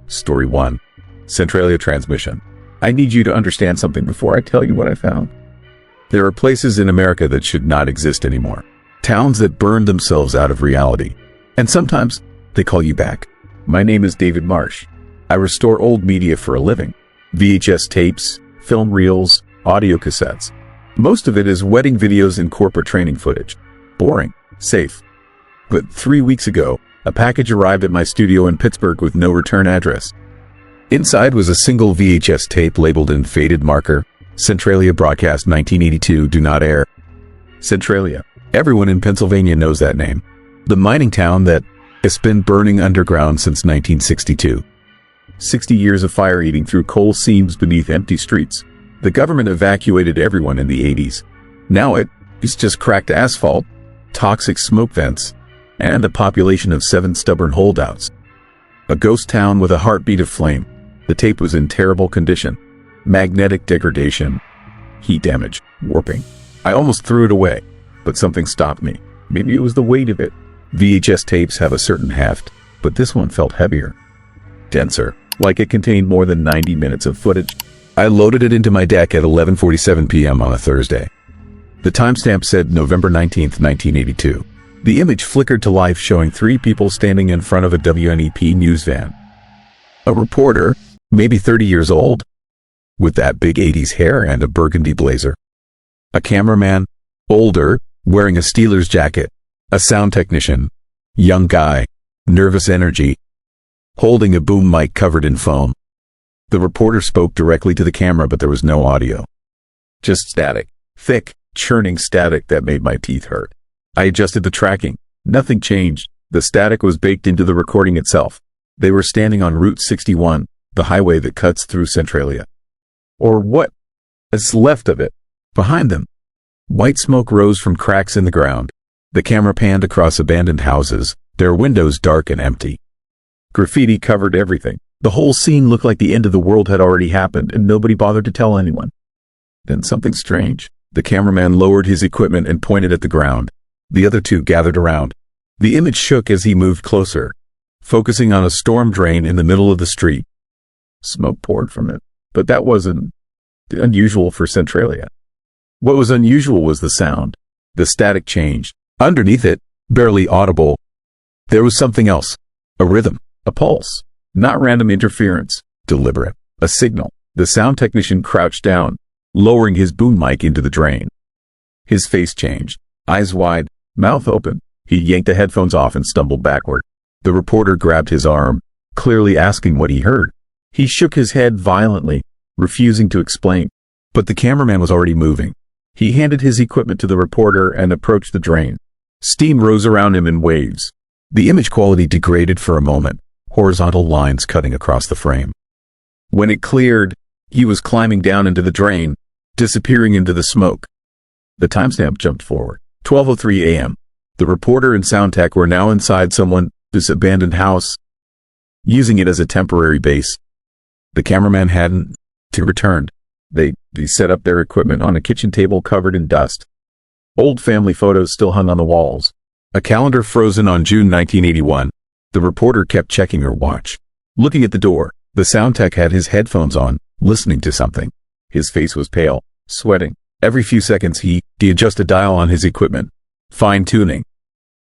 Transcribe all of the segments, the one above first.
Story 1. Centralia transmission. I need you to understand something before I tell you what I found. There are places in America that should not exist anymore. Towns that burn themselves out of reality. And sometimes they call you back. My name is David Marsh. I restore old media for a living. VHS tapes, film reels, audio cassettes. Most of it is wedding videos and corporate training footage. Boring, safe. But 3 weeks ago, a package arrived at my studio in Pittsburgh with no return address. Inside was a single VHS tape labeled in faded marker, Centralia broadcast 1982, do not air. Centralia. Everyone in Pennsylvania knows that name. The mining town that has been burning underground since 1962. 60 years of fire eating through coal seams beneath empty streets. The government evacuated everyone in the 80s. Now it's just cracked asphalt, toxic smoke vents, and a population of 7 stubborn holdouts. A ghost town with a heartbeat of flame. The tape was in terrible condition. Magnetic degradation, heat damage, warping. I almost threw it away, but something stopped me. Maybe it was the weight of it. VHS tapes have a certain heft, but this one felt heavier. Denser, like it contained more than 90 minutes of footage. I loaded it into my deck at 11:47 p.m. on a Thursday. The timestamp said November 19th, 1982. The image flickered to life showing 3 people standing in front of a WNEP news van. A reporter, maybe 30 years old, with that big 80s hair and a burgundy blazer. A cameraman, older, wearing a Steelers jacket. A sound technician, young guy, nervous energy, holding a boom mic covered in foam. The reporter spoke directly to the camera, but there was no audio. Just static, thick, churning static that made my teeth hurt. I adjusted the tracking. Nothing changed. The static was baked into the recording itself. They were standing on Route 61, the highway that cuts through Centralia. Or what is left of it. Behind them, white smoke rose from cracks in the ground. The camera panned across abandoned houses, their windows dark and empty. Graffiti covered everything. The whole scene looked like the end of the world had already happened, and nobody bothered to tell anyone. Then something strange. The cameraman lowered his equipment and pointed at the ground. The other 2 gathered around. The image shook as he moved closer, focusing on a storm drain in the middle of the street. Smoke poured from it, but that wasn't unusual for Centralia. What was unusual was the sound. The static changed. Underneath it, barely audible, there was something else. A rhythm, a pulse, not random interference, deliberate, a signal. The sound technician crouched down, lowering his boom mic into the drain. His face changed, eyes wide, mouth open. He yanked the headphones off and stumbled backward. The reporter grabbed his arm, clearly asking what he heard. He shook his head violently, refusing to explain. But the cameraman was already moving. He handed his equipment to the reporter and approached the drain. Steam rose around him in waves. The image quality degraded for a moment, horizontal lines cutting across the frame. When it cleared, he was climbing down into the drain, disappearing into the smoke. The timestamp jumped forward. 12:03 a.m. The reporter and sound tech were now inside this abandoned house, using it as a temporary base. The cameraman hadn't returned. They set up their equipment on a kitchen table covered in dust. Old family photos still hung on the walls. A calendar frozen on June 1981. The reporter kept checking her watch. Looking at the door, the sound tech had his headphones on, listening to something. His face was pale, sweating. Every few seconds he adjusted a dial on his equipment, fine-tuning,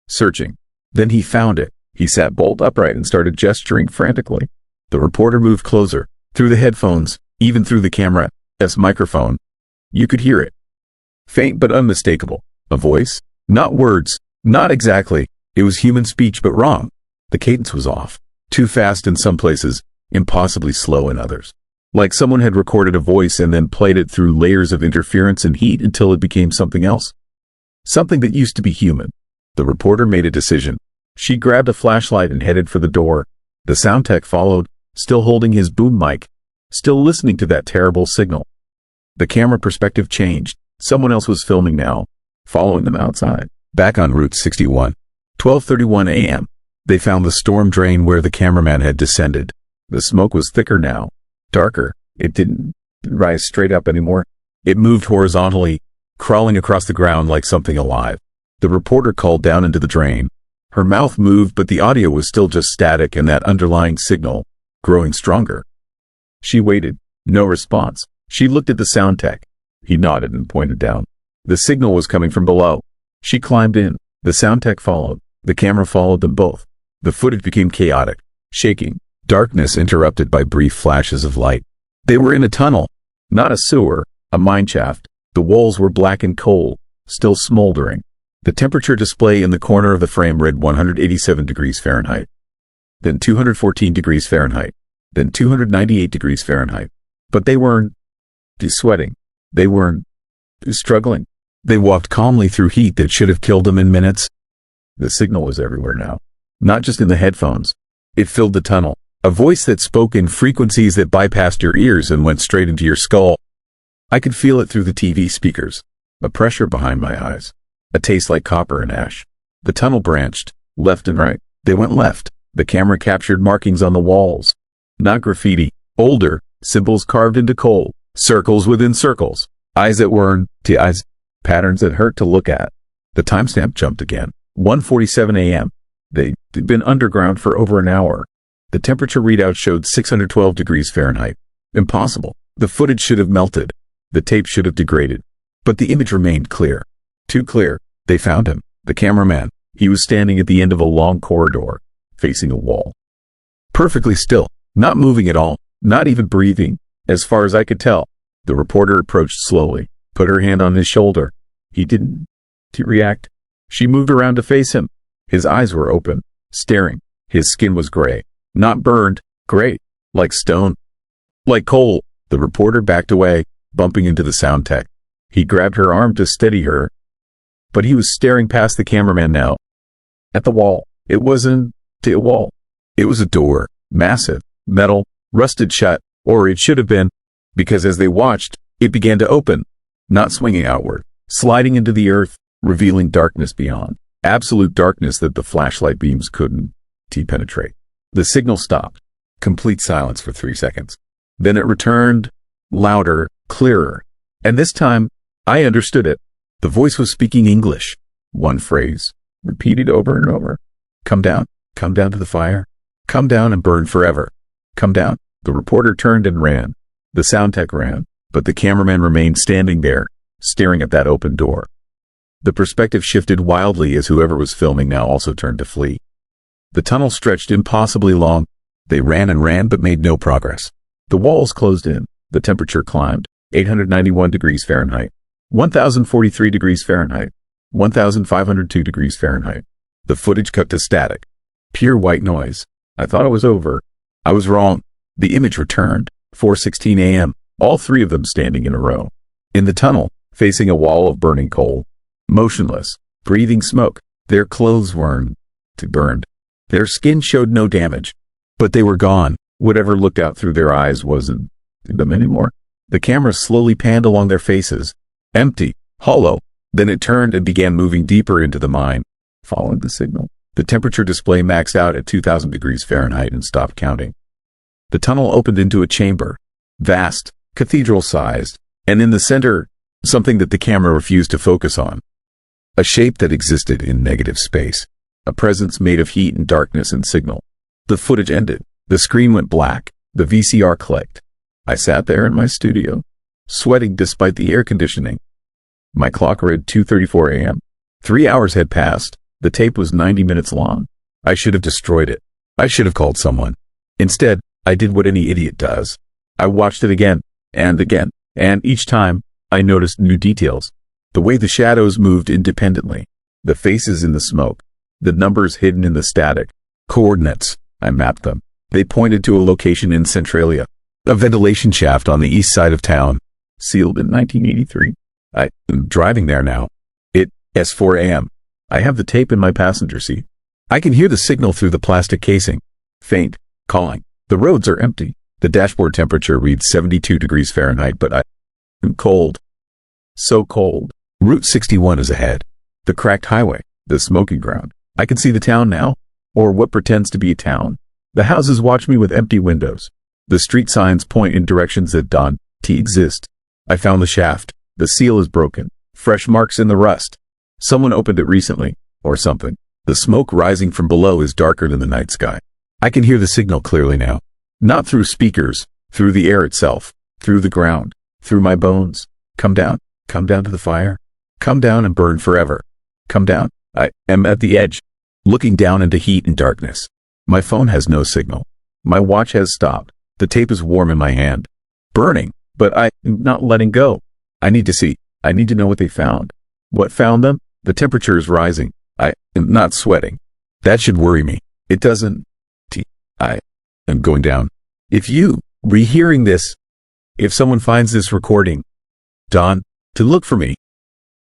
searching. Then he found it. He sat bolt upright and started gesturing frantically. The reporter moved closer, through the headphones, even through the camera's microphone. You could hear it. Faint but unmistakable. A voice? Not words. Not exactly. It was human speech, but wrong. The cadence was off. Too fast in some places, impossibly slow in others. Like someone had recorded a voice and then played it through layers of interference and heat until it became something else. Something that used to be human. The reporter made a decision. She grabbed a flashlight and headed for the door. The sound tech followed, still holding his boom mic, still listening to that terrible signal. The camera perspective changed. Someone else was filming now, following them outside. Back on Route 61. 12:31 a.m. They found the storm drain where the cameraman had descended. The smoke was thicker now, darker. It didn't rise straight up anymore. It moved horizontally, crawling across the ground like something alive. The reporter called down into the drain. Her mouth moved, but the audio was still just static and that underlying signal, growing stronger. She waited. No response. She looked at the sound tech. He nodded and pointed down. The signal was coming from below. She climbed in. The sound tech followed. The camera followed them both. The footage became chaotic, shaking. Darkness interrupted by brief flashes of light. They were in a tunnel, not a sewer, a mine shaft. The walls were black and cold, still smoldering. The temperature display in the corner of the frame read 187 degrees Fahrenheit, then 214 degrees Fahrenheit, then 298 degrees Fahrenheit. But they weren't sweating. They weren't struggling. They walked calmly through heat that should have killed them in minutes. The signal was everywhere now, not just in the headphones. It filled the tunnel, a voice that spoke in frequencies that bypassed your ears and went straight into your skull. I could feel it through the TV speakers, a pressure behind my eyes, a taste like copper and ash. The tunnel branched, left and right. They went left. The camera captured markings on the walls. Not graffiti, older, symbols carved into coal, circles within circles, eyes that weren't eyes, patterns that hurt to look at. The timestamp jumped again. 1:47 a.m. They'd been underground for over an hour. The temperature readout showed 612 degrees Fahrenheit. Impossible. The footage should have melted. The tape should have degraded. But the image remained clear. Too clear. They found him, the cameraman. He was standing at the end of a long corridor, facing a wall. Perfectly still, not moving at all, not even breathing, as far as I could tell. The reporter approached slowly, put her hand on his shoulder. He didn't react. She moved around to face him. His eyes were open, staring. His skin was gray, not burned, gray, like stone, like coal. The reporter backed away, bumping into the sound tech. He grabbed her arm to steady her, but he was staring past the cameraman now, at the wall. It wasn't a wall. It was a door, massive, metal, rusted shut, or it should have been, because as they watched, it began to open, not swinging outward, sliding into the earth, revealing darkness beyond, absolute darkness that the flashlight beams couldn't penetrate. The signal stopped. Complete silence for 3 seconds. Then it returned, louder, clearer. And this time, I understood it. The voice was speaking English. One phrase, repeated over and over. Come down to the fire. Come down and burn forever. Come down. The reporter turned and ran. The sound tech ran, but the cameraman remained standing there, staring at that open door. The perspective shifted wildly as whoever was filming now also turned to flee. The tunnel stretched impossibly long. They ran and ran but made no progress. The walls closed in. The temperature climbed. 891 degrees Fahrenheit. 1043 degrees Fahrenheit. 1502 degrees Fahrenheit. The footage cut to static. Pure white noise. I thought it was over. I was wrong. The image returned. 4:16 a.m. All three of them standing in a row. In the tunnel, facing a wall of burning coal. Motionless, breathing smoke. Their clothes weren't burned. Their skin showed no damage. But they were gone. Whatever looked out through their eyes wasn't them anymore. The camera slowly panned along their faces. Empty, hollow. Then it turned and began moving deeper into the mine, following the signal. The temperature display maxed out at 2000 degrees Fahrenheit and stopped counting. The tunnel opened into a chamber, vast, cathedral-sized, and in the center, something that the camera refused to focus on. A shape that existed in negative space. A presence made of heat and darkness and signal. The footage ended. The screen went black. The VCR clicked. I sat there in my studio, sweating despite the air conditioning. My clock read 2:34 a.m. 3 hours had passed. The tape was 90 minutes long. I should have destroyed it. I should have called someone. Instead, I did what any idiot does. I watched it again, and each time, I noticed new details. The way the shadows moved independently. The faces in the smoke. The numbers hidden in the static. Coordinates. I mapped them. They pointed to a location in Centralia. A ventilation shaft on the east side of town. Sealed in 1983. I'm driving there now. It's 4 a.m. I have the tape in my passenger seat. I can hear the signal through the plastic casing. Faint. Calling. The roads are empty. The dashboard temperature reads 72 degrees Fahrenheit, but I'm cold. So cold. Route 61 is ahead. The cracked highway. The smoking ground. I can see the town now. Or what pretends to be a town. The houses watch me with empty windows. The street signs point in directions that don't exist. I found the shaft. The seal is broken. Fresh marks in the rust. Someone opened it recently. Or something. The smoke rising from below is darker than the night sky. I can hear the signal clearly now. Not through speakers, through the air itself, through the ground, through my bones. Come down to the fire. Come down and burn forever. Come down. I am at the edge, looking down into heat and darkness. My phone has no signal. My watch has stopped. The tape is warm in my hand. Burning, but I am not letting go. I need to see. I need to know what they found. What found them? The temperature is rising. I am not sweating. That should worry me. It doesn't. I am going down. If you rehearing this, if someone finds this recording, Don, to look for me.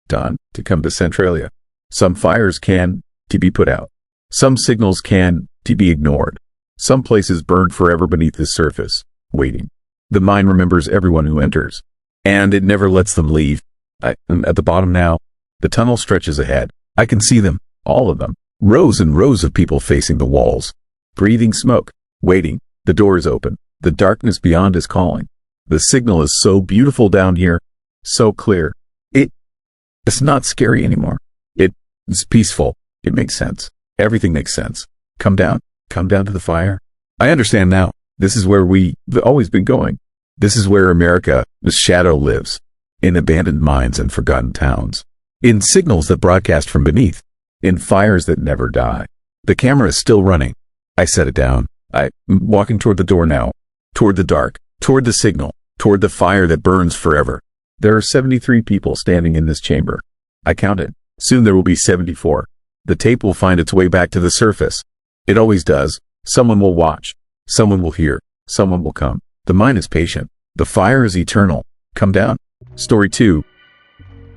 Don, to come to Centralia. Some fires can to be put out. Some signals can to be ignored. Some places burned forever beneath the surface, waiting. The mine remembers everyone who enters, and it never lets them leave. I am at the bottom now. The tunnel stretches ahead. I can see them, all of them. Rows and rows of people facing the walls, breathing smoke, waiting. The door is open. The darkness beyond is calling. The signal is so beautiful down here, so clear. It's not scary anymore. It's peaceful. It makes sense. Everything makes sense. Come down to the fire. I understand now. This is where we've always been going. This is where America, the shadow, lives. In abandoned mines and forgotten towns. In signals that broadcast from beneath. In fires that never die. The camera is still running. I set it down. I'm walking toward the door now. Toward the dark. Toward the signal. Toward the fire that burns forever. There are 73 people standing in this chamber. I counted. Soon there will be 74. The tape will find its way back to the surface. It always does. Someone will watch. Someone will hear. Someone will come. The mine is patient. The fire is eternal. Come down. Story 2.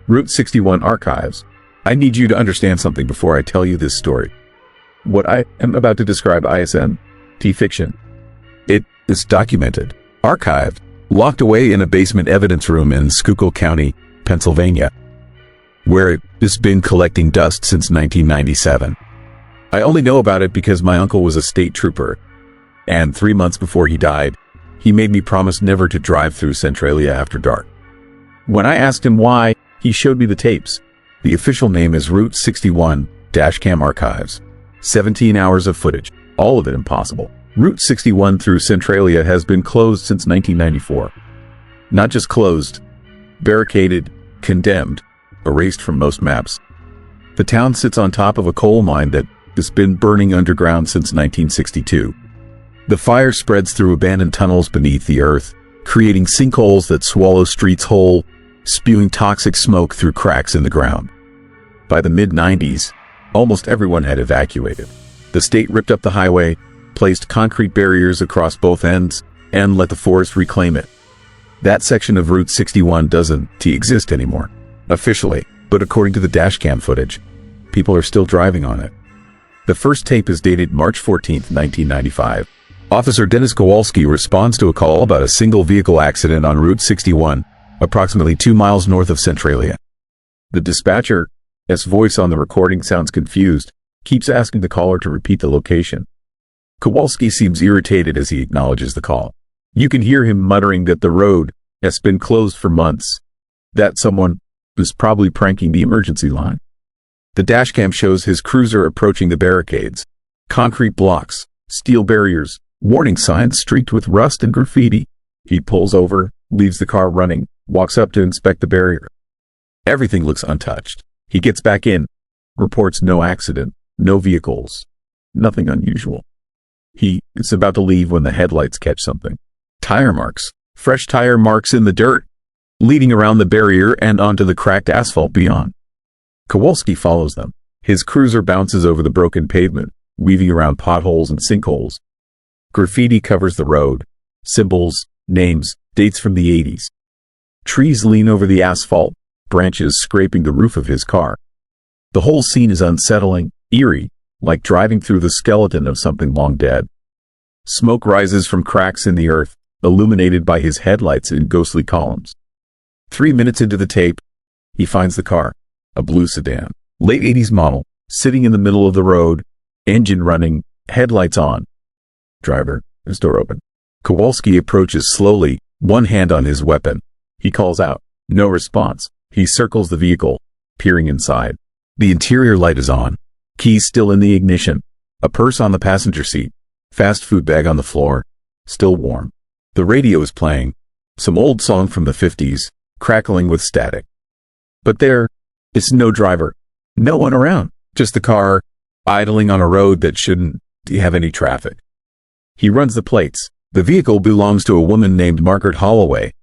Route 61 Archives. I need you to understand something before I tell you this story. What I am about to describe ISN fiction. It is documented, archived, locked away in a basement evidence room in Schuylkill County, Pennsylvania, where it has been collecting dust since 1997. I only know about it because my uncle was a state trooper, and 3 months before he died, he made me promise never to drive through Centralia after dark. When I asked him why, he showed me the tapes. The official name is Route 61 Dashcam Archives. 17 hours of footage, all of it impossible. Route 61 through Centralia has been closed since 1994. Not just closed, barricaded, condemned, erased from most maps. The town sits on top of a coal mine that has been burning underground since 1962. The fire spreads through abandoned tunnels beneath the earth, creating sinkholes that swallow streets whole, spewing toxic smoke through cracks in the ground. By the mid-90s, almost everyone had evacuated. The state ripped up the highway, placed concrete barriers across both ends, and let the forest reclaim it. That section of Route 61 doesn't exist anymore, officially, but according to the dashcam footage, people are still driving on it. The first tape is dated March 14, 1995. Officer Dennis Kowalski responds to a call about a single vehicle accident on Route 61, approximately 2 miles north of Centralia. The dispatcher's voice on the recording sounds confused, keeps asking the caller to repeat the location. Kowalski seems irritated as he acknowledges the call. You can hear him muttering that the road has been closed for months, that someone was probably pranking the emergency line. The dashcam shows his cruiser approaching the barricades. Concrete blocks, steel barriers, warning signs streaked with rust and graffiti. He pulls over, leaves the car running, walks up to inspect the barrier. Everything looks untouched. He gets back in, reports no accident, no vehicles, nothing unusual. He is about to leave when the headlights catch something. Tire marks, fresh tire marks in the dirt, leading around the barrier and onto the cracked asphalt beyond. Kowalski follows them. His cruiser bounces over the broken pavement, weaving around potholes and sinkholes. Graffiti covers the road. Symbols, names, dates from the 80s. Trees lean over the asphalt, branches scraping the roof of his car. The whole scene is unsettling, eerie, like driving through the skeleton of something long dead. Smoke rises from cracks in the earth, illuminated by his headlights in ghostly columns. 3 minutes into the tape, he finds the car, a blue sedan, late 80s model, sitting in the middle of the road, engine running, headlights on. Driver, his door open. Kowalski approaches slowly, one hand on his weapon. He calls out. No response. He circles the vehicle, peering inside. The interior light is on. Keys still in the ignition. A purse on the passenger seat. Fast food bag on the floor. still warm. The radio is playing some old song from the 50s, crackling with static. But there is no driver, no one around, just the car idling on a road that shouldn't have any traffic. He runs the plates. The vehicle belongs to a woman named Margaret Holloway,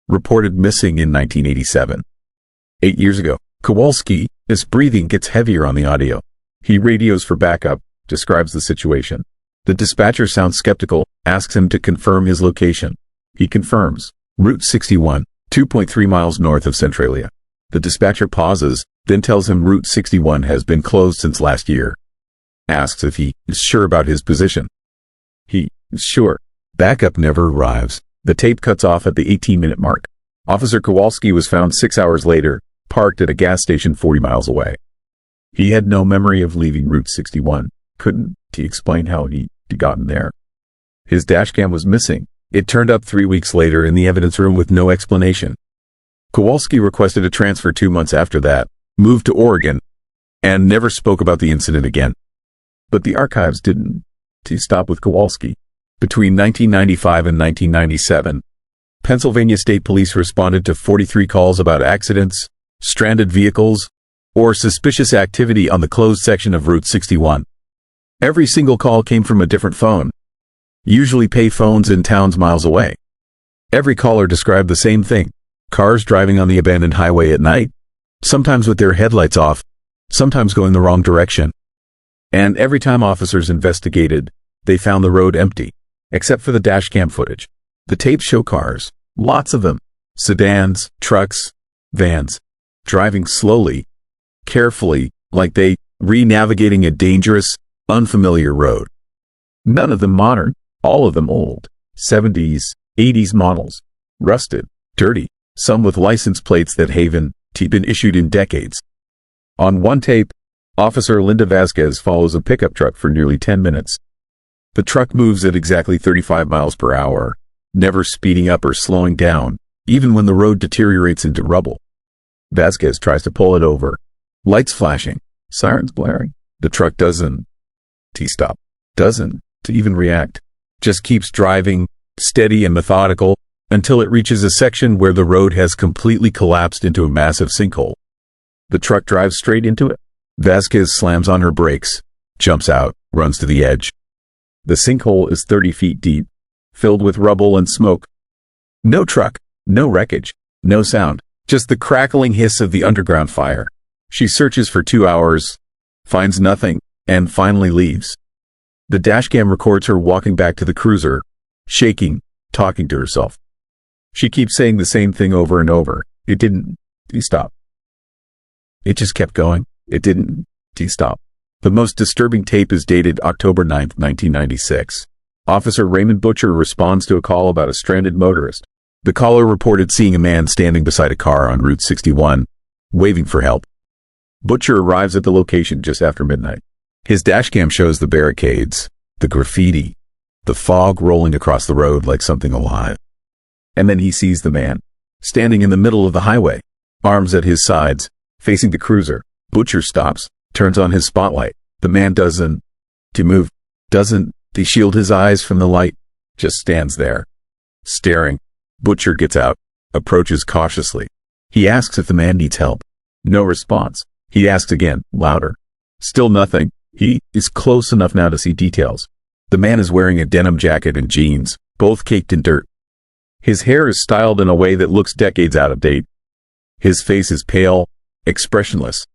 reported missing in 1987. 8 years ago. Kowalski, his breathing gets heavier on the audio. He radios for backup, describes the situation. The dispatcher sounds skeptical, asks him to confirm his location. He confirms. Route 61, 2.3 miles north of Centralia. The dispatcher pauses, then tells him Route 61 has been closed since last year. Asks if he is sure about his position. He is sure. Backup never arrives. The tape cuts off at the 18-minute mark. Officer Kowalski was found 6 hours later, parked at a gas station 40 miles away. He had no memory of leaving Route 61. Couldn't he explain how he'd gotten there? His dashcam was missing. It turned up 3 weeks later in the evidence room with no explanation. Kowalski requested a transfer 2 months after that, moved to Oregon, and never spoke about the incident again. But the archives didn't stop with Kowalski. Between 1995 and 1997, Pennsylvania State Police responded to 43 calls about accidents, stranded vehicles, or suspicious activity on the closed section of Route 61. Every single call came from a different phone, usually pay phones in towns miles away. Every caller described the same thing: cars driving on the abandoned highway at night, sometimes with their headlights off, sometimes going the wrong direction. And every time officers investigated, they found the road empty, except for the dashcam footage. The tapes show cars, lots of them, sedans, trucks, vans, driving slowly, carefully, like they re-navigating a dangerous, unfamiliar road. None of them modern, all of them old, 70s, 80s models, rusted, dirty, some with license plates that haven't been issued in decades. On one tape, Officer Linda Vasquez follows a pickup truck for nearly 10 minutes. The truck moves at exactly 35 miles per hour, never speeding up or slowing down, even when the road deteriorates into rubble. Vasquez tries to pull it over. Lights flashing, sirens blaring. The truck doesn't stop, doesn't even react, just keeps driving, steady and methodical, until it reaches a section where the road has completely collapsed into a massive sinkhole. The truck drives straight into it. Vasquez slams on her brakes, jumps out, runs to the edge. The sinkhole is 30 feet deep, filled with rubble and smoke. No truck, no wreckage, no sound, just the crackling hiss of the underground fire. She searches for 2 hours, finds nothing, and finally leaves. The dashcam records her walking back to the cruiser, shaking, talking to herself. She keeps saying the same thing over and over. It didn't stop. It just kept going. It didn't stop. The most disturbing tape is dated October 9, 1996. Officer Raymond Butcher responds to a call about a stranded motorist. The caller reported seeing a man standing beside a car on Route 61, waving for help. Butcher arrives at the location just after midnight. His dashcam shows the barricades, the graffiti, the fog rolling across the road like something alive. And then he sees the man, standing in the middle of the highway, arms at his sides, facing the cruiser. Butcher stops, turns on his spotlight. The man doesn't move, doesn't shield his eyes from the light, just stands there, staring. Butcher gets out, approaches cautiously. He asks if the man needs help. No response. He asks again, louder. Still nothing. He is close enough now to see details. The man is wearing a denim jacket and jeans, both caked in dirt. His hair is styled in a way that looks decades out of date. His face is pale, expressionless,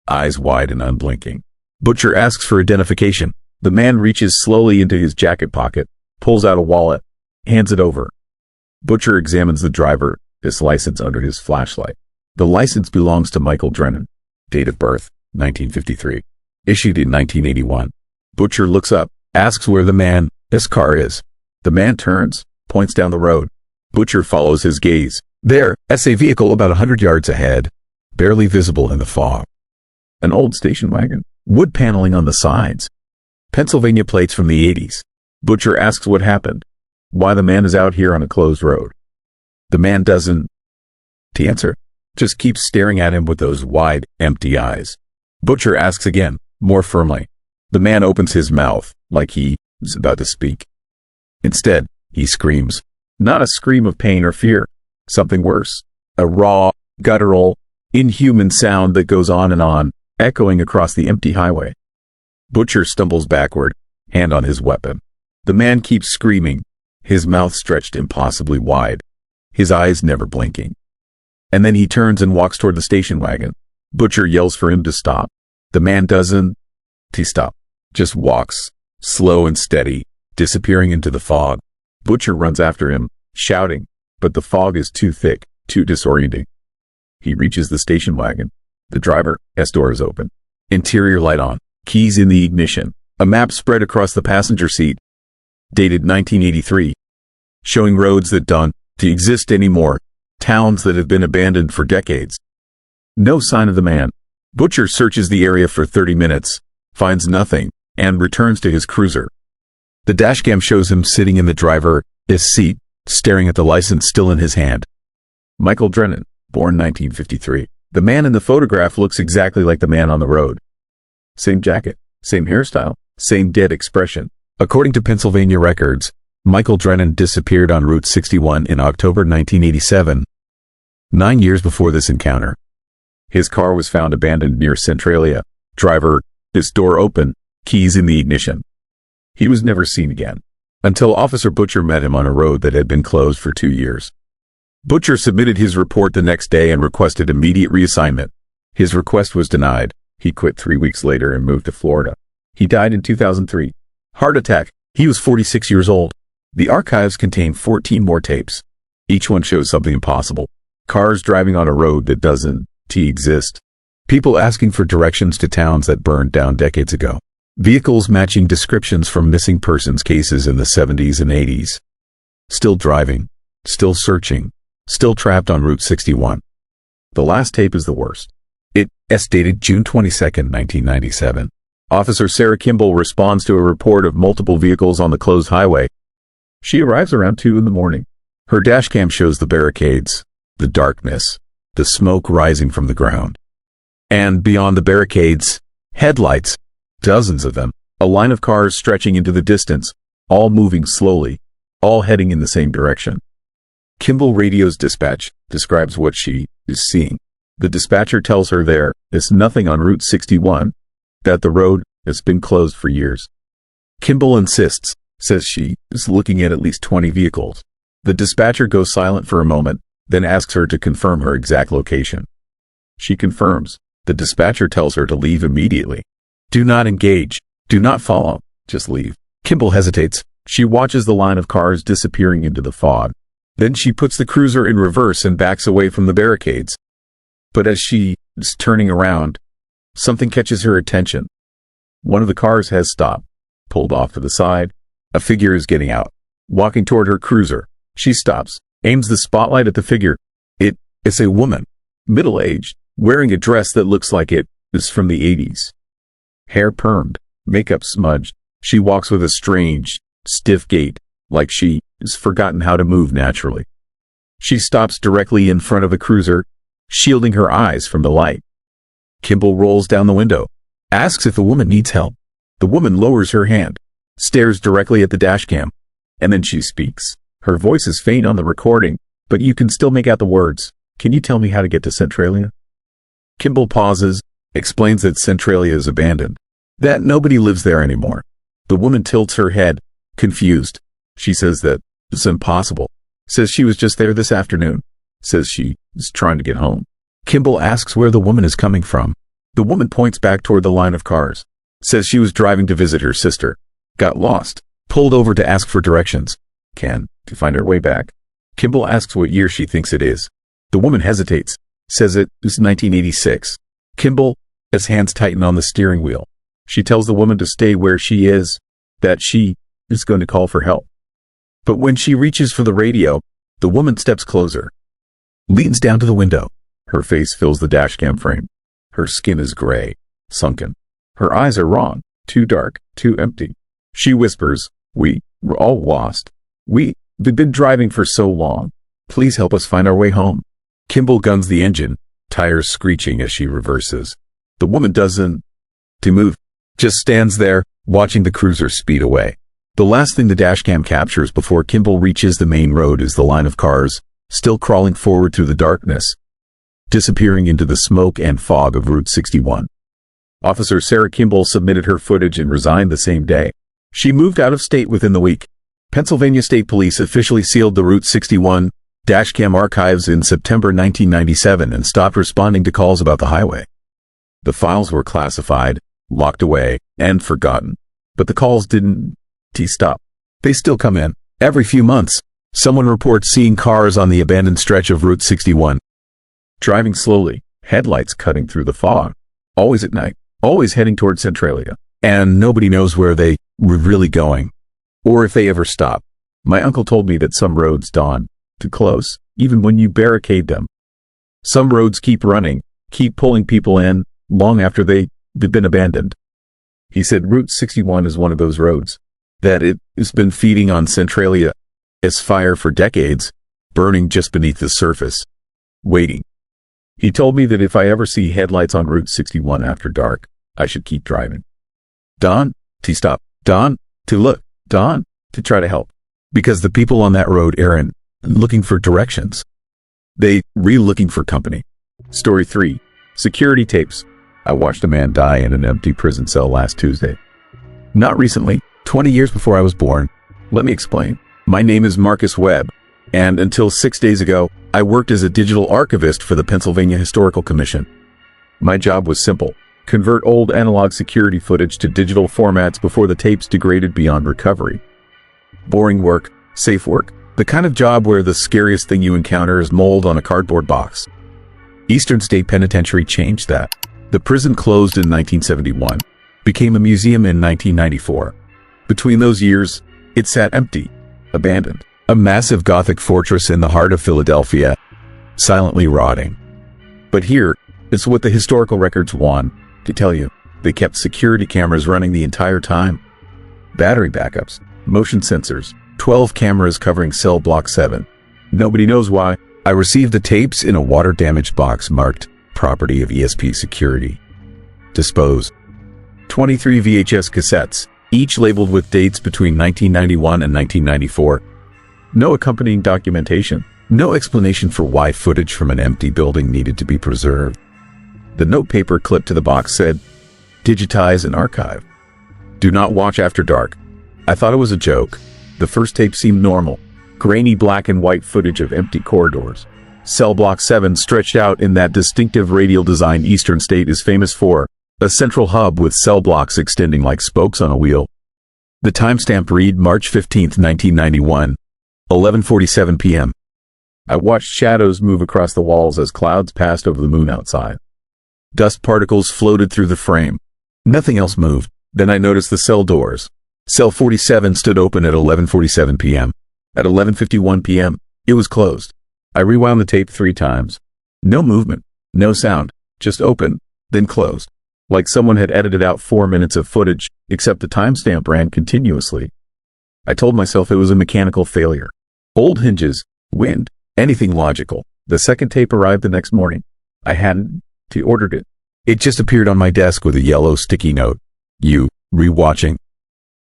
eyes wide and unblinking. Butcher asks for identification. The man reaches slowly into his jacket pocket, pulls out a wallet, hands it over. Butcher examines the driver, his license under his flashlight. The license belongs to Michael Drennan. Date of birth, 1953. Issued in 1981. Butcher looks up, asks where the man's car is. The man turns, points down the road. Butcher follows his gaze. There, a vehicle about 100 yards ahead, barely visible in the fog. An old station wagon, wood paneling on the sides. Pennsylvania plates from the 80s. Butcher asks what happened, why the man is out here on a closed road. The man doesn't answer, just keeps staring at him with those wide, empty eyes. Butcher asks again, more firmly. The man opens his mouth, like he is about to speak. Instead, He screams. Not a scream of pain or fear. Something worse. A raw, guttural, inhuman sound that goes on, echoing across the empty highway. Butcher stumbles backward, hand on his weapon. The man keeps screaming, his mouth stretched impossibly wide, his eyes never blinking. And then he turns and walks toward the station wagon. Butcher yells for him to stop. The man doesn't stop, just walks, slow and steady, disappearing into the fog. Butcher runs after him, shouting, but the fog is too thick, too disorienting. He reaches the station wagon. The driver's door is open. Interior light on, keys in the ignition, a map spread across the passenger seat, dated 1983, showing roads that don't exist anymore, towns that have been abandoned for decades. No sign of the man. Butcher searches the area for 30 minutes, finds nothing, and returns to his cruiser. The dashcam shows him sitting in the driver's seat, staring at the license still in his hand. Michael Drennan, born 1953. The man in the photograph looks exactly like the man on the road. Same jacket, same hairstyle, same dead expression. According to Pennsylvania records, Michael Drennan disappeared on Route 61 in October 1987, 9 years before this encounter. His car was found abandoned near Centralia. Driver, his door open, keys in the ignition. He was never seen again, until Officer Butcher met him on a road that had been closed for 2 years. Butcher submitted his report the next day and requested immediate reassignment. His request was denied. He quit 3 weeks later and moved to Florida. He died in 2003. Heart attack. He was 46 years old. The archives contain 14 more tapes. Each one shows something impossible. Cars driving on a road that doesn't exist. People asking for directions to towns that burned down decades ago. Vehicles matching descriptions from missing persons cases in the 70s and 80s. Still driving. Still searching. Still trapped on Route 61. The last tape is the worst. It's dated June 22, 1997. Officer Sarah Kimball responds to a report of multiple vehicles on the closed highway. She arrives around 2 in the morning. Her dashcam shows the barricades, the darkness, the smoke rising from the ground. And beyond the barricades, headlights, dozens of them, a line of cars stretching into the distance, all moving slowly, all heading in the same direction. Kimball radios dispatch, describes what she is seeing. The dispatcher tells her there is nothing on Route 61, that the road has been closed for years. Kimball insists, says she is looking at least 20 vehicles. The dispatcher goes silent for a moment, then asks her to confirm her exact location. She confirms. The dispatcher tells her to leave immediately. Do not engage. Do not follow. Just leave. Kimball hesitates. She watches the line of cars disappearing into the fog. Then she puts the cruiser in reverse and backs away from the barricades. But as she is turning around, something catches her attention. One of the cars has stopped, pulled off to the side. A figure is getting out, walking toward her cruiser. She stops, aims the spotlight at the figure. It's a woman, middle-aged, wearing a dress that looks like it is from the 80s. Hair permed, makeup smudged. She walks with a strange, stiff gait, like she has forgotten how to move naturally. She stops directly in front of the cruiser, shielding her eyes from the light. Kimball rolls down the window, asks if the woman needs help. The woman lowers her hand, stares directly at the dashcam, and then she speaks. Her voice is faint on the recording, but you can still make out the words. Can you tell me how to get to Centralia? Kimball pauses, explains that Centralia is abandoned, that nobody lives there anymore. The woman tilts her head, confused. She says that it's impossible. Says she was just there this afternoon. Says she is trying to get home. Kimball asks where the woman is coming from. The woman points back toward the line of cars. Says she was driving to visit her sister. Got lost. Pulled over to ask for directions. To find her way back. Kimball asks what year she thinks it is. The woman hesitates. Says it is 1986. Kimball, his hands tighten on the steering wheel. She tells the woman to stay where she is, that she is going to call for help. But when she reaches for the radio, the woman steps closer, leans down to the window. Her face fills the dashcam frame. Her skin is gray, sunken. Her eyes are wrong, too dark, too empty. She whispers, we're all lost. We've been driving for so long. Please help us find our way home. Kimball guns the engine, tires screeching as she reverses. The woman doesn't move, just stands there, watching the cruiser speed away. The last thing the dashcam captures before Kimball reaches the main road is the line of cars, still crawling forward through the darkness, disappearing into the smoke and fog of Route 61. Officer Sarah Kimball submitted her footage and resigned the same day. She moved out of state within the week. Pennsylvania State Police officially sealed the Route 61 dashcam archives in September 1997 and stopped responding to calls about the highway. The files were classified, locked away, and forgotten. But the calls didn't stop. They still come in. Every few months, someone reports seeing cars on the abandoned stretch of Route 61. Driving slowly, headlights cutting through the fog. Always at night, always heading toward Centralia. And nobody knows where they were really going, or if they ever stop. My uncle told me that some roads dawn too close, even when you barricade them. Some roads keep running, keep pulling people in, long after they've been abandoned. He said Route 61 is one of those roads, that it has been feeding on Centralia's fire for decades, burning just beneath the surface, waiting. He told me that if I ever see headlights on Route 61 after dark, I should keep driving. Dawn, to stop. Dawn, to look. Dawn, to try to help. Because the people on that road aren't looking for directions. They looking for company. Story 3. Security tapes. I watched a man die in an empty prison cell last Tuesday. Not recently, 20 years before I was born. Let me explain. My name is Marcus Webb, and until 6 days ago, I worked as a digital archivist for the Pennsylvania Historical Commission. My job was simple. Convert old analog security footage to digital formats before the tapes degraded beyond recovery. Boring work, safe work, the kind of job where the scariest thing you encounter is mold on a cardboard box. Eastern State Penitentiary changed that. The prison closed in 1971, became a museum in 1994. Between those years, it sat empty, abandoned, a massive Gothic fortress in the heart of Philadelphia, silently rotting. But here, it's what the historical records want to tell you. They kept security cameras running the entire time. Battery backups, motion sensors, 12 cameras covering cell block 7. Nobody knows why. I received the tapes in a water-damaged box marked property of ESP security. Dispose. 23 VHS cassettes, each labeled with dates between 1991 and 1994. No accompanying documentation. No explanation for why footage from an empty building needed to be preserved. The notepaper clipped to the box said, "Digitize and archive. Do not watch after dark." I thought it was a joke. The first tape seemed normal. Grainy black and white footage of empty corridors. Cell block 7 stretched out in that distinctive radial design Eastern State is famous for, a central hub with cell blocks extending like spokes on a wheel. The timestamp read March 15, 1991, 11:47 p.m. I watched shadows move across the walls as clouds passed over the moon outside. Dust particles floated through the frame. Nothing else moved. Then I noticed the cell doors. Cell 47 stood open at 11:47 p.m. At 11:51 p.m., it was closed. I rewound the tape 3 times. No movement, no sound, just open, then closed. Like someone had edited out 4 minutes of footage, except the timestamp ran continuously. I told myself it was a mechanical failure. Old hinges, wind, anything logical. The second tape arrived the next morning. I hadn't ordered it. It just appeared on my desk with a yellow sticky note. You, rewatching.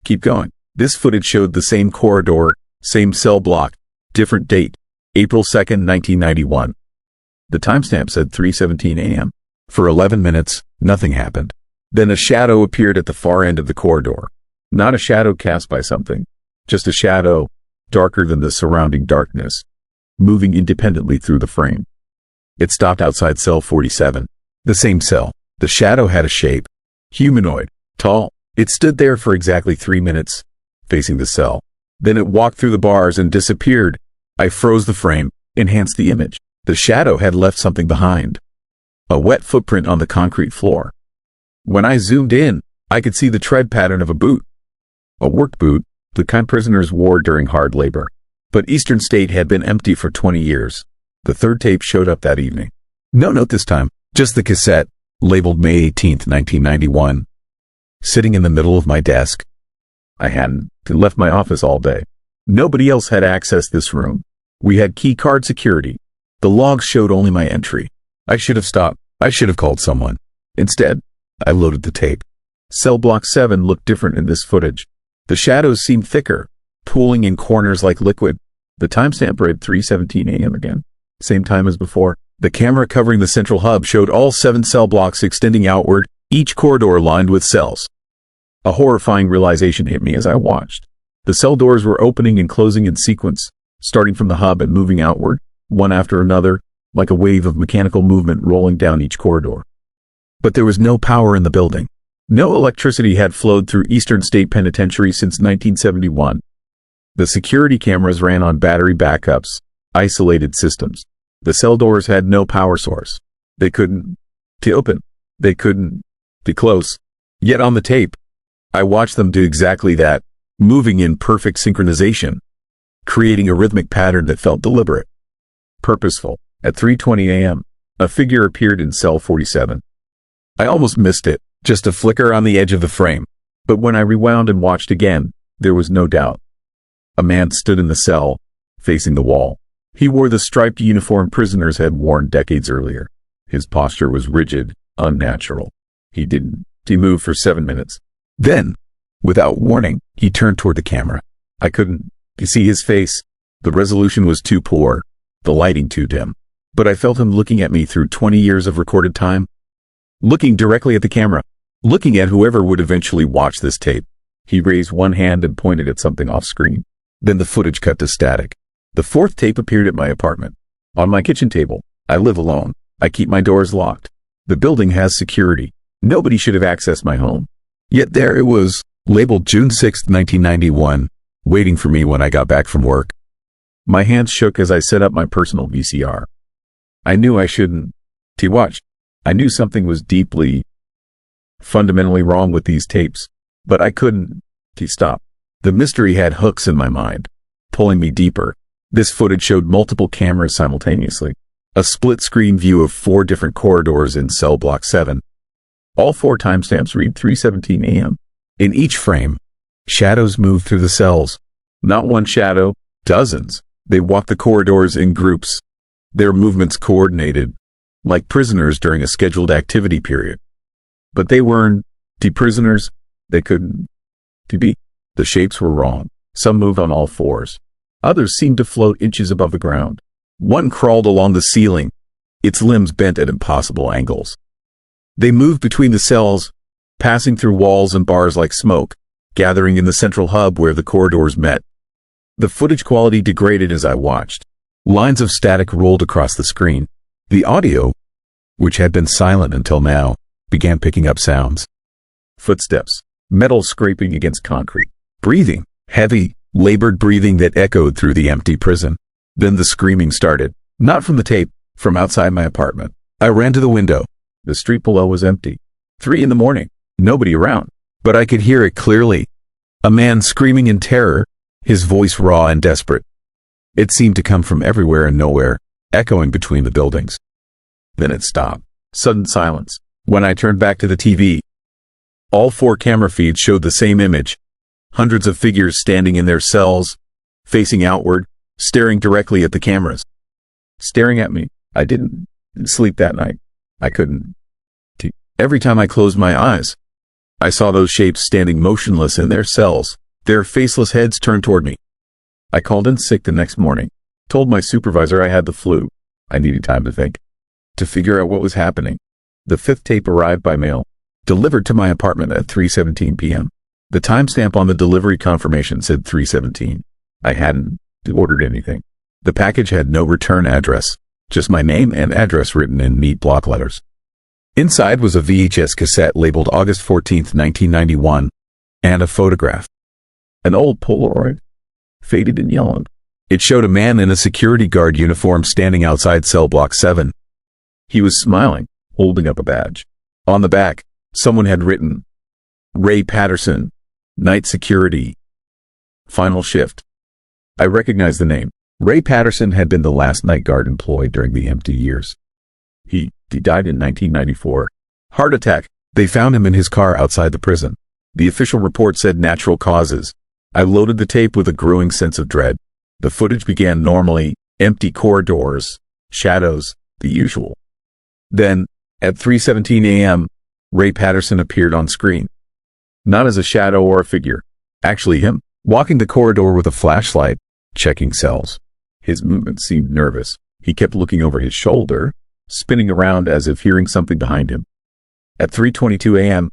Keep going. This footage showed the same corridor, same cell block, different date, April 2nd, 1991. The timestamp said 3:17 a.m. For 11 minutes, nothing happened. Then a shadow appeared at the far end of the corridor. Not a shadow cast by something, just a shadow, darker than the surrounding darkness, moving independently through the frame. It stopped outside cell 47. The same cell. The shadow had a shape. Humanoid. Tall. It stood there for exactly 3 minutes, facing the cell. Then it walked through the bars and disappeared. I froze the frame, enhanced the image. The shadow had left something behind. A wet footprint on the concrete floor. When I zoomed in, I could see the tread pattern of a boot. A work boot, the kind prisoners wore during hard labor. But Eastern State had been empty for 20 years. The third tape showed up that evening. No note this time, just the cassette, labeled May 18, 1991. Sitting in the middle of my desk. I hadn't left my office all day. Nobody else had accessed this room. We had key card security. The logs showed only my entry. I should have stopped. I should have called someone. Instead, I loaded the tape. Cell block 7 looked different in this footage. The shadows seemed thicker, pooling in corners like liquid. The timestamp read 3:17 a.m. again. Same time as before. The camera covering the central hub showed all 7 cell blocks extending outward, each corridor lined with cells. A horrifying realization hit me as I watched. The cell doors were opening and closing in sequence, starting from the hub and moving outward, one after another, like a wave of mechanical movement rolling down each corridor. But there was no power in the building. No electricity had flowed through Eastern State Penitentiary since 1971. The security cameras ran on battery backups, isolated systems. The cell doors had no power source. They couldn't open. They couldn't close. Yet on the tape, I watched them do exactly that, moving in perfect synchronization, creating a rhythmic pattern that felt deliberate, purposeful. At 3:20 a.m., a figure appeared in cell 47. I almost missed it, just a flicker on the edge of the frame. But when I rewound and watched again, there was no doubt. A man stood in the cell, facing the wall. He wore the striped uniform prisoners had worn decades earlier. His posture was rigid, unnatural. He moved for 7 minutes. Then, without warning, he turned toward the camera. I couldn't see his face. The resolution was too poor, the lighting too dim. But I felt him looking at me through 20 years of recorded time. Looking directly at the camera. Looking at whoever would eventually watch this tape. He raised one hand and pointed at something off screen. Then the footage cut to static. The 4th tape appeared at my apartment. On my kitchen table. I live alone. I keep my doors locked. The building has security. Nobody should have accessed my home. Yet there it was, labeled June 6, 1991, waiting for me when I got back from work. My hands shook as I set up my personal VCR. I knew I shouldn't watch. I knew something was deeply, fundamentally wrong with these tapes, but I couldn't stop. The mystery had hooks in my mind, pulling me deeper. This footage showed multiple cameras simultaneously. A split-screen view of 4 different corridors in cell block 7. All 4 timestamps read 3:17 a.m. In each frame, shadows moved through the cells. Not one shadow, dozens. They walked the corridors in groups. Their movements coordinated, like prisoners during a scheduled activity period. But they weren't prisoners. They couldn't be. The shapes were wrong. Some moved on all 4s. Others seemed to float inches above the ground. One crawled along the ceiling, its limbs bent at impossible angles. They moved between the cells, passing through walls and bars like smoke, gathering in the central hub where the corridors met. The footage quality degraded as I watched. Lines of static rolled across the screen. The audio, which had been silent until now, began picking up sounds. Footsteps, metal scraping against concrete, breathing, heavy, labored breathing that echoed through the empty prison. Then the screaming started, not from the tape, from outside my apartment. I ran to the window. The street below was empty. 3 in the morning, nobody around, but I could hear it clearly. A man screaming in terror, his voice raw and desperate. It seemed to come from everywhere and nowhere, echoing between the buildings. Then it stopped. Sudden silence. When I turned back to the TV, all 4 camera feeds showed the same image. Hundreds of figures standing in their cells, facing outward, staring directly at the cameras. Staring at me. I didn't sleep that night. I couldn't. Every time I closed my eyes, I saw those shapes standing motionless in their cells, their faceless heads turned toward me. I called in sick the next morning, told my supervisor I had the flu. I needed time to think, to figure out what was happening. The 5th tape arrived by mail, delivered to my apartment at 3:17 p.m. The timestamp on the delivery confirmation said 3:17. I hadn't ordered anything. The package had no return address, just my name and address written in neat block letters. Inside was a VHS cassette labeled August 14, 1991, and a photograph. An old Polaroid, faded and yellowed. It showed a man in a security guard uniform standing outside cell block 7. He was smiling, holding up a badge. On the back, someone had written, Ray Patterson, Night Security, Final Shift. I recognized the name. Ray Patterson had been the last night guard employed during the empty years. He died in 1994. Heart attack. They found him in his car outside the prison. The official report said natural causes. I loaded the tape with a growing sense of dread. The footage began normally, empty corridors, shadows, the usual. Then, at 3:17 a.m., Ray Patterson appeared on screen. Not as a shadow or a figure, Actually him, walking the corridor with a flashlight, checking cells. His movements seemed nervous. He kept looking over his shoulder, spinning around as if hearing something behind him. At 3:22 a.m.,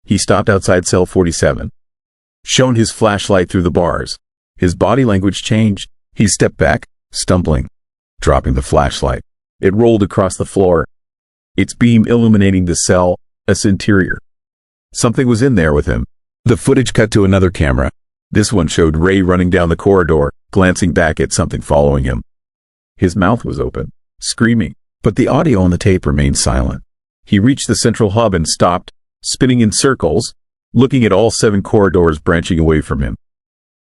he stopped outside cell 47, shone his flashlight through the bars. His body language changed. He stepped back, stumbling, dropping the flashlight. It rolled across the floor, its beam illuminating the cell's interior. Something was in there with him. The footage cut to another camera. This one showed Ray running down the corridor, glancing back at something following him. His mouth was open, screaming, but the audio on the tape remained silent. He reached the central hub and stopped, spinning in circles, looking at all 7 corridors branching away from him.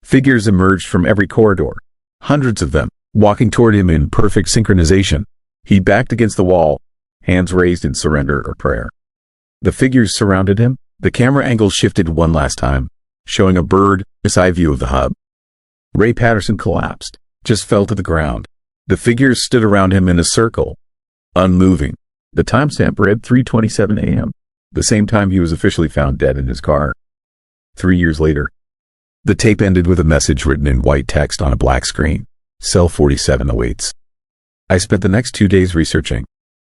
Figures emerged from every corridor, hundreds of them, walking toward him in perfect synchronization. He backed against the wall, hands raised in surrender or prayer. The figures surrounded him. The camera angle shifted one last time, showing a bird's eye view of the hub. Ray Patterson collapsed, just fell to the ground. The figures stood around him in a circle, unmoving. The timestamp read 3:27 a.m., the same time he was officially found dead in his car. 3 years later. The tape ended with a message written in white text on a black screen. Cell 47 awaits. I spent the next 2 days researching.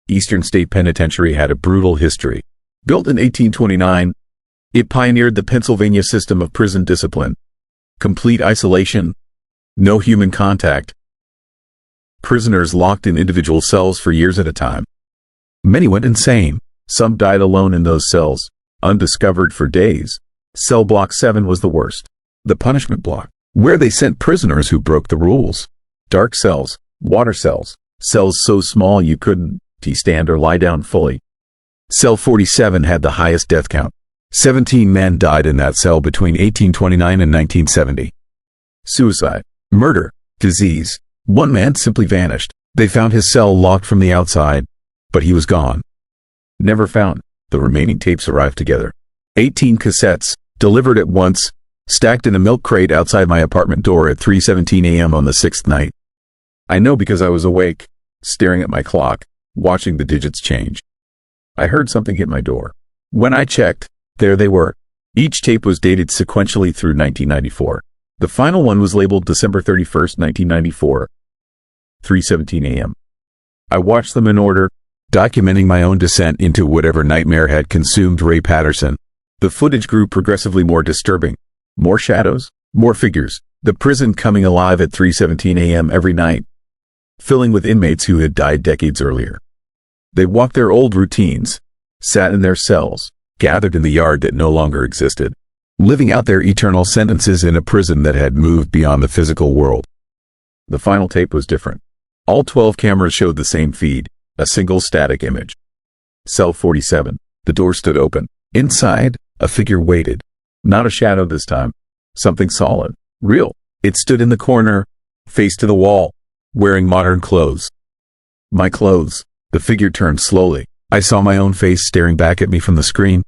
Eastern State Penitentiary had a brutal history. Built in 1829, it pioneered the Pennsylvania system of prison discipline. Complete isolation, no human contact. Prisoners locked in individual cells for years at a time. Many went insane. Some died alone in those cells, undiscovered for days. Cell Block 7 was the worst. The punishment block, where they sent prisoners who broke the rules. Dark cells, water cells, cells so small you couldn't stand or lie down fully. Cell 47 had the highest death count. 17 men died in that cell between 1829 and 1970. Suicide, murder, disease. One man simply vanished. They found his cell locked from the outside, but he was gone. Never found. The remaining tapes arrived together. 18 cassettes, delivered at once, stacked in a milk crate outside my apartment door at 3:17 a.m. on the 6th night. I know because I was awake, staring at my clock, watching the digits change. I heard something hit my door. When I checked, there they were. Each tape was dated sequentially through 1994. The final one was labeled December 31st, 1994, 3:17 a.m. I watched them in order, documenting my own descent into whatever nightmare had consumed Ray Patterson. The footage grew progressively more disturbing. More shadows, more figures. The prison coming alive at 3:17 a.m. every night, filling with inmates who had died decades earlier. They walked their old routines, sat in their cells, gathered in the yard that no longer existed, living out their eternal sentences in a prison that had moved beyond the physical world. The final tape was different. All 12 cameras showed the same feed, a single static image. Cell 47. The door stood open. Inside, a figure waited. Not a shadow this time. Something solid, real. It stood in the corner, face to the wall, wearing modern clothes. My clothes. The figure turned slowly. I saw my own face staring back at me from the screen.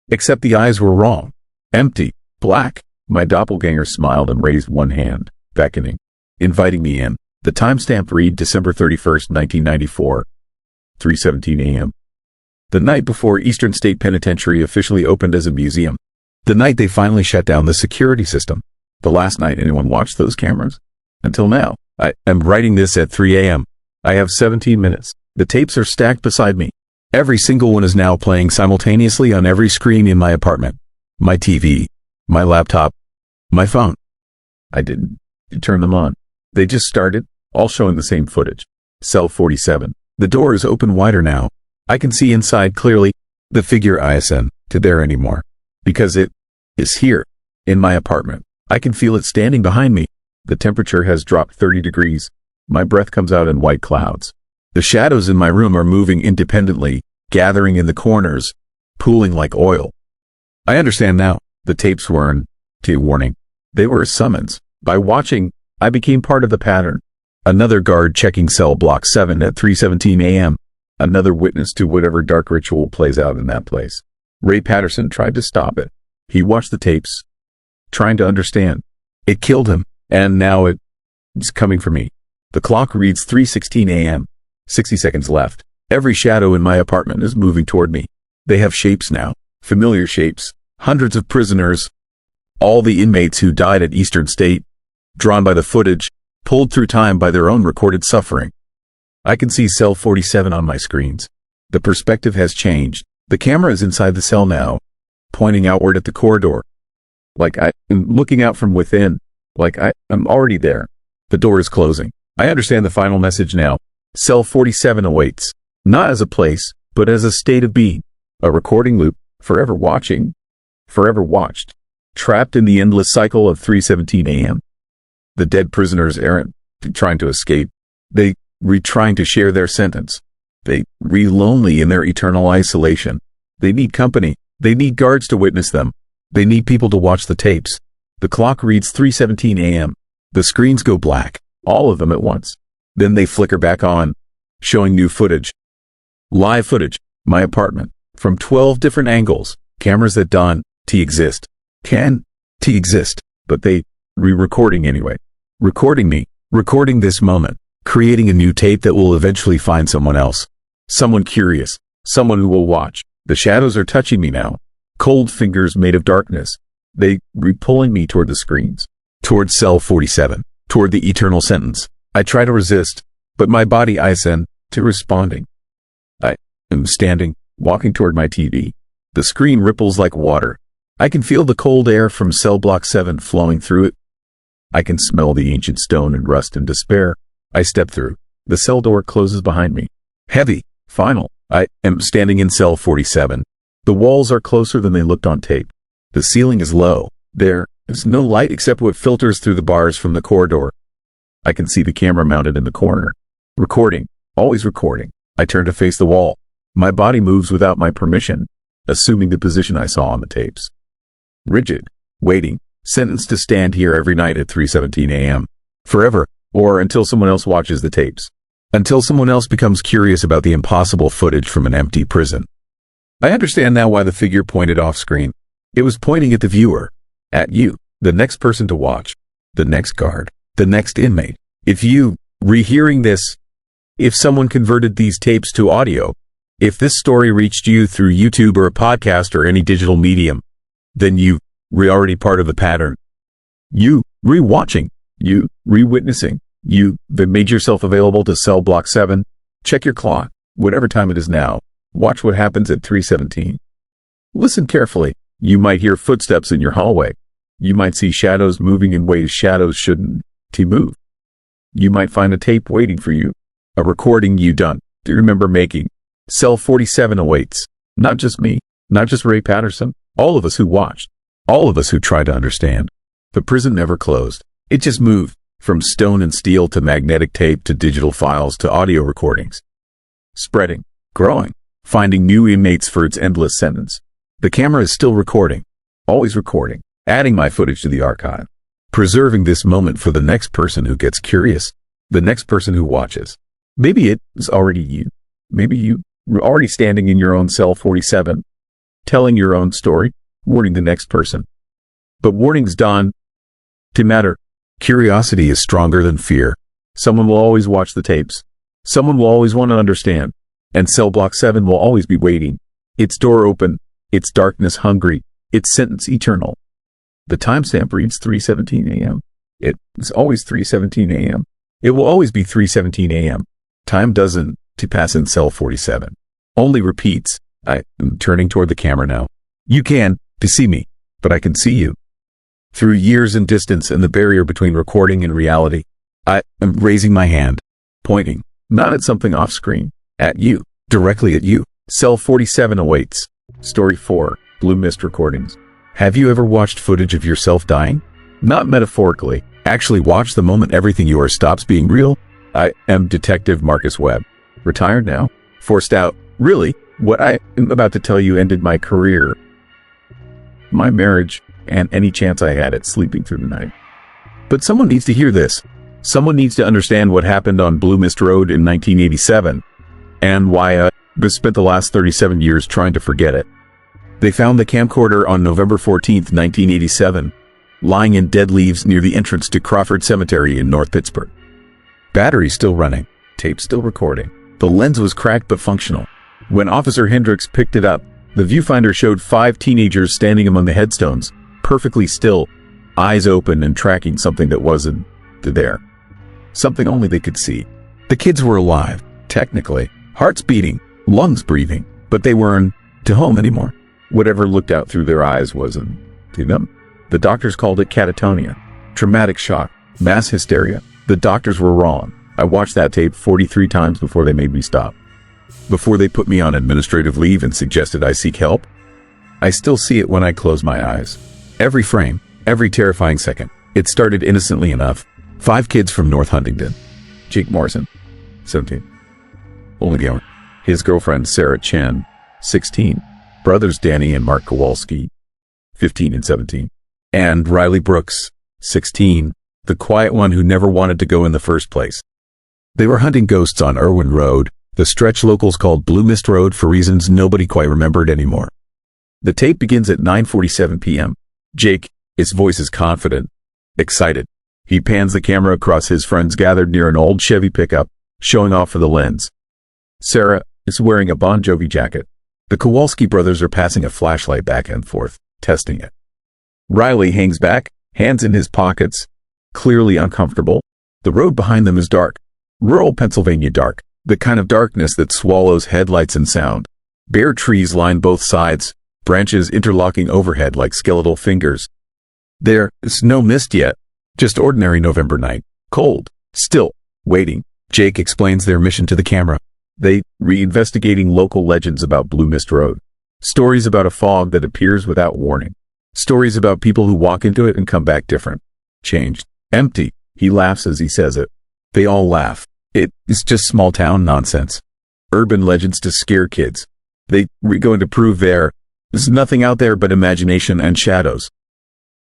Except the eyes were wrong. Empty, black. My doppelganger smiled and raised one hand, beckoning, inviting me in. The timestamp read December 31st, 1994, 3:17 a.m. The night before Eastern State Penitentiary officially opened as a museum. The night they finally shut down the security system. The last night anyone watched those cameras. Until now. I am writing this at 3 a.m. I have 17 minutes. The tapes are stacked beside me. Every single one is now playing simultaneously on every screen in my apartment. My TV, my laptop, my phone. I didn't turn them on. They just started, all showing the same footage. Cell 47. The door is open wider now. I can see inside clearly. The figure isn't there anymore. Because it is here, in my apartment. I can feel it standing behind me. The temperature has dropped 30 degrees. My breath comes out in white clouds. The shadows in my room are moving independently, gathering in the corners, pooling like oil. I understand now. The tapes weren't a warning. They were a summons. By watching, I became part of the pattern. Another guard checking cell block 7 at 3:17 a.m. Another witness to whatever dark ritual plays out in that place. Ray Patterson tried to stop it. He watched the tapes, trying to understand. It killed him, and now it's coming for me. The clock reads 3:16 a.m. 60 seconds left. Every shadow in my apartment is moving toward me. They have shapes now, familiar shapes, hundreds of prisoners, All the inmates who died at Eastern State, drawn by the footage, pulled through time by their own recorded suffering. I can see cell 47 on my screens. The perspective has changed. The camera is inside the cell now, pointing outward at the corridor. Like I am looking out from within. Like I am already there. The door is closing. I understand the final message now. Cell 47 awaits. Not as a place, but as a state of being. A recording loop, forever watching. Forever watched. Trapped in the endless cycle of 3:17 a.m. The dead prisoners aren't trying to escape. They trying to share their sentence. They lonely in their eternal isolation. They need company. They need guards to witness them. They need people to watch the tapes. The clock reads 3:17 a.m. The screens go black, all of them at once. Then they flicker back on, showing new footage. Live footage, my apartment, from 12 different angles, cameras that exist. But they re-recording anyway. Recording me, recording this moment, creating a new tape that will eventually find someone else. Someone curious, someone who will watch. The shadows are touching me now. Cold fingers made of darkness. They repulling me toward the screens. Toward cell 47. Toward the eternal sentence. I try to resist, but my body eyes in to responding. I am standing, walking toward my TV. The screen ripples like water. I can feel the cold air from cell block 7 flowing through it. I can smell the ancient stone and rust and despair. I step through. The cell door closes behind me. Heavy, final. I am standing in cell 47. The walls are closer than they looked on tape. The ceiling is low. There is no light except what filters through the bars from the corridor. I can see the camera mounted in the corner. Recording, always recording. I turn to face the wall. My body moves without my permission, assuming the position I saw on the tapes. Rigid, waiting, sentenced to stand here every night at 3:17 a.m. Forever, or until someone else watches the tapes. Until someone else becomes curious about the impossible footage from an empty prison. I understand now why the figure pointed off screen. It was pointing at the viewer. At you, the next person to watch. The next guard. The next inmate. If you, rehearing this, if someone converted these tapes to audio, if this story reached you through YouTube or a podcast or any digital medium, then you were already part of the pattern. You, re-watching. You, re-witnessing. You, that made yourself available to cell block 7. Check your clock, whatever time it is now. Watch what happens at 3:17. Listen carefully. You might hear footsteps in your hallway. You might see shadows moving in ways shadows shouldn't move. You might find a tape waiting for you. A recording you do remember making. Cell 47 awaits. Not just me. Not just Ray Patterson. All of us who watched. All of us who tried to understand. The prison never closed. It just moved. From stone and steel to magnetic tape to digital files to audio recordings. Spreading. Growing. Finding new inmates for its endless sentence. The camera is still recording. Always recording. Adding my footage to the archive. Preserving this moment for the next person who gets curious. The next person who watches. Maybe it is already you. Maybe you were already standing in your own cell 47. Telling your own story. Warning the next person. But warnings don't matter. Curiosity is stronger than fear. Someone will always watch the tapes. Someone will always want to understand. And cell block 7 will always be waiting. Its door open. Its darkness hungry. Its sentence eternal. The timestamp reads 3:17 a.m. It is always 3:17 a.m. It will always be 3:17 a.m. Time doesn't pass in cell 47. Only repeats. I am turning toward the camera now. You can see me, but I can see you. Through years and distance and the barrier between recording and reality, I am raising my hand, pointing, not at something off screen, at you, directly at you. Cell 47 awaits. Story 4, Blue Mist Recordings. Have you ever watched footage of yourself dying? Not metaphorically. Actually watch the moment everything you are stops being real. I am Detective Marcus Webb. Retired now. Forced out. Really, what I am about to tell you ended my career, my marriage, and any chance I had at sleeping through the night. But someone needs to hear this. Someone needs to understand what happened on Blue Mist Road in 1987, and why I spent the last 37 years trying to forget it. They found the camcorder on November 14th, 1987, lying in dead leaves near the entrance to Crawford Cemetery in North Pittsburgh. Battery still running, tape still recording. The lens was cracked but functional. When Officer Hendricks picked it up, the viewfinder showed 5 teenagers standing among the headstones, perfectly still, eyes open and tracking something that wasn't there. Something only they could see. The kids were alive, technically, hearts beating, lungs breathing, but they weren't to home anymore. Whatever looked out through their eyes wasn't to them. The doctors called it catatonia, traumatic shock, mass hysteria. The doctors were wrong. I watched that tape 43 times before they made me stop. Before they put me on administrative leave and suggested I seek help. I still see it when I close my eyes. Every frame, every terrifying second. It started innocently enough. 5 kids from North Huntingdon. Jake Morrison, 17. Only Gilmer. His girlfriend Sarah Chen, 16. Brothers Danny and Mark Kowalski, 15 and 17. And Riley Brooks, 16. The quiet one who never wanted to go in the first place. They were hunting ghosts on Irwin Road, the stretch locals called Blue Mist Road for reasons nobody quite remembered anymore. The tape begins at 9:47 p.m. Jake, his voice is confident, excited. He pans the camera across his friends gathered near an old Chevy pickup, showing off for the lens. Sarah is wearing a Bon Jovi jacket. The Kowalski brothers are passing a flashlight back and forth, testing it. Riley hangs back, hands in his pockets, clearly uncomfortable. The road behind them is dark. Rural Pennsylvania dark. The kind of darkness that swallows headlights and sound. Bare trees line both sides, branches interlocking overhead like skeletal fingers. There is no mist yet, just ordinary November night. Cold, still, waiting. Jake explains their mission to the camera. They reinvestigating local legends about Blue Mist Road. Stories about a fog that appears without warning. Stories about people who walk into it and come back different. Changed. Empty. He laughs as he says it. They all laugh. It is just small town nonsense. Urban legends to scare kids. They're going to prove there's nothing out there but imagination and shadows.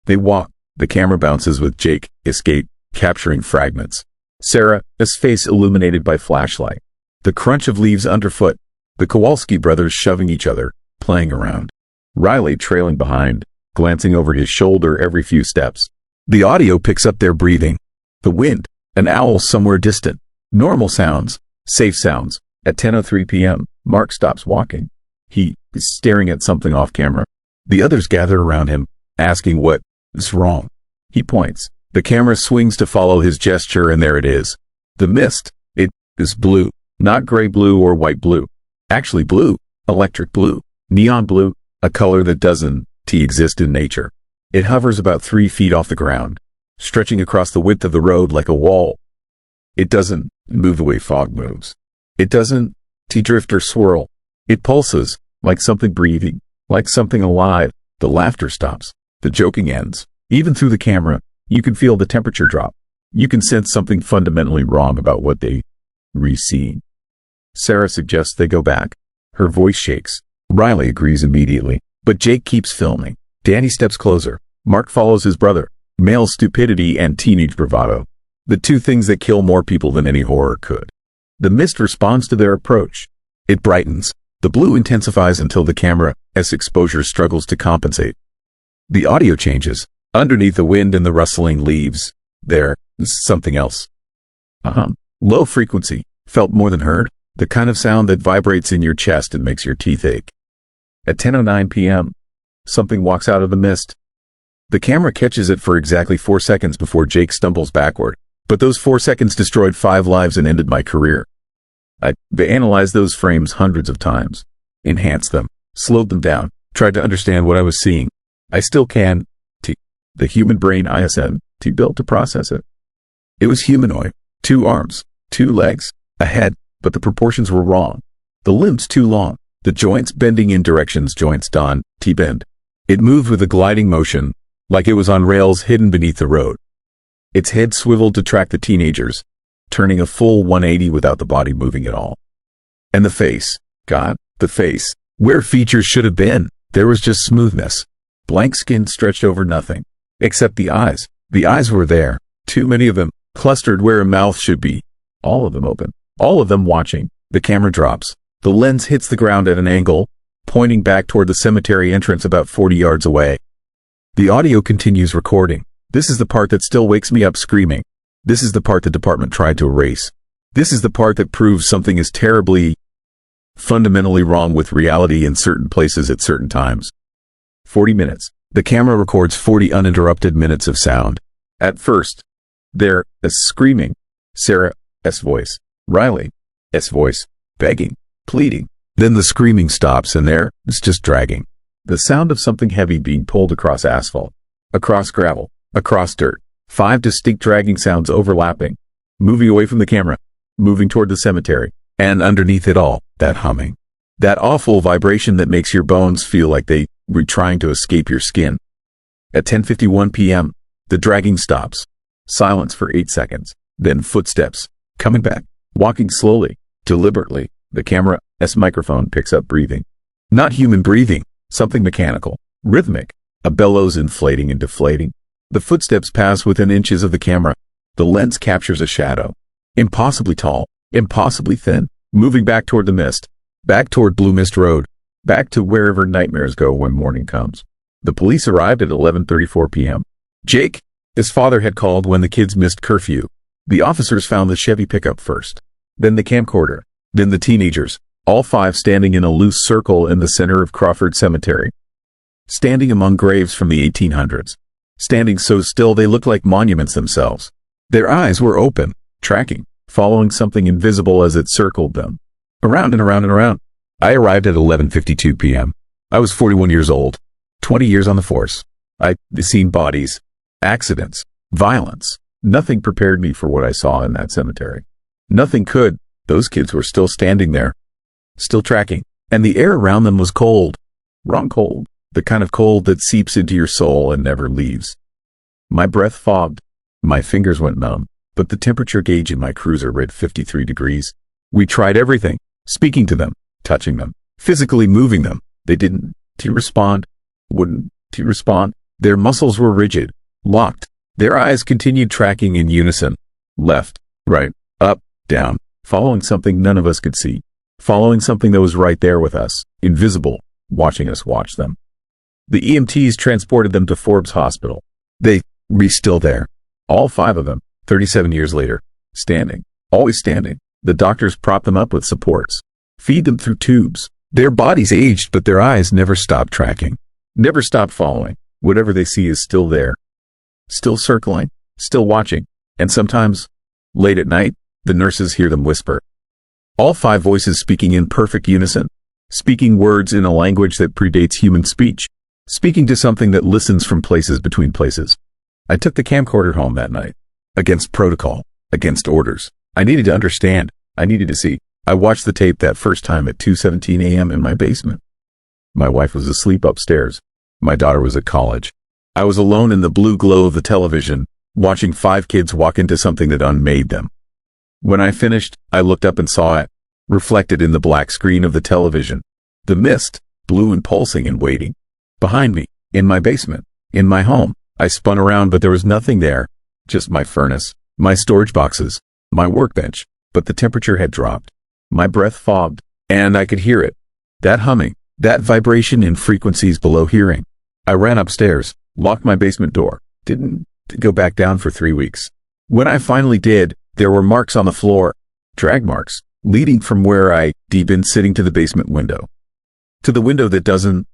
They walk. The camera bounces with Jake, escape, capturing fragments. Sarah, his face illuminated by flashlight. The crunch of leaves underfoot. The Kowalski brothers shoving each other, playing around. Riley trailing behind, glancing over his shoulder every few steps. The audio picks up their breathing. The wind, an owl somewhere distant. Normal sounds, safe sounds. At 10:03 p.m., Mark stops walking. He is staring at something off camera. The others gather around him, asking what is wrong. He points. The camera swings to follow his gesture, and there it is. The mist. It is blue, not gray blue or white blue. Actually blue, electric blue, neon blue, a color that doesn't exist in nature. It hovers about 3 feet off the ground, stretching across the width of the road like a wall. It doesn't move the way fog moves. It doesn't drift or swirl. It pulses, like something breathing, like something alive. The laughter stops. The joking ends. Even through the camera, you can feel the temperature drop. You can sense something fundamentally wrong about what they see. Sarah suggests they go back. Her voice shakes. Riley agrees immediately, but Jake keeps filming. Danny steps closer. Mark follows his brother. Male stupidity and teenage bravado. The two things that kill more people than any horror could. The mist responds to their approach. It brightens. The blue intensifies until the camera's exposure struggles to compensate. The audio changes. Underneath the wind and the rustling leaves, there is something else. Low frequency, felt more than heard. The kind of sound that vibrates in your chest and makes your teeth ache. At 10:09 p.m., something walks out of the mist. The camera catches it for exactly 4 seconds before Jake stumbles backward. But those 4 seconds destroyed 5 lives and ended my career. I analyzed those frames hundreds of times, enhanced them, slowed them down, tried to understand what I was seeing. I still can. The human brain isn't built to process it. It was humanoid. 2 arms, 2 legs, a head, but the proportions were wrong. The limbs too long, the joints bending in directions joints don't bend. It moved with a gliding motion, like it was on rails hidden beneath the road. Its head swiveled to track the teenagers, turning a full 180 without the body moving at all. And the face, God, the face, where features should have been, there was just smoothness. Blank skin stretched over nothing, except the eyes. The eyes were there, too many of them, clustered where a mouth should be. All of them open, all of them watching. The camera drops. The lens hits the ground at an angle, pointing back toward the cemetery entrance about 40 yards away. The audio continues recording. This is the part that still wakes me up screaming. This is the part the department tried to erase. This is the part that proves something is terribly, fundamentally wrong with reality in certain places at certain times. 40 minutes. The camera records 40 uninterrupted minutes of sound. At first, there is screaming, Sarah's voice, Riley's voice, begging, pleading. Then the screaming stops and there it's just dragging. The sound of something heavy being pulled across asphalt, across gravel, across dirt. 5 distinct dragging sounds overlapping, moving away from the camera, moving toward the cemetery, and underneath it all, that humming. That awful vibration that makes your bones feel like they were trying to escape your skin. At 10:51 p.m., the dragging stops. Silence for 8 seconds. Then footsteps, coming back, walking slowly, deliberately. The camera's microphone picks up breathing. Not human breathing, something mechanical, rhythmic, a bellows inflating and deflating. The footsteps pass within inches of the camera. The lens captures a shadow. Impossibly tall, impossibly thin, moving back toward the mist, back toward Blue Mist Road, back to wherever nightmares go when morning comes. The police arrived at 11:34 p.m. Jake, his father, had called when the kids missed curfew. The officers found the Chevy pickup first, then the camcorder, then the teenagers, all 5 standing in a loose circle in the center of Crawford Cemetery. Standing among graves from the 1800s. Standing so still they looked like monuments themselves. Their eyes were open, tracking, following something invisible as it circled them. Around and around and around. I arrived at 11:52 p.m. I was 41 years old. 20 years on the force. I'd seen bodies, accidents, violence. Nothing prepared me for what I saw in that cemetery. Nothing could. Those kids were still standing there, still tracking, and the air around them was cold. Wrong cold. The kind of cold that seeps into your soul and never leaves. My breath fogged. My fingers went numb, but the temperature gauge in my cruiser read 53 degrees. We tried everything, speaking to them, touching them, physically moving them. They didn't respond. Wouldn't respond. Their muscles were rigid, locked. Their eyes continued tracking in unison. Left, right, up, down, following something none of us could see. Following something that was right there with us, invisible, watching us watch them. The EMTs transported them to Forbes Hospital. They were still there. All 5 of them, 37 years later, standing, always standing. The doctors propped them up with supports, feed them through tubes. Their bodies aged, but their eyes never stopped tracking, never stopped following. Whatever they see is still there, still circling, still watching. And sometimes, late at night, the nurses hear them whisper. All 5 voices speaking in perfect unison, speaking words in a language that predates human speech. Speaking to something that listens from places between places. I took the camcorder home that night. Against protocol. Against orders. I needed to understand. I needed to see. I watched the tape that first time at 2:17 a.m. in my basement. My wife was asleep upstairs. My daughter was at college. I was alone in the blue glow of the television, watching 5 kids walk into something that unmade them. When I finished, I looked up and saw it, reflected in the black screen of the television. The mist, blue and pulsing and waiting. Behind me, in my basement, in my home. I spun around, but there was nothing there. Just my furnace, my storage boxes, my workbench. But the temperature had dropped. My breath fogged, and I could hear it. That humming, that vibration in frequencies below hearing. I ran upstairs, locked my basement door, didn't go back down for 3 weeks. When I finally did, there were marks on the floor, drag marks, leading from where I'd been sitting to the basement window. To the window that doesn't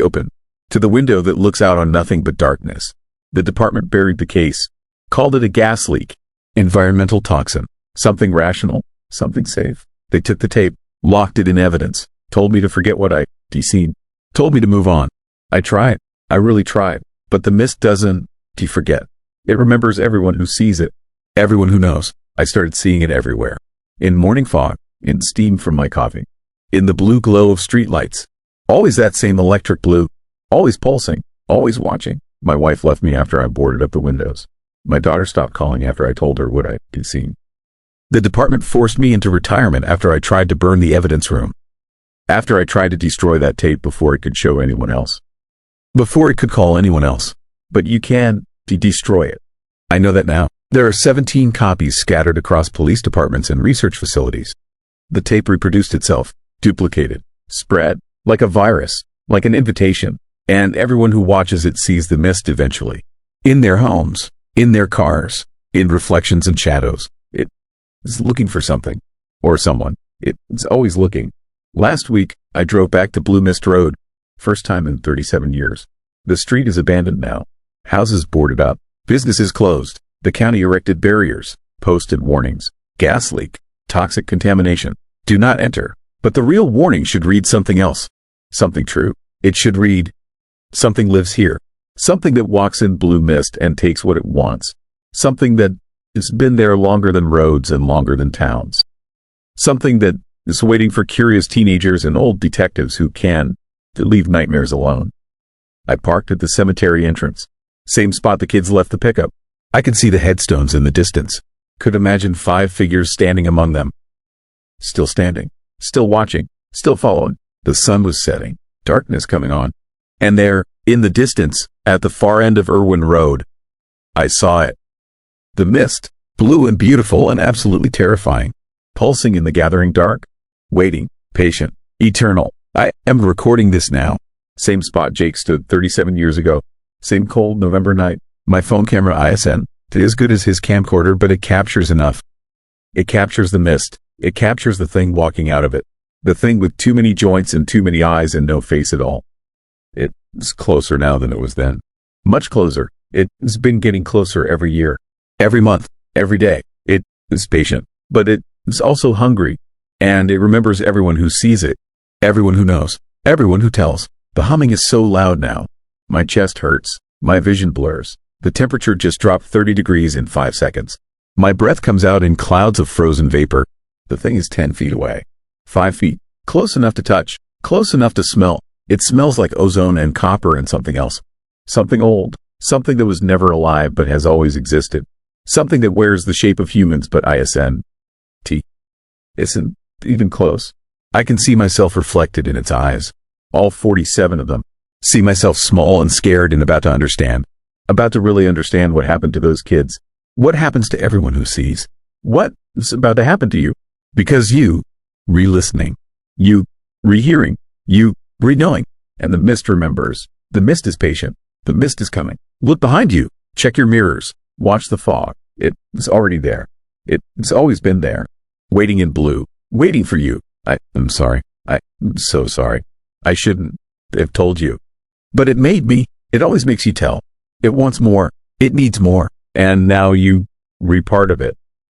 open. To the window that looks out on nothing but darkness. The department buried the case, called it a gas leak, environmental toxin, something rational, something safe. They took the tape, locked it in evidence, told me to forget what I'd seen, told me to move on. I tried, I really tried, but the mist doesn't forget. It remembers everyone who sees it, everyone who knows. I started seeing it everywhere. In morning fog, in steam from my coffee, in the blue glow of streetlights. Always that same electric blue. Always pulsing, always watching. My wife left me after I boarded up the windows. My daughter stopped calling after I told her what I'd seen. The department forced me into retirement after I tried to burn the evidence room. After I tried to destroy that tape before it could show anyone else. Before it could call anyone else. But you can destroy it. I know that now. There are 17 copies scattered across police departments and research facilities. The tape reproduced itself, duplicated, spread, like a virus, like an invitation. And everyone who watches it sees the mist eventually. In their homes, in their cars, in reflections and shadows. It is looking for something. Or someone. It's always looking. Last week, I drove back to Blue Mist Road. First time in 37 years. The street is abandoned now. Houses boarded up. Businesses closed. The county erected barriers, posted warnings. Gas leak. Toxic contamination. Do not enter. But the real warning should read something else. Something true. It should read, something lives here. Something that walks in blue mist and takes what it wants. Something that has been there longer than roads and longer than towns. Something that is waiting for curious teenagers and old detectives who can leave nightmares alone. I parked at the cemetery entrance. Same spot the kids left the pickup. I could see the headstones in the distance. Could imagine 5 figures standing among them. Still standing. Still watching. Still following. The sun was setting. Darkness coming on. And there, in the distance, at the far end of Irwin Road, I saw it. The mist, blue and beautiful and absolutely terrifying, pulsing in the gathering dark, waiting, patient, eternal. I am recording this now. Same spot Jake stood 37 years ago. Same cold November night. My phone camera ISN, it is as good as his camcorder, but it captures enough. It captures the mist. It captures the thing walking out of it. The thing with too many joints and too many eyes and no face at all. It's closer now than it was then. Much closer. It's been getting closer every year. Every month. Every day. It is patient. But it is also hungry. And it remembers everyone who sees it. Everyone who knows. Everyone who tells. The humming is so loud now. My chest hurts. My vision blurs. The temperature just dropped 30 degrees in 5 seconds. My breath comes out in clouds of frozen vapor. The thing is 10 feet away. 5 feet. Close enough to touch. Close enough to smell. It smells like ozone and copper and something else. Something old. Something that was never alive but has always existed. Something that wears the shape of humans but ISN. Isn't even close. I can see myself reflected in its eyes. All 47 of them. See myself small and scared and about to understand. About to really understand what happened to those kids. What happens to everyone who sees? What is about to happen to you? Because you, re-listening. You, rehearing. You, re-knowing. And the mist remembers. The mist is patient. The mist is coming. Look behind you. Check your mirrors. Watch the fog. It's already there. It's always been there. Waiting in blue. Waiting for you. I'm sorry. I'm so sorry. I shouldn't have told you. But it made me. It always makes you tell. It wants more. It needs more. And now you re-part of it.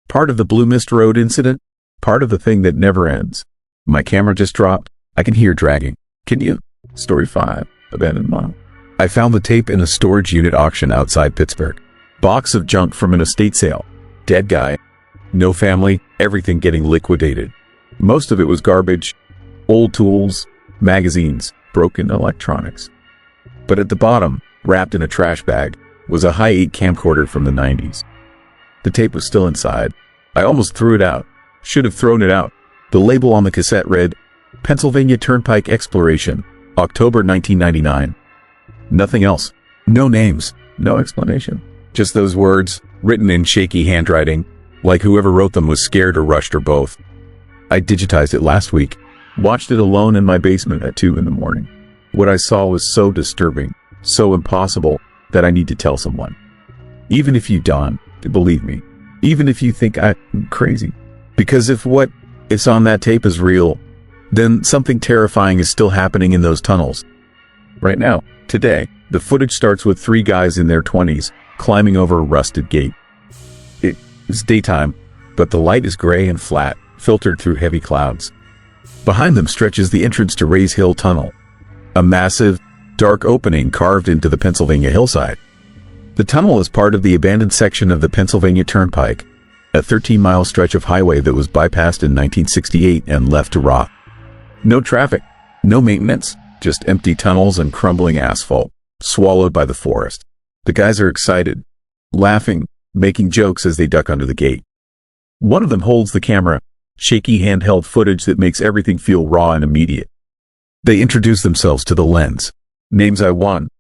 Part of the Blue Mist Road incident. Part of the thing that never ends. My camera just dropped. I can hear dragging. Can you? Story 5. Abandoned Mom. I found the tape in a storage unit auction outside Pittsburgh. Box of junk from an estate sale. Dead guy. No family. Everything getting liquidated. Most of it was garbage. Old tools. Magazines. Broken electronics. But at the bottom, wrapped in a trash bag, was a high-8 camcorder from the 90s. The tape was still inside. I almost threw it out. Should have thrown it out. The label on the cassette read, Pennsylvania Turnpike Exploration, October 1999. Nothing else. No names. No explanation. Just those words, written in shaky handwriting, like whoever wrote them was scared or rushed or both. I digitized it last week. Watched it alone in my basement at 2 in the morning. What I saw was so disturbing, so impossible, that I need to tell someone. Even if you don't believe me. Even if you think I'm crazy. Because if what is on that tape is real, then something terrifying is still happening in those tunnels. Right now, today, the footage starts with 3 guys in their 20s climbing over a rusted gate. It's daytime, but the light is gray and flat, filtered through heavy clouds. Behind them stretches the entrance to Rays Hill Tunnel, a massive, dark opening carved into the Pennsylvania hillside. The tunnel is part of the abandoned section of the Pennsylvania Turnpike, a 13-mile stretch of highway that was bypassed in 1968 and left to rot. No traffic, no maintenance, just empty tunnels and crumbling asphalt, swallowed by the forest. The guys are excited, laughing, making jokes as they duck under the gate. One of them holds the camera, shaky handheld footage that makes everything feel raw and immediate. They introduce themselves to the lens. Names I want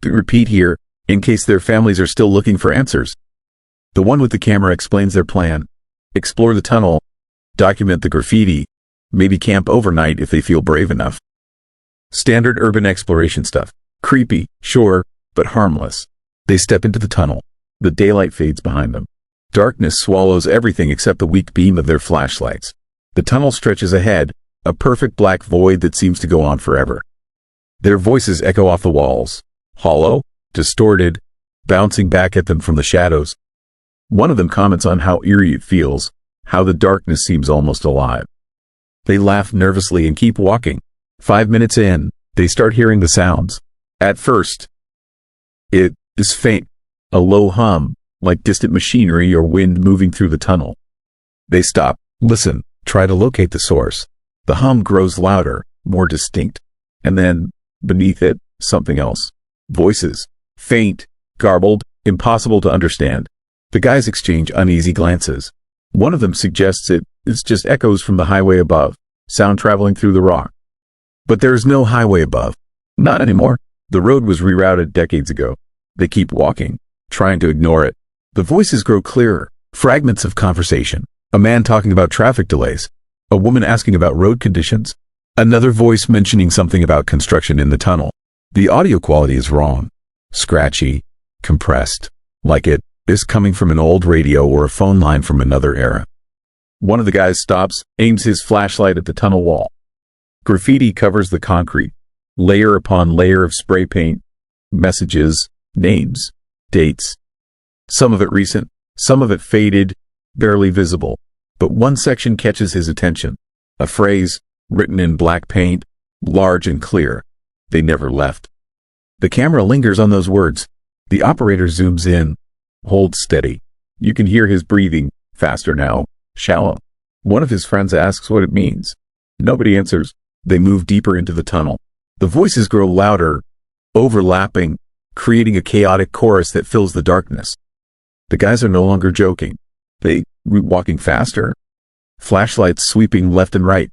to repeat here, in case their families are still looking for answers. The one with the camera explains their plan. Explore the tunnel, document the graffiti, maybe camp overnight if they feel brave enough. Standard urban exploration stuff. Creepy, sure, but harmless. They step into the tunnel. The daylight fades behind them. Darkness swallows everything except the weak beam of their flashlights. The tunnel stretches ahead, a perfect black void that seems to go on forever. Their voices echo off the walls. hollow, distorted, bouncing back at them from the shadows. One of them comments on how eerie it feels, how the darkness seems almost alive. They laugh nervously and keep walking. 5 minutes in, they start hearing the sounds. At first, it is faint, a low hum, like distant machinery or wind moving through the tunnel. They stop, listen, try to locate the source. The hum grows louder, more distinct. And then, beneath it, something else. Voices. Faint, garbled, impossible to understand. The guys exchange uneasy glances. One of them suggests it is just echoes from the highway above, sound traveling through the rock. But there is no highway above. Not anymore. The road was rerouted decades ago. They keep walking, trying to ignore it. The voices grow clearer, fragments of conversation. A man talking about traffic delays. A woman asking about road conditions. Another voice mentioning something about construction in the tunnel. The audio quality is wrong. Scratchy, compressed, like it is coming from an old radio or a phone line from another era. One of the guys stops, aims his flashlight at the tunnel wall. Graffiti covers the concrete, layer upon layer of spray paint, messages, names, dates. Some of it recent, some of it faded, barely visible. But one section catches his attention. A phrase, written in black paint, large and clear. They never left. The camera lingers on those words. The operator zooms in. Hold steady. You can hear his breathing, faster now, shallow. One of his friends asks what it means. Nobody answers. They move deeper into the tunnel. The voices grow louder, overlapping, creating a chaotic chorus that fills the darkness. The guys are no longer joking. They walking faster. Flashlights sweeping left and right,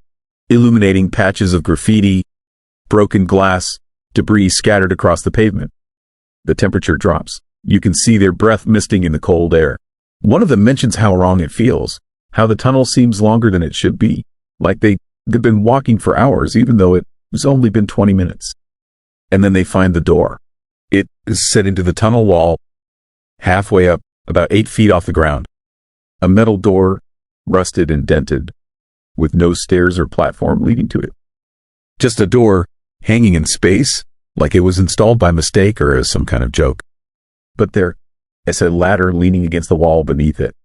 illuminating patches of graffiti, broken glass, debris scattered across the pavement. The temperature drops. You can see their breath misting in the cold air. One of them mentions how wrong it feels, how the tunnel seems longer than it should be, like they've been walking for hours even though it's only been 20 minutes. And then they find the door. It is set into the tunnel wall, halfway up, about 8 feet off the ground. A metal door, rusted and dented, with no stairs or platform leading to it. Just a door, hanging in space, like it was installed by mistake or as some kind of joke. But there is a ladder leaning against the wall beneath it.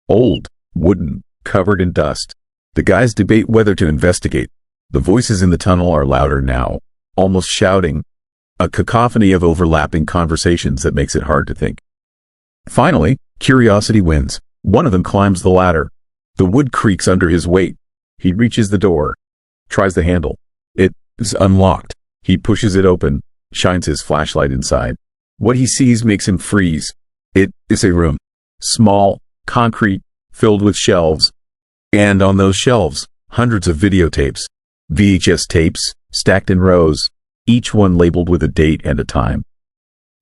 Old, wooden, covered in dust. The guys debate whether to investigate. The voices in the tunnel are louder now, almost shouting, a cacophony of overlapping conversations that makes it hard to think. Finally, curiosity wins. One of them climbs the ladder. The wood creaks under his weight. He reaches the door, tries the handle. It is unlocked. He pushes it open, shines his flashlight inside. What he sees makes him freeze. It is a room. Small, concrete, filled with shelves. And on those shelves, hundreds of videotapes. VHS tapes, stacked in rows, each one labeled with a date and a time.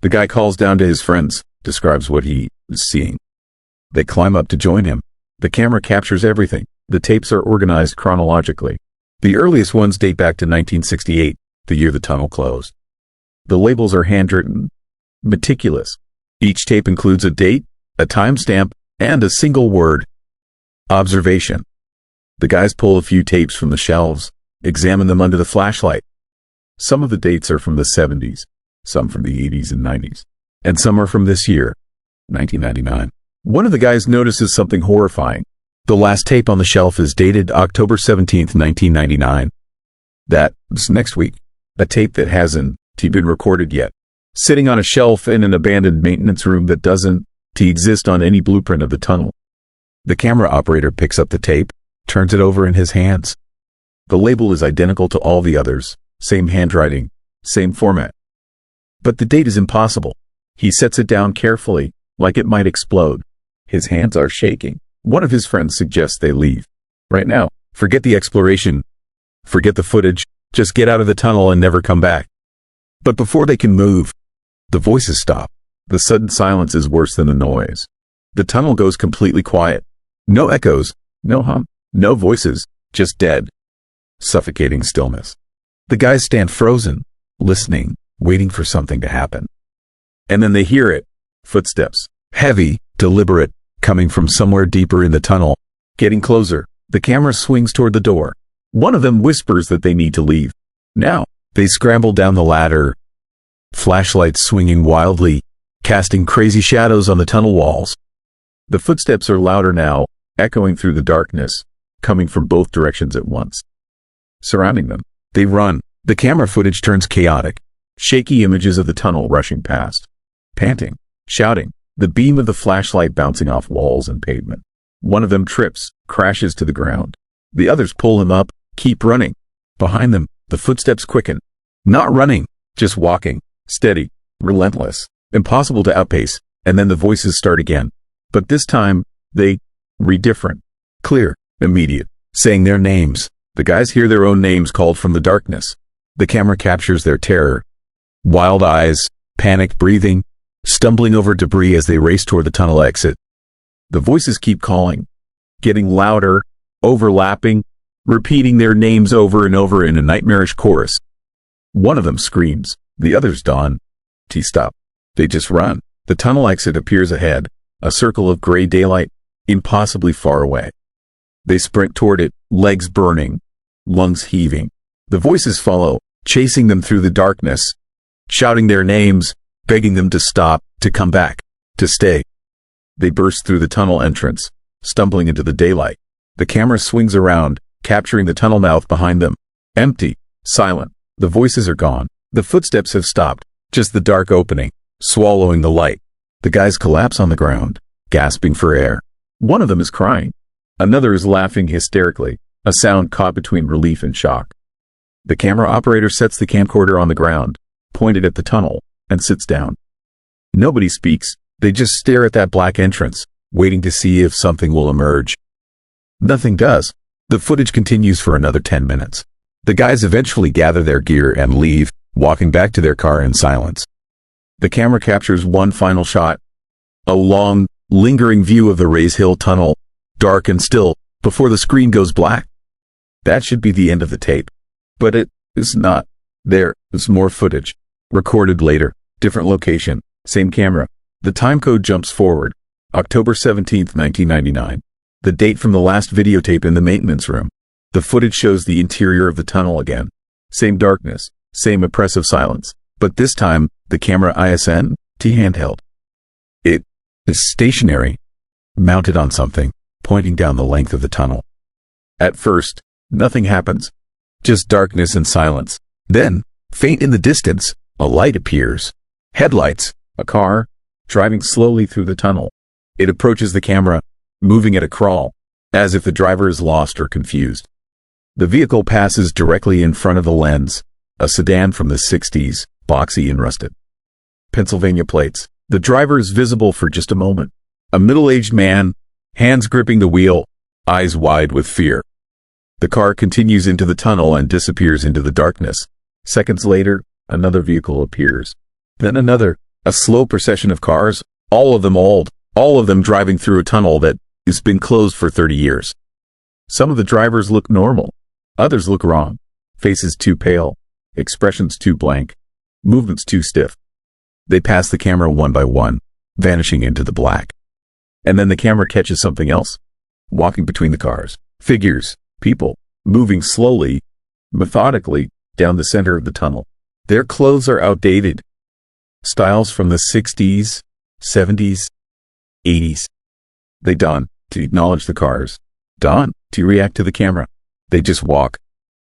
The guy calls down to his friends, describes what he is seeing. They climb up to join him. The camera captures everything. The tapes are organized chronologically. The earliest ones date back to 1968, the year the tunnel closed. The labels are handwritten, meticulous. Each tape includes a date, a timestamp, and a single word. Observation. The guys pull a few tapes from the shelves, examine them under the flashlight. Some of the dates are from the 70s, some from the 80s and 90s, and some are from this year, 1999. One of the guys notices something horrifying. The last tape on the shelf is dated October 17th, 1999. That's next week. A tape that hasn't been recorded yet. Sitting on a shelf in an abandoned maintenance room that doesn't exist on any blueprint of the tunnel. The camera operator picks up the tape, turns it over in his hands. The label is identical to all the others. Same handwriting, same format. But the date is impossible. He sets it down carefully, like it might explode. His hands are shaking. One of his friends suggests they leave. Right now, forget the exploration. Forget the footage. Just get out of the tunnel and never come back. But before they can move, the voices stop. The sudden silence is worse than the noise. The tunnel goes completely quiet. No echoes, no hum, no voices, just dead, suffocating stillness. The guys stand frozen, listening, waiting for something to happen. And then they hear it. Footsteps. Heavy, deliberate, coming from somewhere deeper in the tunnel. Getting closer. The camera swings toward the door. One of them whispers that they need to leave. Now, they scramble down the ladder, flashlights swinging wildly, casting crazy shadows on the tunnel walls. The footsteps are louder now, echoing through the darkness, coming from both directions at once. Surrounding them, they run. The camera footage turns chaotic. Shaky images of the tunnel rushing past. Panting, shouting, the beam of the flashlight bouncing off walls and pavement. One of them trips, crashes to the ground. The others pull him up, keep running. Behind them, the footsteps quicken. Not running, just walking, steady, relentless, impossible to outpace, and then the voices start again. But this time, they read different, clear, immediate, saying their names. The guys hear their own names called from the darkness. The camera captures their terror. Wild eyes, panicked breathing, stumbling over debris as they race toward the tunnel exit. The voices keep calling, getting louder, overlapping, repeating their names over and over in a nightmarish chorus. One of them screams, the others dawn. Stop. They just run. The tunnel exit appears ahead, a circle of gray daylight, impossibly far away. They sprint toward it, legs burning, lungs heaving. The voices follow, chasing them through the darkness, shouting their names, begging them to stop, to come back, to stay. They burst through the tunnel entrance, stumbling into the daylight. The camera swings around, capturing the tunnel mouth behind them. Empty, silent. The voices are gone. The footsteps have stopped, just the dark opening, swallowing the light. The guys collapse on the ground, gasping for air. One of them is crying. Another is laughing hysterically, a sound caught between relief and shock. The camera operator sets the camcorder on the ground, pointed at the tunnel, and sits down. Nobody speaks. They just stare at that black entrance, waiting to see if something will emerge. Nothing does. The footage continues for another 10 minutes. The guys eventually gather their gear and leave, walking back to their car in silence. The camera captures one final shot. A long, lingering view of the Rays Hill Tunnel, dark and still, before the screen goes black. That should be the end of the tape. But it is not. There is more footage. Recorded later, different location, same camera. The time code jumps forward. October 17th, 1999. The date from the last videotape in the maintenance room. The footage shows the interior of the tunnel again. Same darkness, same oppressive silence. But this time, the camera ISN handheld. It is stationary, mounted on something, pointing down the length of the tunnel. At first, nothing happens. Just darkness and silence. Then, faint in the distance, a light appears. Headlights, a car, driving slowly through the tunnel. It approaches the camera, moving at a crawl, as if the driver is lost or confused. The vehicle passes directly in front of the lens, a sedan from the 60s, boxy and rusted. Pennsylvania plates. The driver is visible for just a moment. A middle-aged man, hands gripping the wheel, eyes wide with fear. The car continues into the tunnel and disappears into the darkness. Seconds later, another vehicle appears. Then another, a slow procession of cars, all of them old, all of them driving through a tunnel that has been closed for 30 years. Some of the drivers look normal. Others look wrong. Faces too pale, expressions too blank, movements too stiff. They pass the camera one by one, vanishing into the black. And then the camera catches something else. Walking between the cars. Figures, people, moving slowly, methodically, down the center of the tunnel. Their clothes are outdated. Styles from the 60s, 70s, 80s. They don to acknowledge the cars. Don to react to the camera. They just walk,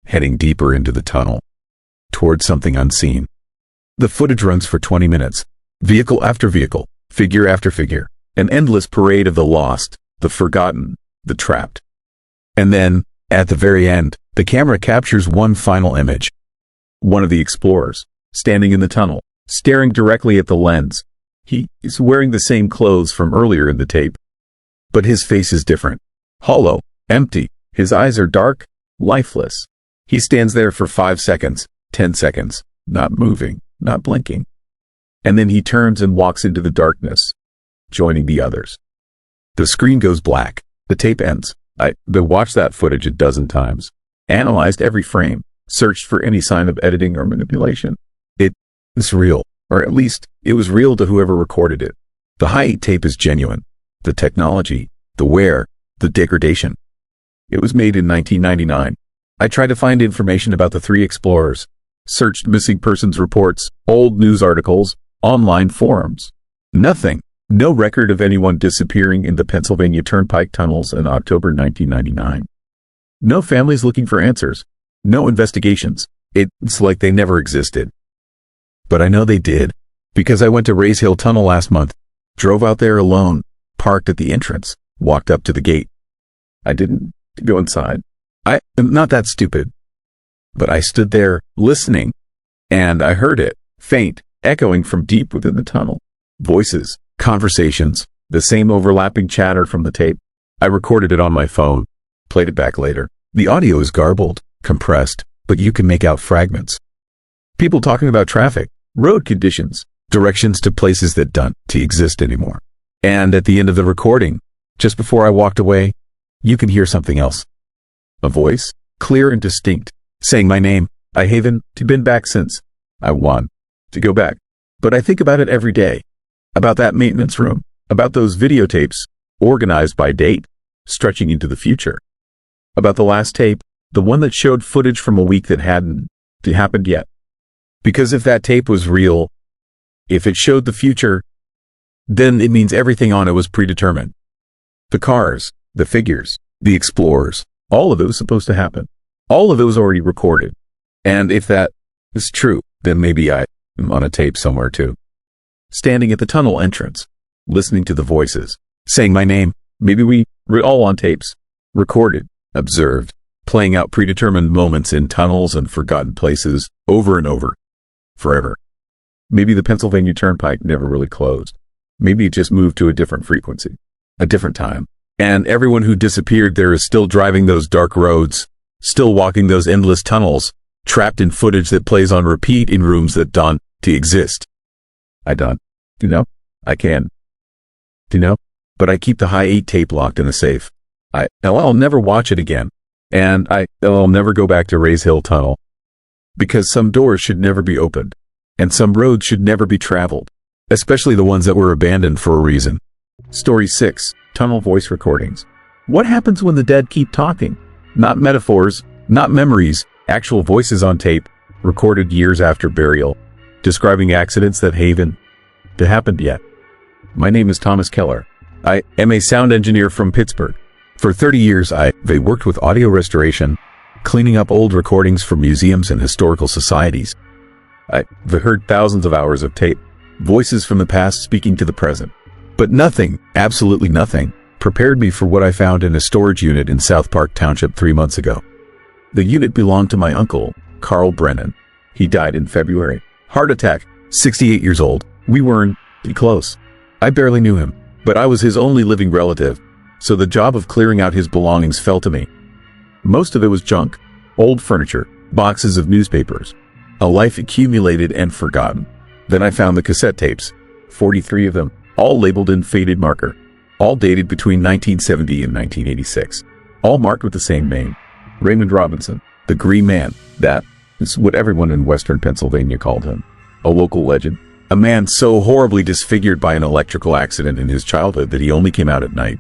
heading deeper into the tunnel, towards something unseen. The footage runs for 20 minutes. Vehicle after vehicle, figure after figure. An endless parade of the lost, the forgotten, the trapped. And then, at the very end, the camera captures one final image. One of the explorers, standing in the tunnel, staring directly at the lens. He is wearing the same clothes from earlier in the tape. But his face is different. Hollow, empty. His eyes are dark, lifeless. He stands there for 5 seconds, 10 seconds, not moving, not blinking. And then he turns and walks into the darkness, joining the others. The screen goes black. The tape ends. I watched that footage a dozen times, analyzed every frame, searched for any sign of editing or manipulation. It's real, or at least it was real to whoever recorded it. The high tape is genuine. The technology, the wear, the degradation. It was made in 1999. I tried to find information about the 3 explorers. Searched missing persons reports, old news articles, online forums. Nothing. No record of anyone disappearing in the Pennsylvania Turnpike tunnels in October 1999. No families looking for answers. No investigations. It's like they never existed. But I know they did, because I went to Rays Hill Tunnel last month, drove out there alone, parked at the entrance, walked up to the gate. I didn't go inside. I am not that stupid. But I stood there, listening, and I heard it, faint, echoing from deep within the tunnel. Voices, conversations, the same overlapping chatter from the tape. I recorded it on my phone, played it back later. The audio is garbled, compressed, but you can make out fragments. People talking about traffic, road conditions, directions to places that don't exist anymore. And at the end of the recording, just before I walked away, you can hear something else. A voice, clear and distinct, saying my name. I haven't been back since. I want to go back. But I think about it every day. About that maintenance room. About those videotapes, organized by date, stretching into the future. About the last tape, the one that showed footage from a week that hadn't happened yet. Because if that tape was real, if it showed the future, then it means everything on it was predetermined. The cars, the figures, the explorers, all of it was supposed to happen. All of it was already recorded. And if that is true, then maybe I am on a tape somewhere too. Standing at the tunnel entrance, listening to the voices, saying my name. Maybe we were all on tapes, recorded, observed, playing out predetermined moments in tunnels and forgotten places over and over, forever. Maybe the Pennsylvania Turnpike never really closed. Maybe it just moved to a different frequency, a different time. And everyone who disappeared there is still driving those dark roads, still walking those endless tunnels, trapped in footage that plays on repeat in rooms that don't exist. I don't. I can. But I keep the high 8 tape locked in a safe. I'll never watch it again. And I'll never go back to Rays Hill Tunnel. Because some doors should never be opened. And some roads should never be traveled. Especially the ones that were abandoned for a reason. Story 6. Tunnel voice recordings. What happens when the dead keep talking? Not metaphors, not memories, actual voices on tape, recorded years after burial, describing accidents that haven't happened yet. My name is Thomas Keller. I am a sound engineer from Pittsburgh. For 30 years, I worked with audio restoration, cleaning up old recordings for museums and historical societies. I've heard thousands of hours of tape, voices from the past speaking to the present. But nothing, absolutely nothing, prepared me for what I found in a storage unit in South Park Township 3 months ago. The unit belonged to my uncle, Carl Brennan. He died in February. Heart attack, 68 years old. We weren't close. I barely knew him, but I was his only living relative, so the job of clearing out his belongings fell to me. Most of it was junk, old furniture, boxes of newspapers, a life accumulated and forgotten. Then I found the cassette tapes, 43 of them, all labeled in faded marker, all dated between 1970 and 1986, all marked with the same name, Raymond Robinson, the Green Man. That is what everyone in Western Pennsylvania called him, a local legend, a man so horribly disfigured by an electrical accident in his childhood that he only came out at night.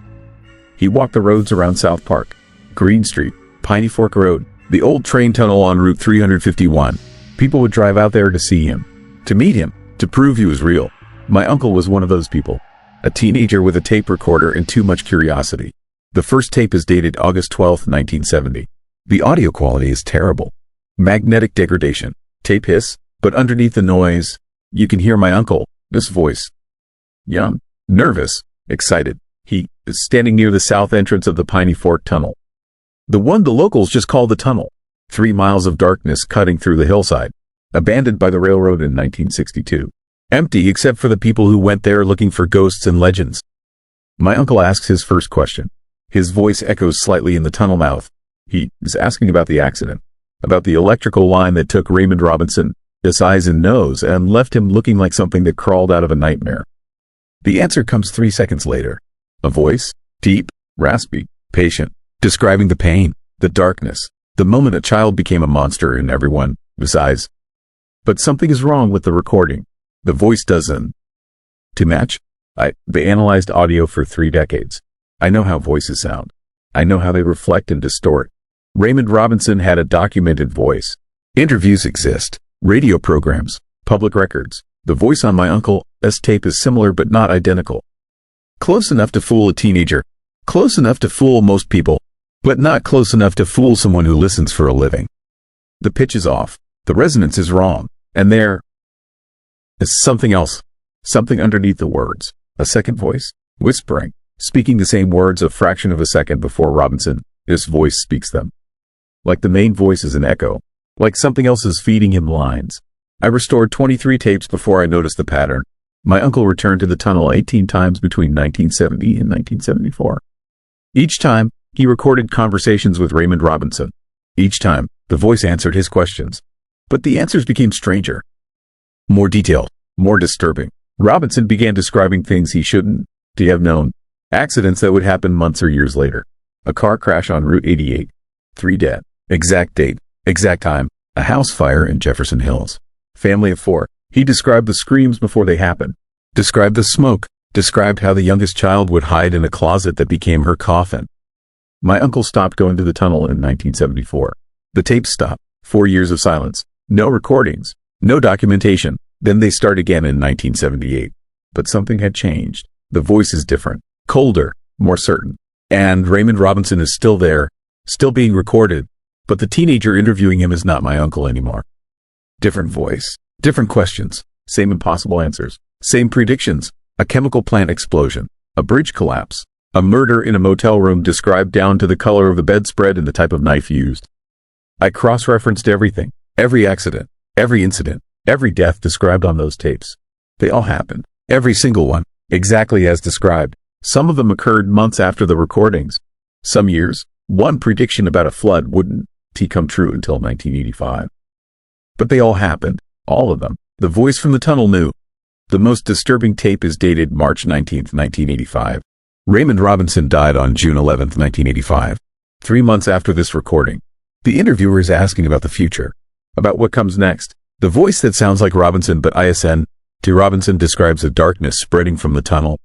He walked the roads around South Park, Green Street, Piney Fork Road, the old train tunnel on Route 351. People would drive out there to see him, to meet him, to prove he was real. My uncle was one of those people, a teenager with a tape recorder and too much curiosity. The first tape is dated August 12, 1970. The audio quality is terrible. Magnetic degradation, tape hiss, but underneath the noise, you can hear my uncle, this voice. Young, nervous, excited. He is standing near the south entrance of the Piney Fork Tunnel. The one the locals just call the tunnel. 3 miles of darkness cutting through the hillside, abandoned by the railroad in 1962. Empty except for the people who went there looking for ghosts and legends. My uncle asks his first question. His voice echoes slightly in the tunnel mouth. He is asking about the accident, about the electrical line that took Raymond Robinson, his eyes and nose, and left him looking like something that crawled out of a nightmare. The answer comes 3 seconds later. A voice, deep, raspy, patient, describing the pain, the darkness, the moment a child became a monster in everyone, his eyes. But something is wrong with the recording. The voice doesn't match. They analyzed audio for 3 decades. I know how voices sound. I know how they reflect and distort. Raymond Robinson had a documented voice. Interviews exist. radio programs, public records. The voice on my uncle's tape is similar but not identical. Close enough to fool a teenager, close enough to fool most people, but not close enough to fool someone who listens for a living. The pitch is off, the resonance is wrong, and there is something else, something underneath the words. A second voice, whispering, speaking the same words a fraction of a second before Robinson. This voice speaks them. Like the main voice is an echo, like something else is feeding him lines. I restored 23 tapes before I noticed the pattern. My uncle returned to the tunnel 18 times between 1970 and 1974. Each time, he recorded conversations with Raymond Robinson. Each time, the voice answered his questions. But the answers became stranger, more detailed, more disturbing. Robinson began describing things he shouldn't have known, accidents that would happen months or years later. A car crash on Route 88, 3 dead, exact date, exact time, a house fire in Jefferson Hills, family of 4. He described the screams before they happened, described the smoke, described how the youngest child would hide in a closet that became her coffin. My uncle stopped going to the tunnel in 1974. The tapes stopped. 4 years of silence. No recordings. No documentation. Then they start again in 1978. But something had changed. The voice is different, colder, more certain. And Raymond Robinson is still there, still being recorded. But the teenager interviewing him is not my uncle anymore. Different voice. Different questions. Same impossible answers. Same predictions. A chemical plant explosion. A bridge collapse. A murder in a motel room described down to the color of the bedspread and the type of knife used. I cross-referenced everything, every accident, every incident, every death described on those tapes. They all happened, every single one, exactly as described. Some of them occurred months after the recordings. Some years, one prediction about a flood wouldn't come true until 1985. But they all happened, all of them. The voice from the tunnel knew. The most disturbing tape is dated March 19, 1985. Raymond Robinson died on June 11, 1985. 3 months after this recording. The interviewer is asking about the future, about what comes next. The voice that sounds like Robinson but ISN to Robinson describes a darkness spreading from the tunnel,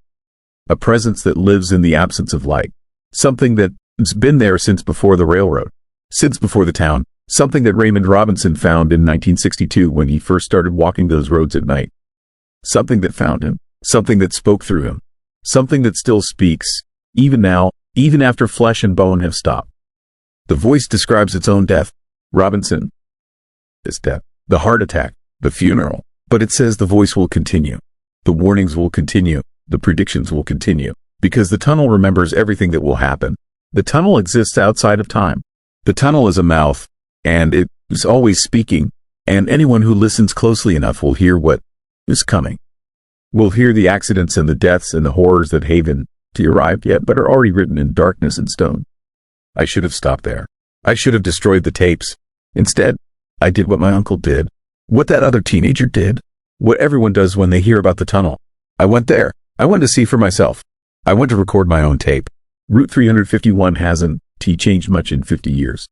a presence that lives in the absence of light, something that's been there since before the railroad, since before the town, something that Raymond Robinson found in 1962 when he first started walking those roads at night, something that found him, something that spoke through him, something that still speaks, even now, even after flesh and bone have stopped. The voice describes its own death. Robinson. This death. The heart attack. The funeral. But it says the voice will continue. The warnings will continue. The predictions will continue. Because the tunnel remembers everything that will happen. The tunnel exists outside of time. The tunnel is a mouth, and it is always speaking, and anyone who listens closely enough will hear what is coming. Will hear the accidents and the deaths and the horrors that haven't arrived yet but are already written in darkness and stone. I should have stopped there. I should have destroyed the tapes. Instead, I did what my uncle did, what that other teenager did, what everyone does when they hear about the tunnel. I went there. I went to see for myself. I went to record my own tape. Route 351 hasn't changed much in 50 years.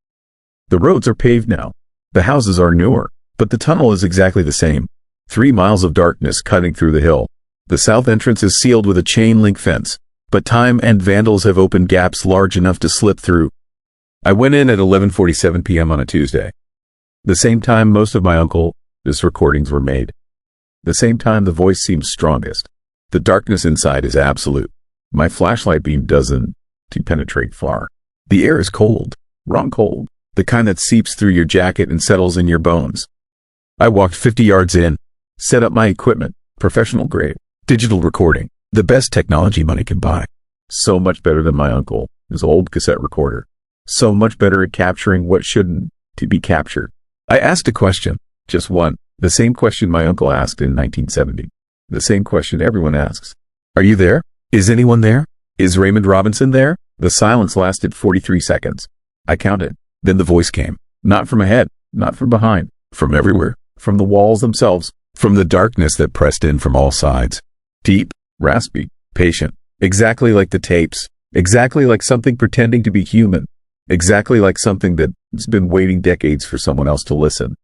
The roads are paved now. The houses are newer, but the tunnel is exactly the same. 3 miles of darkness cutting through the hill. The south entrance is sealed with a chain link fence, but time and vandals have opened gaps large enough to slip through. I went in at 11:47 p.m. on a Tuesday. The same time most of my uncle's recordings were made. The same time the voice seems strongest. The darkness inside is absolute. My flashlight beam doesn't penetrate far. The air is cold, wrong cold, the kind that seeps through your jacket and settles in your bones. I walked 50 yards in, set up my equipment, professional grade, digital recording, the best technology money can buy. So much better than my uncle, his old cassette recorder. So much better at capturing what shouldn't be captured. I asked a question, just one, the same question my uncle asked in 1970. The same question everyone asks. Are you there? Is anyone there? Is Raymond Robinson there? The silence lasted 43 seconds. I counted. Then the voice came. Not from ahead, not from behind, from everywhere, from the walls themselves, from the darkness that pressed in from all sides. Deep, raspy, patient, exactly like the tapes, exactly like something pretending to be human, exactly like something that's been waiting decades for someone else to listen.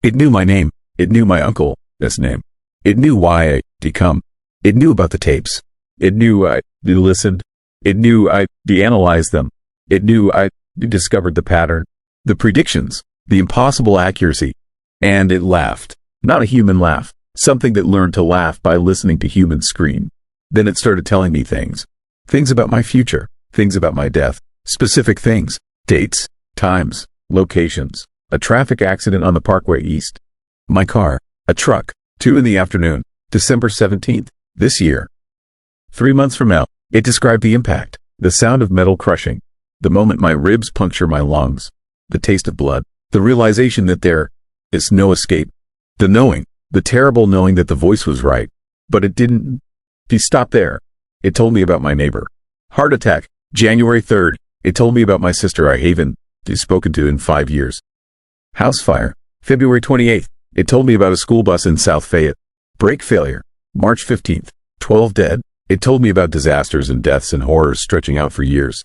It knew my name. It knew my uncle's name. It knew why I'd come. It knew about the tapes. It knew I listened. It knew I analyzed them. It knew I discovered the pattern, the predictions, the impossible accuracy. And it laughed. Not a human laugh. Something that learned to laugh by listening to humans scream. Then it started telling me things. Things about my future. Things about my death. Specific things. Dates. Times. Locations. A traffic accident on the Parkway East. My car. A truck. 2 in the afternoon. December 17th. This year. 3 months from now. It described the impact. The sound of metal crushing. The moment my ribs puncture my lungs. The taste of blood. The realization that there is no escape. The knowing. The terrible knowing that the voice was right. But it didn't. He stopped there. It told me about my neighbor. Heart attack. January 3rd. It told me about my sister I haven't spoken to in 5 years. House fire. February 28th. It told me about a school bus in South Fayette. Brake failure. March 15th. 12 dead. It told me about disasters and deaths and horrors stretching out for years.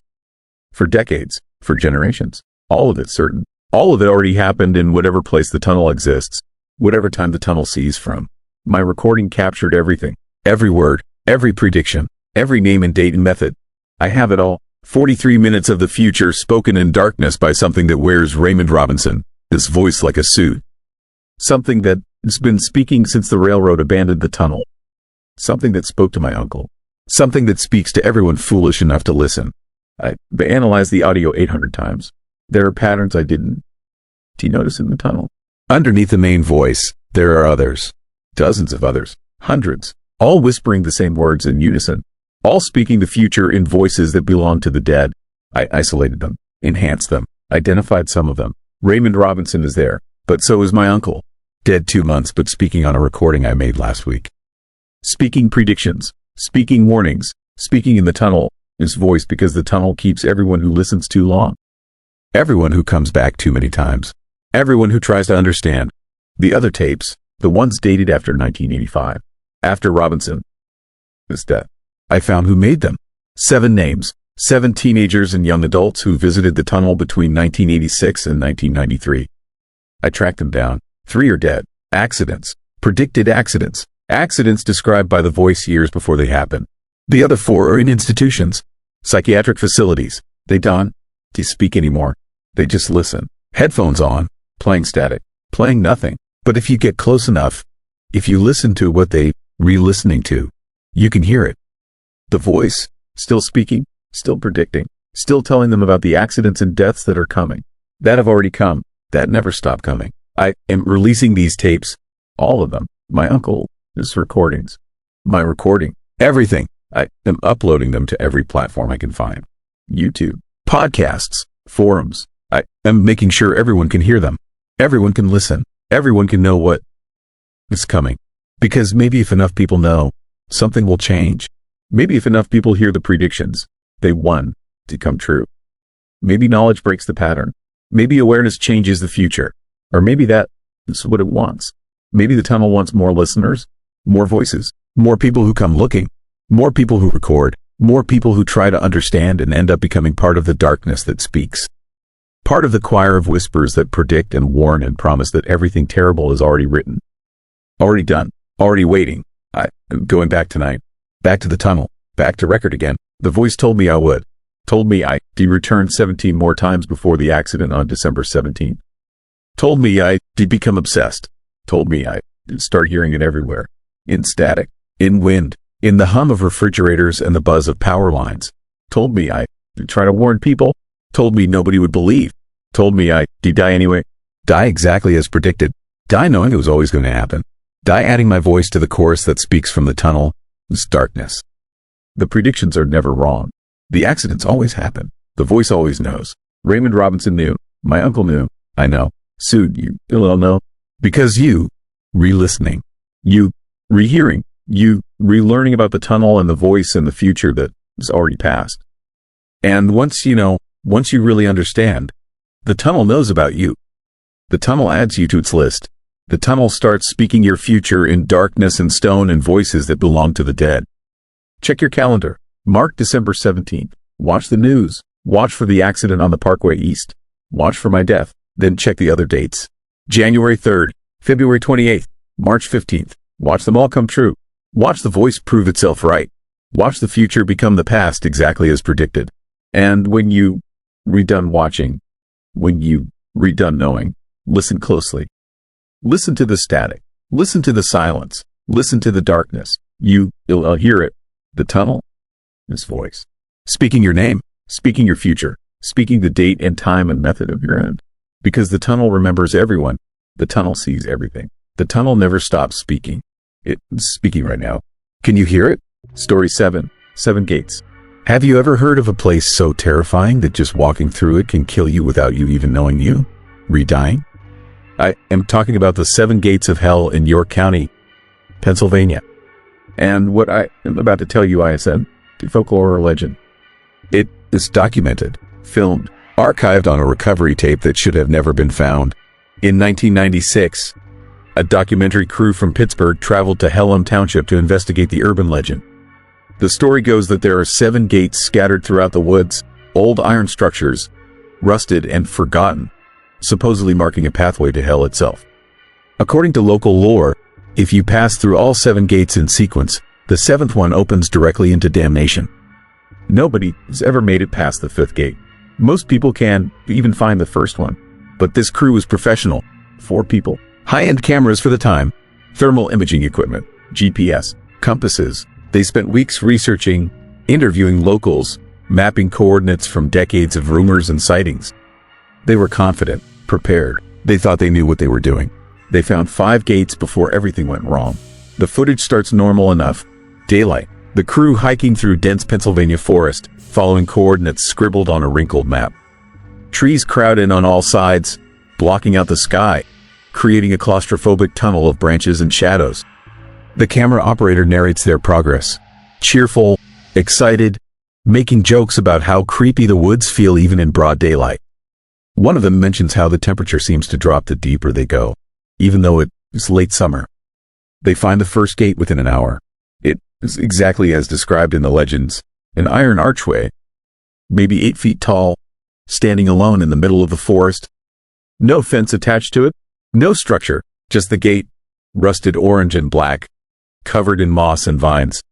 For decades. For generations. All of it certain. All of it already happened in whatever place the tunnel exists. Whatever time the tunnel sees from. My recording captured everything. Every word. Every prediction. Every name and date and method. I have it all. 43 minutes of the future spoken in darkness by something that wears Raymond Robinson. This voice like a suit. Something that has been speaking since the railroad abandoned the tunnel. Something that spoke to my uncle. Something that speaks to everyone foolish enough to listen. I analyzed the audio 800 times. There are patterns I didn't. Do you notice in the tunnel? Underneath the main voice, there are others. Dozens of others. Hundreds. All whispering the same words in unison. All speaking the future in voices that belong to the dead. I isolated them. Enhanced them. Identified some of them. Raymond Robinson is there. But so is my uncle. Dead 2 months but speaking on a recording I made last week. Speaking predictions. Speaking warnings. Speaking in the tunnel. His voice because the tunnel keeps everyone who listens too long. Everyone who comes back too many times. Everyone who tries to understand. The other tapes. The ones dated after 1985. After Robinson. His death. I found who made them. 7 names. 7 teenagers and young adults who visited the tunnel between 1986 and 1993. I tracked them down. 3 are dead. Accidents. Predicted accidents. Accidents described by the voice years before they happen. The other 4 are in institutions. Psychiatric facilities. They don't speak anymore. They just listen. Headphones on. Playing static. Playing nothing. But if you get close enough, if you listen to what they re-listening to, you can hear it. The voice. Still speaking. Still predicting. Still telling them about the accidents and deaths that are coming. That have already come. That never stop coming. I am releasing these tapes. All of them. My uncle. His recordings. My recording. Everything. I am uploading them to every platform I can find. YouTube. Podcasts. Forums. I am making sure everyone can hear them. Everyone can listen. Everyone can know what is coming. Because maybe if enough people know, something will change. Maybe if enough people hear the predictions, they want to come true. Maybe knowledge breaks the pattern. Maybe awareness changes the future. Or maybe that is what it wants. Maybe the tunnel wants more listeners, more voices, more people who come looking, more people who record, more people who try to understand and end up becoming part of the darkness that speaks. Part of the choir of whispers that predict and warn and promise that everything terrible is already written. Already done. Already waiting. I am going back tonight. Back to the tunnel. Back to record again. The voice told me I would. Told me I'd return 17 more times before the accident on December 17th. Told me I'd become obsessed. Told me I'd start hearing it everywhere. In static. In wind. In the hum of refrigerators and the buzz of power lines. Told me I'd try to warn people. Told me nobody would believe. Told me I'd die anyway. Die exactly as predicted. Die knowing it was always going to happen. Die adding my voice to the chorus that speaks from the tunnel. This darkness. The predictions are never wrong. The accidents always happen. The voice always knows. Raymond Robinson knew. My uncle knew. I know. Soon you will know. Because you, re-listening. You, rehearing. You, relearning about the tunnel and the voice and the future that is already past. And once you know, once you really understand, the tunnel knows about you. The tunnel adds you to its list. The tunnel starts speaking your future in darkness and stone and voices that belong to the dead. Check your calendar. Mark December 17th. Watch the news. Watch for the accident on the Parkway East. Watch for my death. Then check the other dates. January 3rd, February 28th, March 15th. Watch them all come true. Watch the voice prove itself right. Watch the future become the past exactly as predicted. And when you redone watching, when you redone knowing, listen closely. Listen to the static. Listen to the silence. Listen to the darkness. You'll hear it. The tunnel? His voice. Speaking your name. Speaking your future. Speaking the date and time and method of your end. Because the tunnel remembers everyone. The tunnel sees everything. The tunnel never stops speaking. It's speaking right now. Can you hear it? Story 7. 7 Gates. Have you ever heard of a place so terrifying that just walking through it can kill you without you even knowing you? Redying? I am talking about the 7 Gates of Hell in York County, Pennsylvania. And what I am about to tell you, I said, folklore or legend. It is documented, filmed, archived on a recovery tape that should have never been found. In 1996, a documentary crew from Pittsburgh traveled to Hellam Township to investigate the urban legend. The story goes that there are 7 gates scattered throughout the woods, old iron structures, rusted and forgotten, supposedly marking a pathway to hell itself. According to local lore, if you pass through all 7 gates in sequence, the 7th one opens directly into damnation. Nobody has ever made it past the 5th gate. Most people can even find the first one, but this crew was professional. 4 people, high-end cameras for the time, thermal imaging equipment, GPS, compasses. They spent weeks researching, interviewing locals, mapping coordinates from decades of rumors and sightings. They were confident, prepared. They thought they knew what they were doing. They found 5 gates before everything went wrong. The footage starts normal enough. Daylight. The crew hiking through dense Pennsylvania forest, following coordinates scribbled on a wrinkled map. Trees crowd in on all sides, blocking out the sky, creating a claustrophobic tunnel of branches and shadows. The camera operator narrates their progress. Cheerful, excited, making jokes about how creepy the woods feel even in broad daylight. One of them mentions how the temperature seems to drop the deeper they go, even though it is late summer. They find the first gate within an hour. It is exactly as described in the legends, an iron archway, maybe 8 feet tall, standing alone in the middle of the forest. No fence attached to it, no structure, just the gate, rusted orange and black, covered in moss and vines.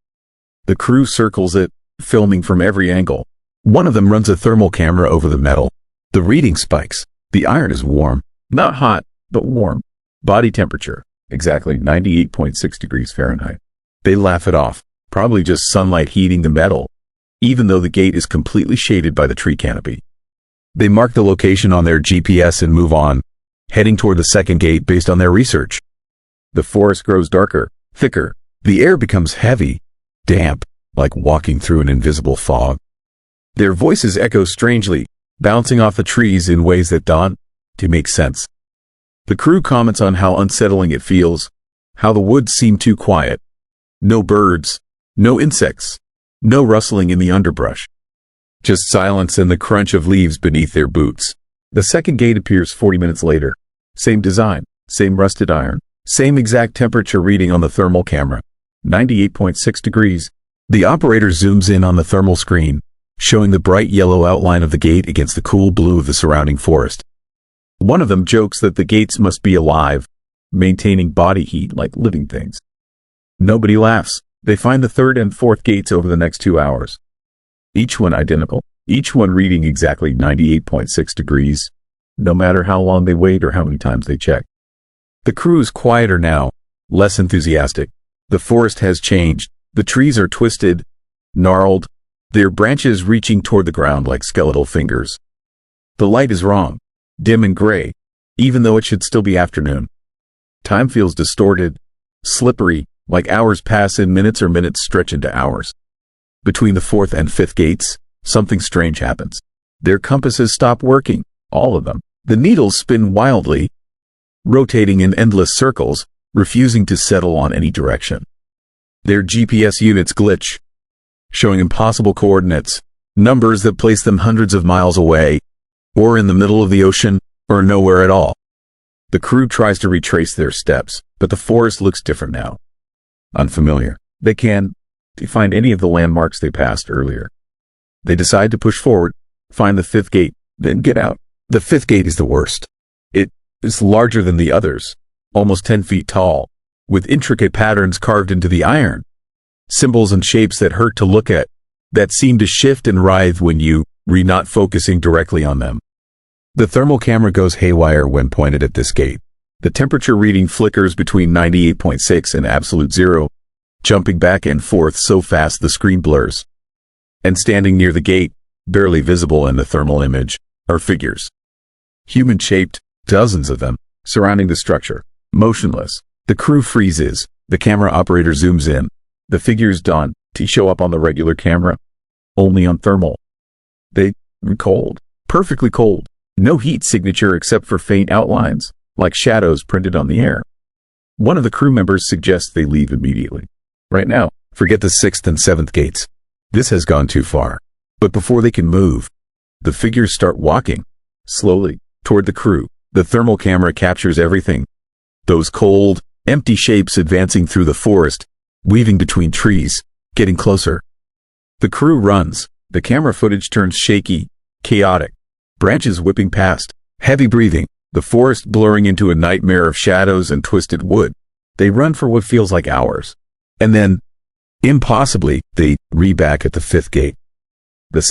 The crew circles it, filming from every angle. One of them runs a thermal camera over the metal. The reading spikes. The iron is warm. Not hot, but warm. Body temperature, exactly 98.6 degrees Fahrenheit. They laugh it off. Probably just sunlight heating the metal, even though the gate is completely shaded by the tree canopy. They mark the location on their GPS and move on, heading toward the second gate based on their research. The forest grows darker, thicker. The air becomes heavy, damp, like walking through an invisible fog. Their voices echo strangely, bouncing off the trees in ways that don't make sense. The crew comments on how unsettling it feels, how the woods seem too quiet. No birds, no insects, no rustling in the underbrush. Just silence and the crunch of leaves beneath their boots. The second gate appears 40 minutes later. Same design, same rusted iron, same exact temperature reading on the thermal camera. 98.6 degrees. The operator zooms in on the thermal screen, showing the bright yellow outline of the gate against the cool blue of the surrounding forest. One of them jokes that the gates must be alive, maintaining body heat like living things. Nobody laughs. They find the third and fourth gates over the next 2 hours. Each one identical, each one reading exactly 98.6 degrees, no matter how long they wait or how many times they check. The crew is quieter now, less enthusiastic. The forest has changed. The trees are twisted, gnarled, their branches reaching toward the ground like skeletal fingers. The light is wrong, dim and gray, even though it should still be afternoon. Time feels distorted, slippery, like hours pass in minutes or minutes stretch into hours. Between the 4th and 5th gates, something strange happens. Their compasses stop working, all of them. The needles spin wildly, rotating in endless circles, refusing to settle on any direction. Their GPS units glitch, showing impossible coordinates, numbers that place them hundreds of miles away, or in the middle of the ocean, or nowhere at all. The crew tries to retrace their steps, but the forest looks different now. Unfamiliar. They can't find any of the landmarks they passed earlier. They decide to push forward, find the 5th gate, then get out. The 5th gate is the worst. It is larger than the others, almost 10 feet tall, with intricate patterns carved into the iron. Symbols and shapes that hurt to look at, that seem to shift and writhe when you are not focusing directly on them. The thermal camera goes haywire when pointed at this gate. The temperature reading flickers between 98.6 and absolute zero, jumping back and forth so fast the screen blurs. And standing near the gate, barely visible in the thermal image, are figures. Human-shaped, dozens of them, surrounding the structure, motionless. The crew freezes. The camera operator zooms in. The figures don't show up on the regular camera, only on thermal. They are cold, perfectly cold. No heat signature except for faint outlines, like shadows printed on the air. One of the crew members suggests they leave immediately. Right now, forget the 6th and 7th gates. This has gone too far. But before they can move, the figures start walking, slowly, toward the crew. The thermal camera captures everything. Those cold, empty shapes advancing through the forest, weaving between trees, getting closer. The crew runs. The camera footage turns shaky, chaotic. Branches whipping past, heavy breathing, the forest blurring into a nightmare of shadows and twisted wood. They run for what feels like hours. And then, impossibly, they re-back at the 5th gate. The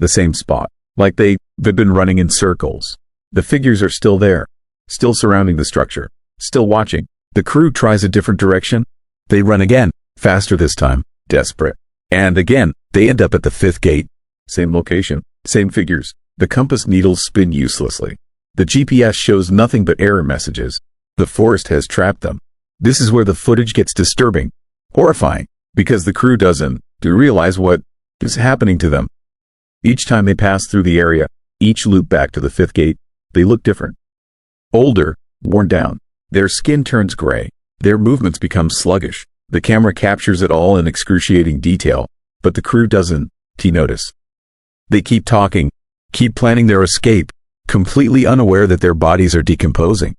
same spot, like they've been running in circles. The figures are still there, still surrounding the structure, still watching. The crew tries a different direction. They run again, faster this time, desperate. And again, they end up at the 5th gate. Same location, same figures. The compass needles spin uselessly. The GPS shows nothing but error messages. The forest has trapped them. This is where the footage gets disturbing, horrifying, because the crew doesn't realize what is happening to them. Each time they pass through the area, each loop back to the 5th gate, they look different. Older, worn down. Their skin turns gray. Their movements become sluggish. The camera captures it all in excruciating detail, but the crew doesn't notice. They keep talking, keep planning their escape, completely unaware that their bodies are decomposing.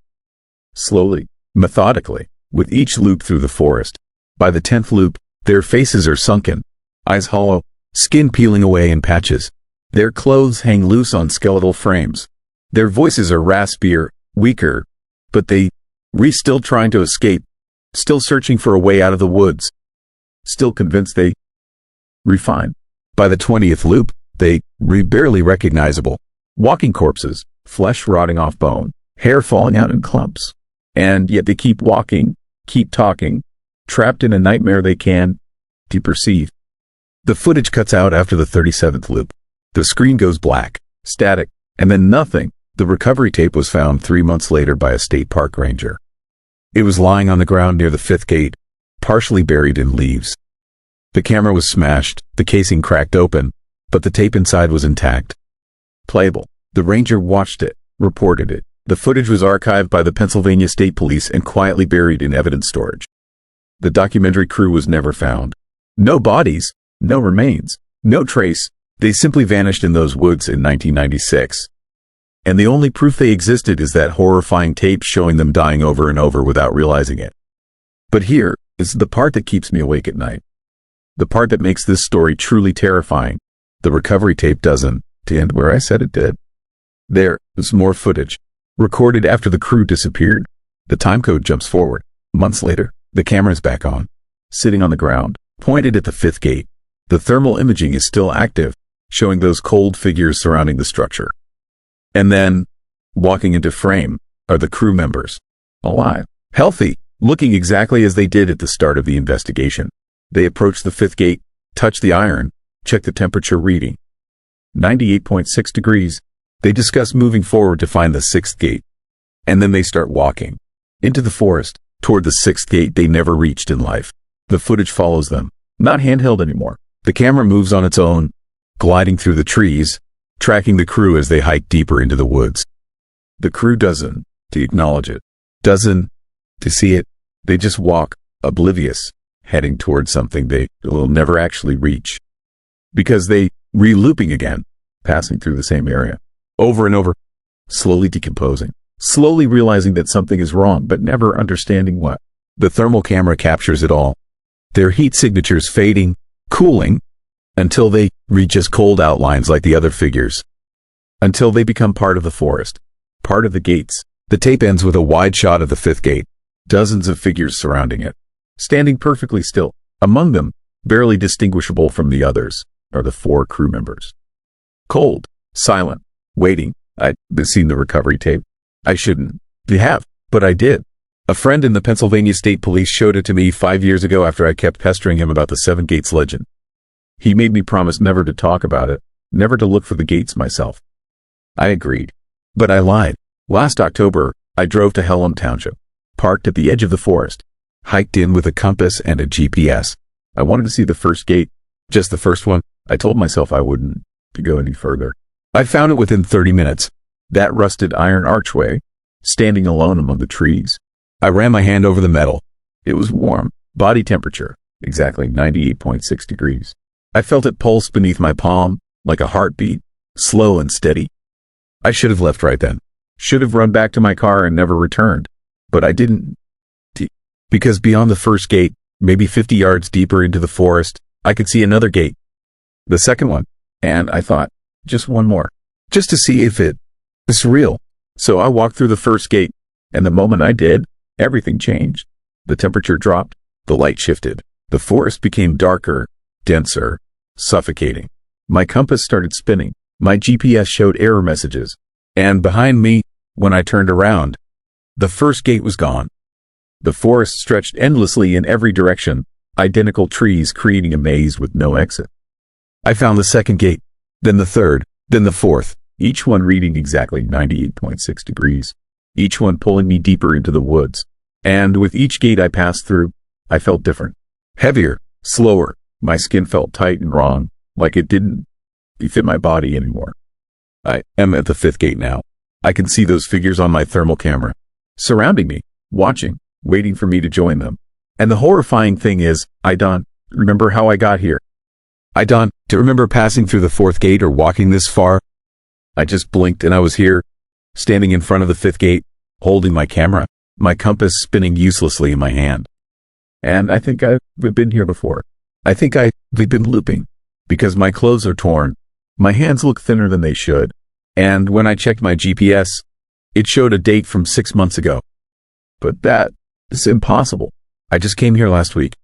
Slowly, methodically, with each loop through the forest. By the 10th loop, their faces are sunken, eyes hollow, skin peeling away in patches. Their clothes hang loose on skeletal frames. Their voices are raspier, weaker, but they still trying to escape, still searching for a way out of the woods, still convinced they refine. By the 20th loop, they barely recognizable. Walking corpses, flesh rotting off bone, hair falling out in clumps. And yet they keep walking, keep talking, trapped in a nightmare they can perceive. The footage cuts out after the 37th loop. The screen goes black, static, and then nothing. The recovery tape was found 3 months later by a state park ranger. It was lying on the ground near the 5th gate, partially buried in leaves. The camera was smashed, the casing cracked open, but the tape inside was intact. Playable. The ranger watched it, reported it. The footage was archived by the Pennsylvania State Police and quietly buried in evidence storage. The documentary crew was never found. No bodies, no remains, no trace. They simply vanished in those woods in 1996. And the only proof they existed is that horrifying tape showing them dying over and over without realizing it. But here is the part that keeps me awake at night. The part that makes this story truly terrifying. The recovery tape doesn't end where I said it did. There is more footage, recorded after the crew disappeared. The timecode jumps forward. Months later, the camera's back on, sitting on the ground, pointed at the 5th gate. The thermal imaging is still active, showing those cold figures surrounding the structure. And then, walking into frame, are the crew members. Alive, healthy, looking exactly as they did at the start of the investigation. They approach the 5th gate, touch the iron, check the temperature reading. 98.6 degrees. They discuss moving forward to find the 6th gate. And then they start walking into the forest, toward the 6th gate they never reached in life. The footage follows them, not handheld anymore. The camera moves on its own, gliding through the trees, tracking the crew as they hike deeper into the woods. The crew doesn't acknowledge it, doesn't see it. They just walk, oblivious, heading towards something they will never actually reach. Because they re-looping again, passing through the same area, over and over, slowly decomposing, slowly realizing that something is wrong, but never understanding what. The thermal camera captures it all. Their heat signatures fading, cooling, until they reach just cold outlines like the other figures. Until they become part of the forest, part of the gates. The tape ends with a wide shot of the 5th gate, dozens of figures surrounding it, standing perfectly still. Among them, barely distinguishable from the others, are the 4 crew members. Cold, silent, waiting. I've seen the recovery tape. I shouldn't have. But I did. A friend in the Pennsylvania State Police showed it to me 5 years ago after I kept pestering him about the Seven Gates legend. He made me promise never to talk about it, never to look for the gates myself. I agreed. But I lied. Last October, I drove to Pelham Township, parked at the edge of the forest, hiked in with a compass and a GPS. I wanted to see the first gate, just the first one. I told myself I wouldn't to go any further. I found it within 30 minutes. That rusted iron archway, standing alone among the trees. I ran my hand over the metal. It was warm, body temperature, exactly 98.6 degrees. I felt it pulse beneath my palm, like a heartbeat, slow and steady. I should have left right then. Should have run back to my car and never returned. But I didn't. Because beyond the first gate, maybe 50 yards deeper into the forest, I could see another gate. The second one. And I thought, just one more. Just to see if it's real. So I walked through the first gate, and the moment I did, everything changed. The temperature dropped, the light shifted. The forest became darker, denser, suffocating. My compass started spinning. My GPS showed error messages. And behind me, when I turned around, the first gate was gone. The forest stretched endlessly in every direction, identical trees creating a maze with no exit. I found the second gate, then the third, then the fourth, each one reading exactly 98.6 degrees, each one pulling me deeper into the woods. And with each gate I passed through, I felt different. Heavier, slower. My skin felt tight and wrong, like it didn't fit my body anymore. I am at the fifth gate now. I can see those figures on my thermal camera, surrounding me, watching, waiting for me to join them. And the horrifying thing is, I don't remember how I got here. I don't remember passing through the fourth gate or walking this far. I just blinked and I was here, standing in front of the fifth gate, holding my camera, my compass spinning uselessly in my hand. And I think I've been here before. I think I've been looping, because my clothes are torn. My hands look thinner than they should. And when I checked my GPS, it showed a date from 6 months ago. But that is impossible. I just came here last week.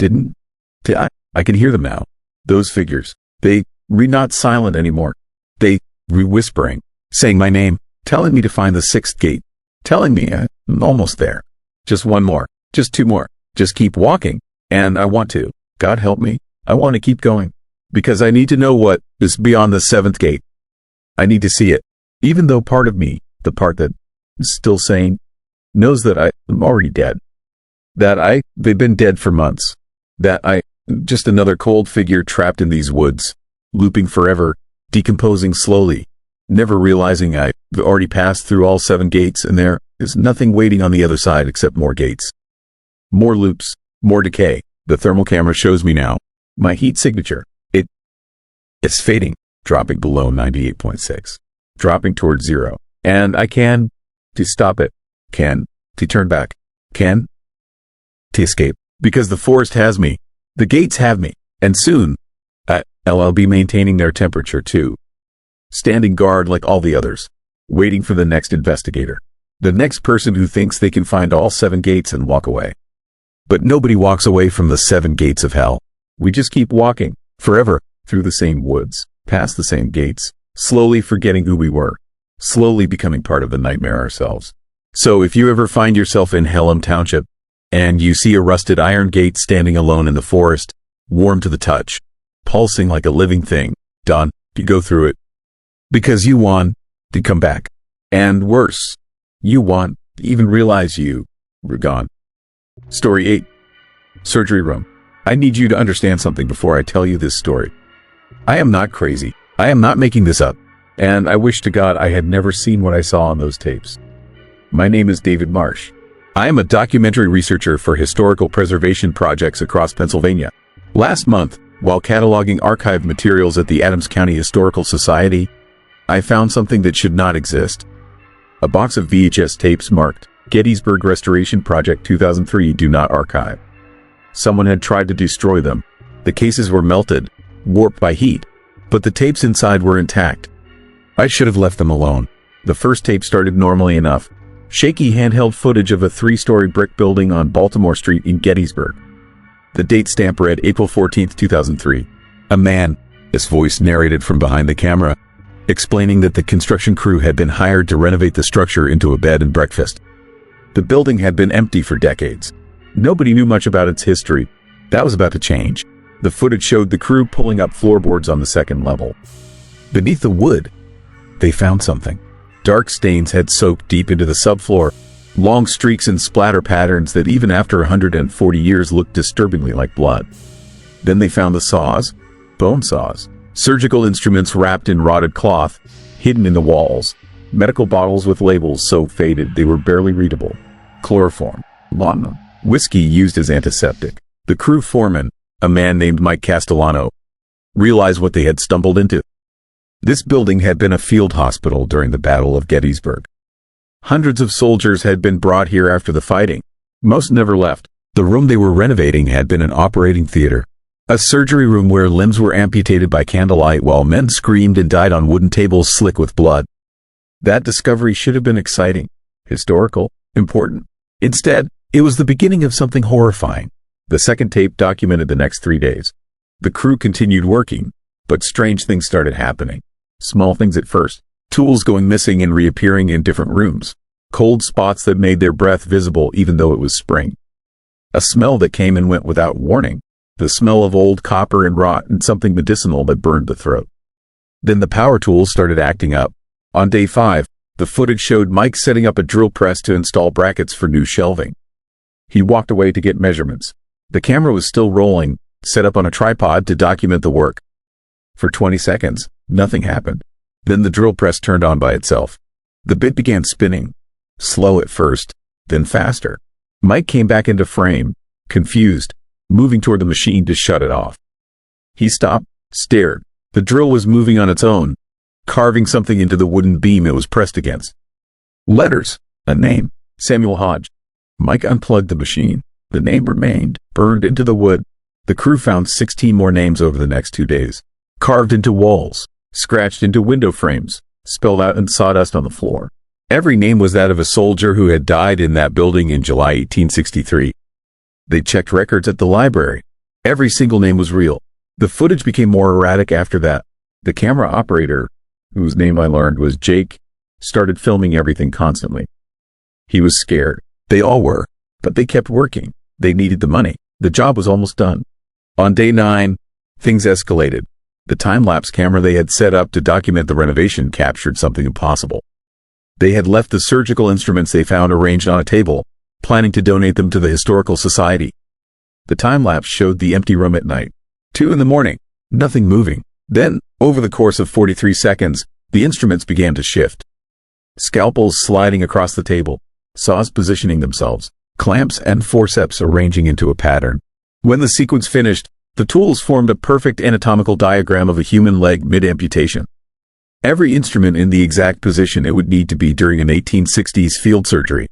I can hear them now. Those figures. They not silent anymore. They whispering, saying my name, telling me to find the sixth gate, telling me I'm almost there. Just one more. Just two more. Just keep walking. And I want to. God help me. I want to keep going. Because I need to know what is beyond the seventh gate. I need to see it. Even though part of me, the part that is still sane, knows that I am already dead. That they've been dead for months. That I just another cold figure trapped in these woods, looping forever, decomposing slowly, never realizing I've already passed through all 7 gates and there is nothing waiting on the other side except more gates. More loops, more decay. The thermal camera shows me now. My heat signature. It's fading, dropping below 98.6, dropping towards 0. And I can to stop it, can to turn back, can to escape. Because the forest has me. The gates have me. And soon, I'll be maintaining their temperature too. Standing guard like all the others. Waiting for the next investigator. The next person who thinks they can find all 7 gates and walk away. But nobody walks away from the 7 gates of hell. We just keep walking, forever, through the same woods, past the same gates, slowly forgetting who we were, slowly becoming part of the nightmare ourselves. So if you ever find yourself in Pelham Township, and you see a rusted iron gate standing alone in the forest, warm to the touch, pulsing like a living thing, don't go through it. Because you want to come back. And worse, you want to even realize you were gone. Story 8. Surgery room. I need you to understand something before I tell you this story. I am not crazy. I am not making this up. And I wish to God I had never seen what I saw on those tapes. My name is David Marsh. I am a documentary researcher for historical preservation projects across Pennsylvania. Last month, while cataloging archived materials at the Adams County Historical Society, I found something that should not exist. A box of VHS tapes marked Gettysburg Restoration Project 2003 Do Not Archive. Someone had tried to destroy them. The cases were melted, warped by heat, but the tapes inside were intact. I should have left them alone. The first tape started normally enough. Shaky handheld footage of a 3-story brick building on Baltimore Street in Gettysburg. The date stamp read April 14, 2003. A man, his voice narrated from behind the camera, explaining that the construction crew had been hired to renovate the structure into a bed and breakfast. The building had been empty for decades. Nobody knew much about its history. That was about to change. The footage showed the crew pulling up floorboards on the second level. Beneath the wood, they found something. Dark stains had soaked deep into the subfloor, long streaks and splatter patterns that even after 140 years looked disturbingly like blood. Then they found the saws, bone saws, surgical instruments wrapped in rotted cloth, hidden in the walls, medical bottles with labels so faded they were barely readable, chloroform, laudanum, whiskey used as antiseptic. The crew foreman, a man named Mike Castellano, realized what they had stumbled into. This building had been a field hospital during the Battle of Gettysburg. Hundreds of soldiers had been brought here after the fighting. Most never left. The room they were renovating had been an operating theater, a surgery room where limbs were amputated by candlelight while men screamed and died on wooden tables slick with blood. That discovery should have been exciting, historical, important. Instead, it was the beginning of something horrifying. The second tape documented the next 3 days. The crew continued working, but strange things started happening. Small things at first. Tools going missing and reappearing in different rooms. Cold spots that made their breath visible even though it was spring. A smell that came and went without warning. The smell of old copper and rot and something medicinal that burned the throat. Then the power tools started acting up. On day 5, the footage showed Mike setting up a drill press to install brackets for new shelving. He walked away to get measurements. The camera was still rolling, set up on a tripod to document the work. For 20 seconds, nothing happened. Then the drill press turned on by itself. The bit began spinning, slow at first, then faster. Mike came back into frame, confused, moving toward the machine to shut it off. He stopped, stared. The drill was moving on its own, carving something into the wooden beam it was pressed against. Letters, a name, Samuel Hodge. Mike unplugged the machine. The name remained, burned into the wood. The crew found 16 more names over the next 2 days. Carved into walls, scratched into window frames, spelled out in sawdust on the floor. Every name was that of a soldier who had died in that building in July 1863. They checked records at the library. Every single name was real. The footage became more erratic after that. The camera operator, whose name I learned was Jake, started filming everything constantly. He was scared. They all were, but they kept working. They needed the money. The job was almost done. On day 9, things escalated. The time-lapse camera they had set up to document the renovation captured something impossible. They had left the surgical instruments they found arranged on a table, planning to donate them to the Historical Society. The time-lapse showed the empty room at night. 2 in the morning, nothing moving. Then, over the course of 43 seconds, the instruments began to shift. Scalpels sliding across the table, saws positioning themselves, clamps and forceps arranging into a pattern. When the sequence finished, the tools formed a perfect anatomical diagram of a human leg mid-amputation. Every instrument in the exact position it would need to be during an 1860s field surgery.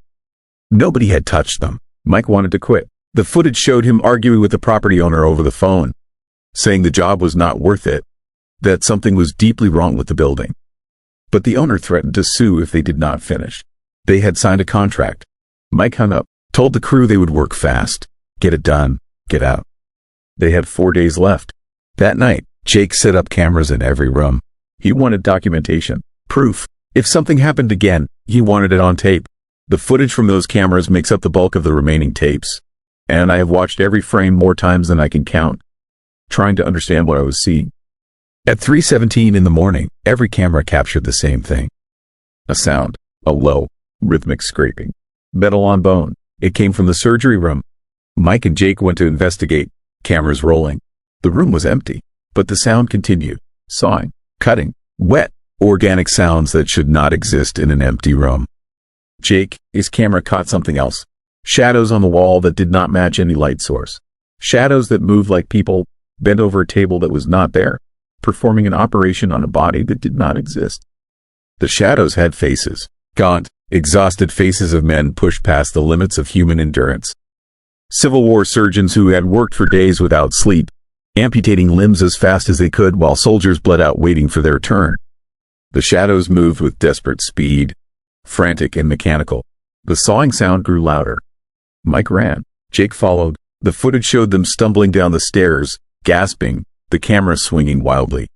Nobody had touched them. Mike wanted to quit. The footage showed him arguing with the property owner over the phone, saying the job was not worth it, that something was deeply wrong with the building. But the owner threatened to sue if they did not finish. They had signed a contract. Mike hung up, told the crew they would work fast, get it done, get out. They had 4 days left. That night, Jake set up cameras in every room. He wanted documentation, proof. If something happened again, he wanted it on tape. The footage from those cameras makes up the bulk of the remaining tapes, and I have watched every frame more times than I can count, trying to understand what I was seeing. At 3:17 in the morning, every camera captured the same thing. A sound, a low, rhythmic scraping. Metal on bone. It came from the surgery room. Mike and Jake went to investigate, cameras rolling. The room was empty, but the sound continued. Sawing, cutting, wet, organic sounds that should not exist in an empty room. Jake, his camera caught something else. Shadows on the wall that did not match any light source. Shadows that moved like people, bent over a table that was not there, performing an operation on a body that did not exist. The shadows had faces. Gaunt, exhausted faces of men pushed past the limits of human endurance. Civil War surgeons who had worked for days without sleep, amputating limbs as fast as they could while soldiers bled out waiting for their turn. The shadows moved with desperate speed, frantic and mechanical. The sawing sound grew louder. Mike ran. Jake followed. The footage showed them stumbling down the stairs, gasping, the camera swinging wildly.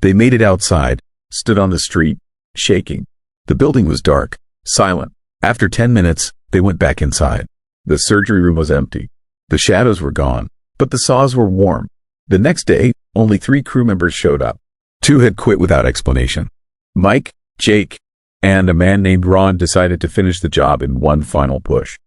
They made it outside, stood on the street, shaking. The building was dark, silent. After 10 minutes, They went back inside. The surgery room was empty. The shadows were gone, but the saws were warm. The next day, only 3 crew members showed up. 2 had quit without explanation. Mike, Jake, and a man named Ron decided to finish the job in one final push.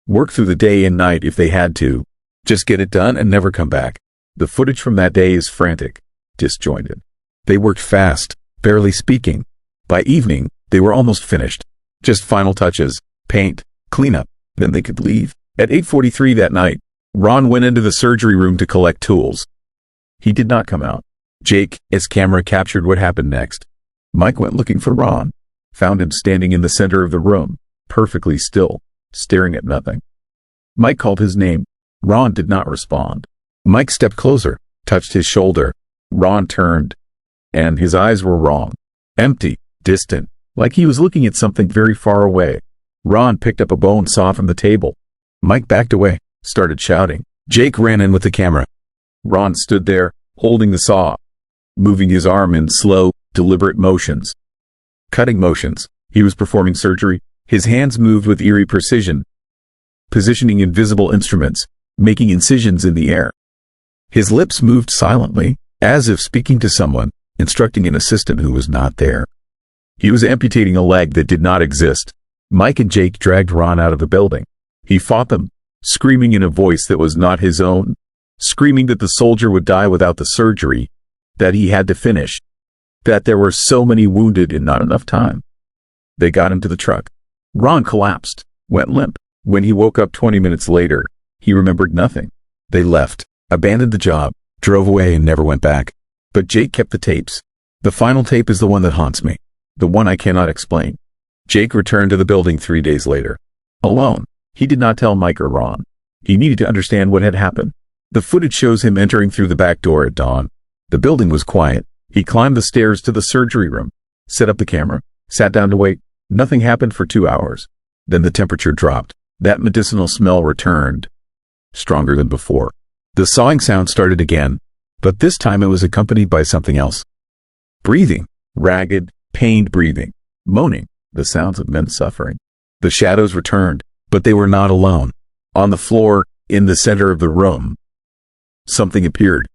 Work through the day and night if they had to. Just get it done and never come back. The footage from that day is frantic, disjointed. They worked fast, barely speaking. By evening, they were almost finished. Just final touches, paint, cleanup, then they could leave. At 8:43 that night, Ron went into the surgery room to collect tools. He did not come out. Jake's camera captured what happened next. Mike went looking for Ron, found him standing in the center of the room, perfectly still, staring at nothing. Mike called his name. Ron did not respond. Mike stepped closer, touched his shoulder. Ron turned, and his eyes were wrong. Empty, distant, like he was looking at something very far away. Ron picked up a bone saw from the table. Mike backed away, started shouting. Jake ran in with the camera. Ron stood there, holding the saw, moving his arm in slow, deliberate motions. Cutting motions. He was performing surgery. His hands moved with eerie precision, positioning invisible instruments, making incisions in the air. His lips moved silently, as if speaking to someone, instructing an assistant who was not there. He was amputating a leg that did not exist. Mike and Jake dragged Ron out of the building. He fought them, screaming in a voice that was not his own, screaming that the soldier would die without the surgery, that he had to finish, that there were so many wounded and not enough time. They got him to the truck. Ron collapsed, went limp. When he woke up 20 minutes later, he remembered nothing. They left, abandoned the job, drove away and never went back. But Jake kept the tapes. The final tape is the one that haunts me, the one I cannot explain. Jake returned to the building 3 days later. Alone. He did not tell Mike or Ron. He needed to understand what had happened. The footage shows him entering through the back door at dawn. The building was quiet. He climbed the stairs to the surgery room, set up the camera, sat down to wait. Nothing happened for 2 hours. Then the temperature dropped. That medicinal smell returned, stronger than before. The sawing sound started again, but this time it was accompanied by something else. Breathing, ragged, pained breathing, moaning, the sounds of men suffering. The shadows returned, but they were not alone. On the floor, in the center of the room, something appeared.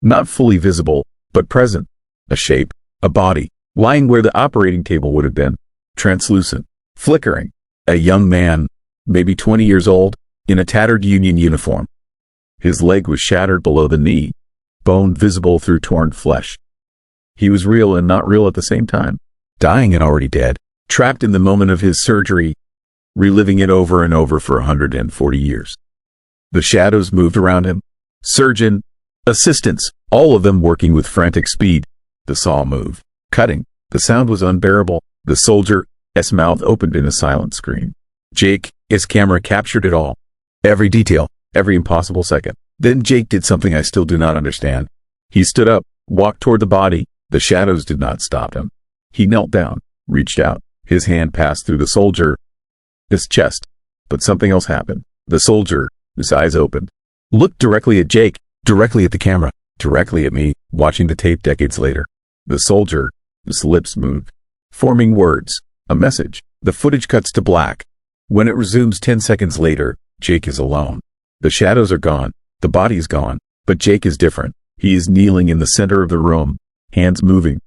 Not fully visible, but present. A shape, a body, lying where the operating table would have been. Translucent, flickering. A young man, maybe 20 years old, in a tattered Union uniform. His leg was shattered below the knee, bone visible through torn flesh. He was real and not real at the same time. Dying and already dead. Trapped in the moment of his surgery, reliving it over and over for 140 years. The shadows moved around him. Surgeon, assistants, all of them working with frantic speed. The saw moved, cutting. The sound was unbearable. The soldier's mouth opened in a silent scream. Jake's camera captured it all. Every detail, every impossible second. Then Jake did something I still do not understand. He stood up, walked toward the body. The shadows did not stop him. He knelt down, reached out. His hand passed through the soldier's chest. But something else happened. The soldier, his eyes opened, looked directly at Jake, directly at the camera, directly at me, watching the tape decades later. The soldier, his lips moved, forming words, a message. The footage cuts to black. When it resumes 10 seconds later, Jake is alone. The shadows are gone. The body is gone. But Jake is different. He is kneeling in the center of the room, hands moving.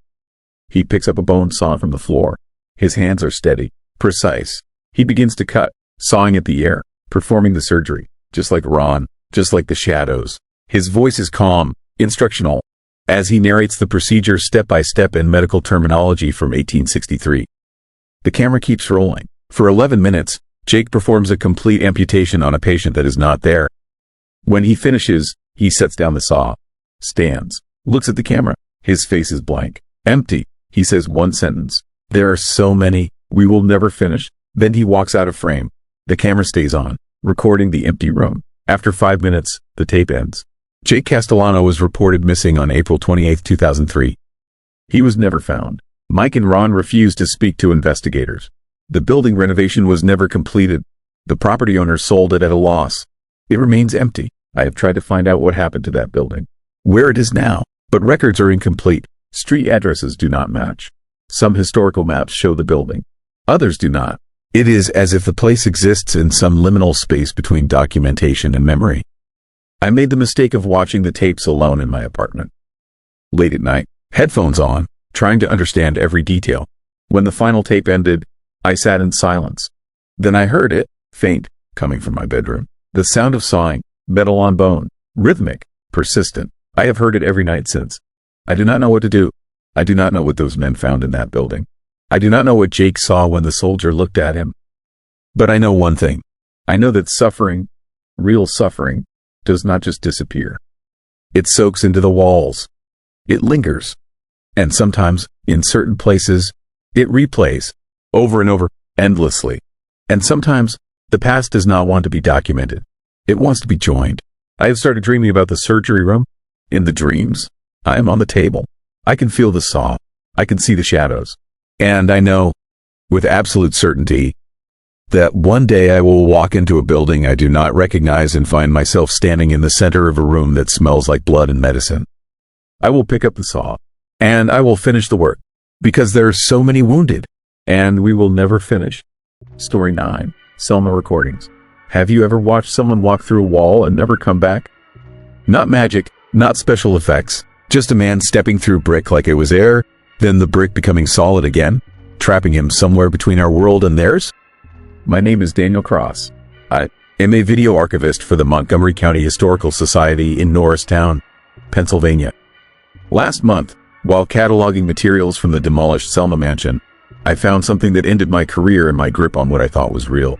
He picks up a bone saw from the floor. His hands are steady, precise. He begins to cut, sawing at the air, performing the surgery, just like Ron, just like the shadows. His voice is calm, instructional, as he narrates the procedure step by step in medical terminology from 1863. The camera keeps rolling. For 11 minutes, Jake performs a complete amputation on a patient that is not there. When he finishes, he sets down the saw, stands, looks at the camera. His face is blank, empty. He says one sentence. There are so many, we will never finish. Then he walks out of frame. The camera stays on, recording the empty room. After 5 minutes, the tape ends. Jake Castellano was reported missing on April 28, 2003. He was never found. Mike and Ron refused to speak to investigators. The building renovation was never completed. The property owner sold it at a loss. It remains empty. I have tried to find out what happened to that building, where it is now, but records are incomplete. Street addresses do not match. Some historical maps show the building. Others do not. It is as if the place exists in some liminal space between documentation and memory. I made the mistake of watching the tapes alone in my apartment. Late at night, headphones on, trying to understand every detail. When the final tape ended, I sat in silence. Then I heard it, faint, coming from my bedroom. The sound of sawing, metal on bone, rhythmic, persistent. I have heard it every night since. I do not know what to do. I do not know what those men found in that building. I do not know what Jake saw when the soldier looked at him. But I know one thing. I know that suffering, real suffering, does not just disappear. It soaks into the walls. It lingers. And sometimes, in certain places, it replays, over and over, endlessly. And sometimes, the past does not want to be documented. It wants to be joined. I have started dreaming about the surgery room. In the dreams, I am on the table. I can feel the saw. I can see the shadows. And I know, with absolute certainty, that one day I will walk into a building I do not recognize and find myself standing in the center of a room that smells like blood and medicine. I will pick up the saw, and I will finish the work, because there are so many wounded, and we will never finish. Story 9. Selma Recordings. Have you ever watched someone walk through a wall and never come back? Not magic, not special effects, just a man stepping through brick like it was air, then the brick becoming solid again, trapping him somewhere between our world and theirs? My name is Daniel Cross. I am a video archivist for the Montgomery County Historical Society in Norristown, Pennsylvania. Last month, while cataloging materials from the demolished Selma mansion, I found something that ended my career and my grip on what I thought was real.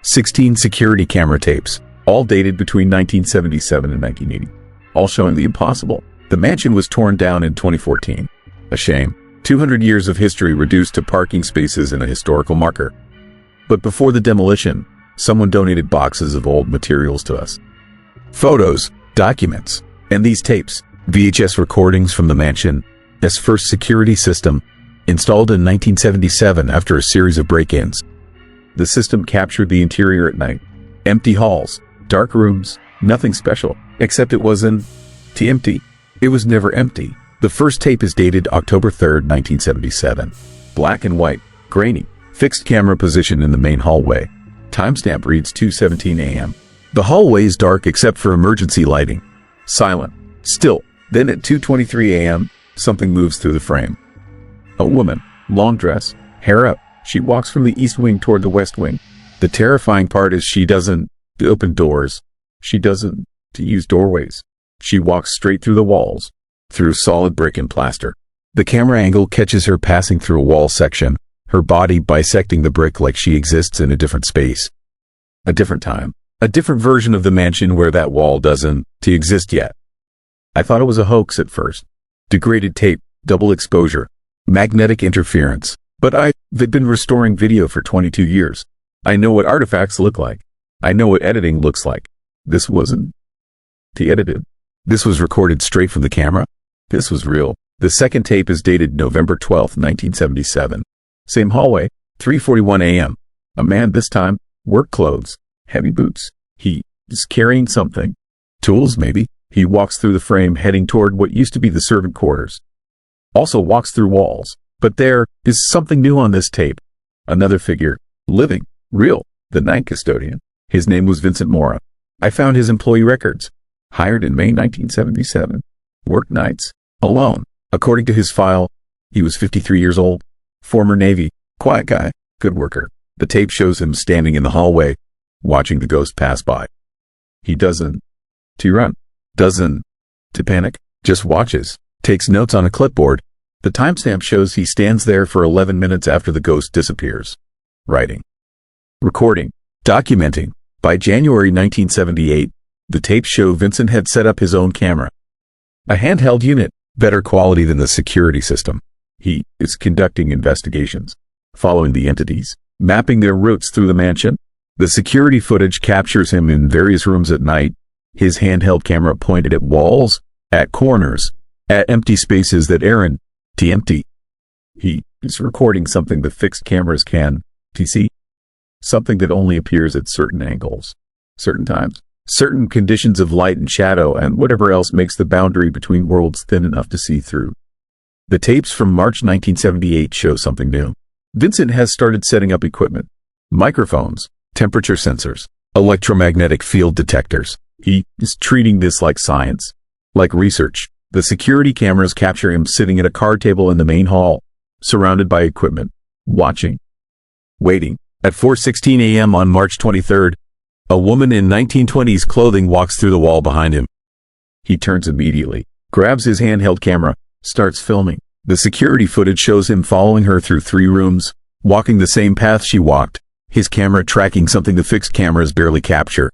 16 security camera tapes, all dated between 1977 and 1980, all showing the impossible. The mansion was torn down in 2014. A shame. 200 years of history reduced to parking spaces and a historical marker. But before the demolition, someone donated boxes of old materials to us. Photos, documents, and these tapes, VHS recordings from the mansion's first security system, installed in 1977 after a series of break-ins. The system captured the interior at night. Empty halls, dark rooms, nothing special, except it wasn't empty. It was never empty. The first tape is dated October 3rd, 1977. Black and white, grainy, fixed camera position in the main hallway. Timestamp reads 2:17 a.m. The hallway is dark except for emergency lighting. Silent. Still. Then at 2:23 a.m., something moves through the frame. A woman, long dress, hair up. She walks from the east wing toward the west wing. The terrifying part is she doesn't open doors. She doesn't use doorways. She walks straight through the walls, through solid brick and plaster. The camera angle catches her passing through a wall section, her body bisecting the brick like she exists in a different space. A different time. A different version of the mansion where that wall doesn't exist yet. I thought it was a hoax at first. Degraded tape, double exposure, magnetic interference. But I've been restoring video for 22 years. I know what artifacts look like. I know what editing looks like. This wasn't edited. This was recorded straight from the camera. This was real. The second tape is dated November 12th, 1977. Same hallway, 3:41 a.m. A man this time, work clothes, heavy boots. He is carrying something. Tools, maybe. He walks through the frame heading toward what used to be the servant quarters. Also walks through walls. But there is something new on this tape. Another figure, living, real, the night custodian. His name was Vincent Mora. I found his employee records. Hired in May 1977. Worked nights, alone. According to his file, he was 53 years old. Former Navy, quiet guy, good worker. The tape shows him standing in the hallway, watching the ghost pass by. He doesn't run, doesn't panic, just watches, takes notes on a clipboard. The timestamp shows he stands there for 11 minutes after the ghost disappears. Writing. Recording. Documenting. By January 1978, the tapes show Vincent had set up his own camera. A handheld unit, better quality than the security system. He is conducting investigations, following the entities, mapping their routes through the mansion. The security footage captures him in various rooms at night, his handheld camera pointed at walls, at corners, at empty spaces that aren't empty. He is recording something the fixed cameras can see, something that only appears at certain angles, certain times, certain conditions of light and shadow, and whatever else makes the boundary between worlds thin enough to see through. The tapes from March 1978 show something new. Vincent has started setting up equipment. Microphones, temperature sensors, electromagnetic field detectors. He is treating this like science, like research. The security cameras capture him sitting at a card table in the main hall, surrounded by equipment, watching, waiting. At 4:16 a.m. on March 23rd, a woman in 1920s clothing walks through the wall behind him. He turns immediately, grabs his handheld camera, starts filming. The security footage shows him following her through 3 rooms, walking the same path she walked, his camera tracking something the fixed cameras barely capture.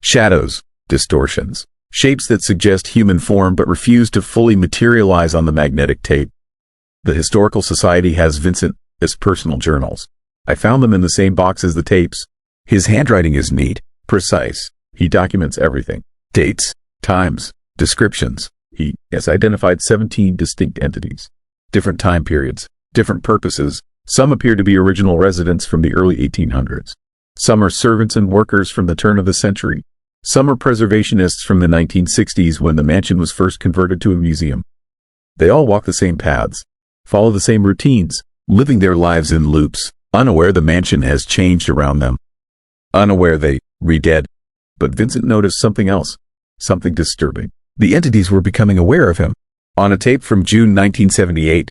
Shadows, distortions, shapes that suggest human form but refuse to fully materialize on the magnetic tape. The Historical Society has Vincent as personal journals. I found them in the same box as the tapes. His handwriting is neat, precise. He documents everything. Dates, times, descriptions. He has identified 17 distinct entities. Different time periods, different purposes. Some appear to be original residents from the early 1800s. Some are servants and workers from the turn of the century. Some are preservationists from the 1960s when the mansion was first converted to a museum. They all walk the same paths, follow the same routines, living their lives in loops, unaware the mansion has changed around them. Unaware they re-dead. But Vincent noticed something else, something disturbing. The entities were becoming aware of him. On a tape from June 1978,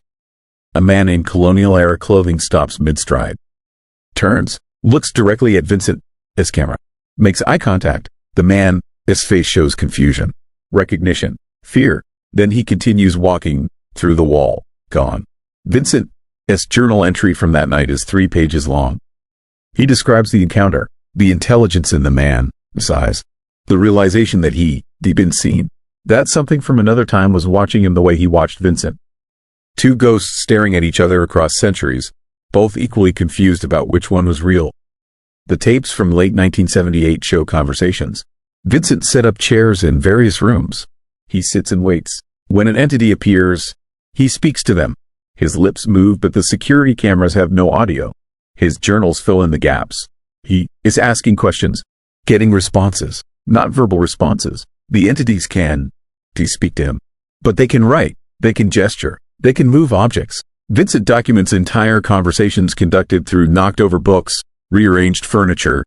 a man in colonial-era clothing stops mid-stride, turns, looks directly at Vincent's camera, makes eye contact. The man's face shows confusion, recognition, fear. Then he continues walking through the wall, gone. Vincent's journal entry from that night is 3 pages long. He describes the encounter, the intelligence in the man's eyes, the realization that he'd been seen, that something from another time was watching him the way he watched Vincent. 2 ghosts staring at each other across centuries, both equally confused about which one was real. The tapes from late 1978 show conversations. Vincent set up chairs in various rooms. He sits and waits. When an entity appears, he speaks to them. His lips move, but the security cameras have no audio. His journals fill in the gaps. He is asking questions, getting responses, not verbal responses. The entities can speak to him, but they can write, they can gesture, they can move objects. Vincent documents entire conversations conducted through knocked over books, rearranged furniture,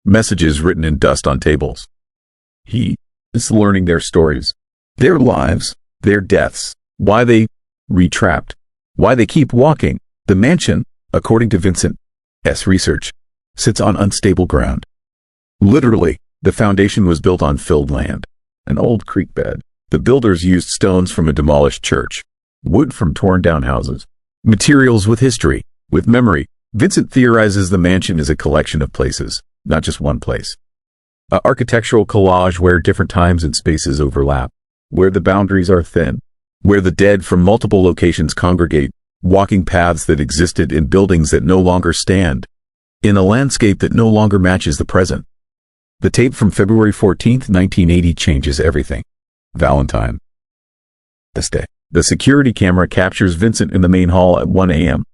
messages written in dust on tables. He is learning their stories, their lives, their deaths, why they retrapped, why they keep walking. The mansion, according to Vincent's research, sits on unstable ground. Literally, the foundation was built on filled land, an old creek bed. The builders used stones from a demolished church, wood from torn down houses, materials with history, with memory. Vincent theorizes the mansion is a collection of places, not just one place. An architectural collage where different times and spaces overlap, where the boundaries are thin, where the dead from multiple locations congregate, walking paths that existed in buildings that no longer stand, in a landscape that no longer matches the present. The tape from February 14, 1980 changes everything. Valentine. This day, the security camera captures Vincent in the main hall at 1 a.m.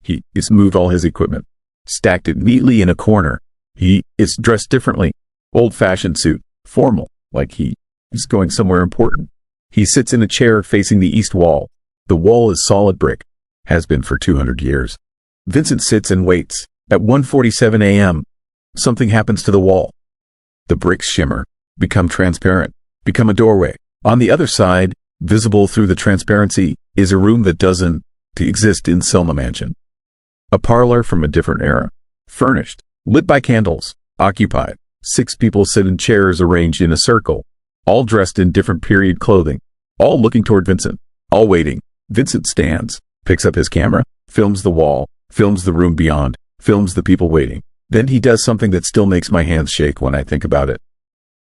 He has moved all his equipment, stacked it neatly in a corner. He is dressed differently, old-fashioned suit, formal, like he is going somewhere important. He sits in a chair facing the east wall. The wall is solid brick, has been for 200 years. Vincent sits and waits. At 1:47 a.m., something happens to the wall. The bricks shimmer, become transparent, become a doorway. On the other side, visible through the transparency, is a room that doesn't exist in Selma Mansion. A parlor from a different era, furnished, lit by candles, occupied. 6 people sit in chairs arranged in a circle, all dressed in different period clothing, all looking toward Vincent, all waiting. Vincent stands, picks up his camera, films the wall, films the room beyond, films the people waiting. Then he does something that still makes my hands shake when I think about it.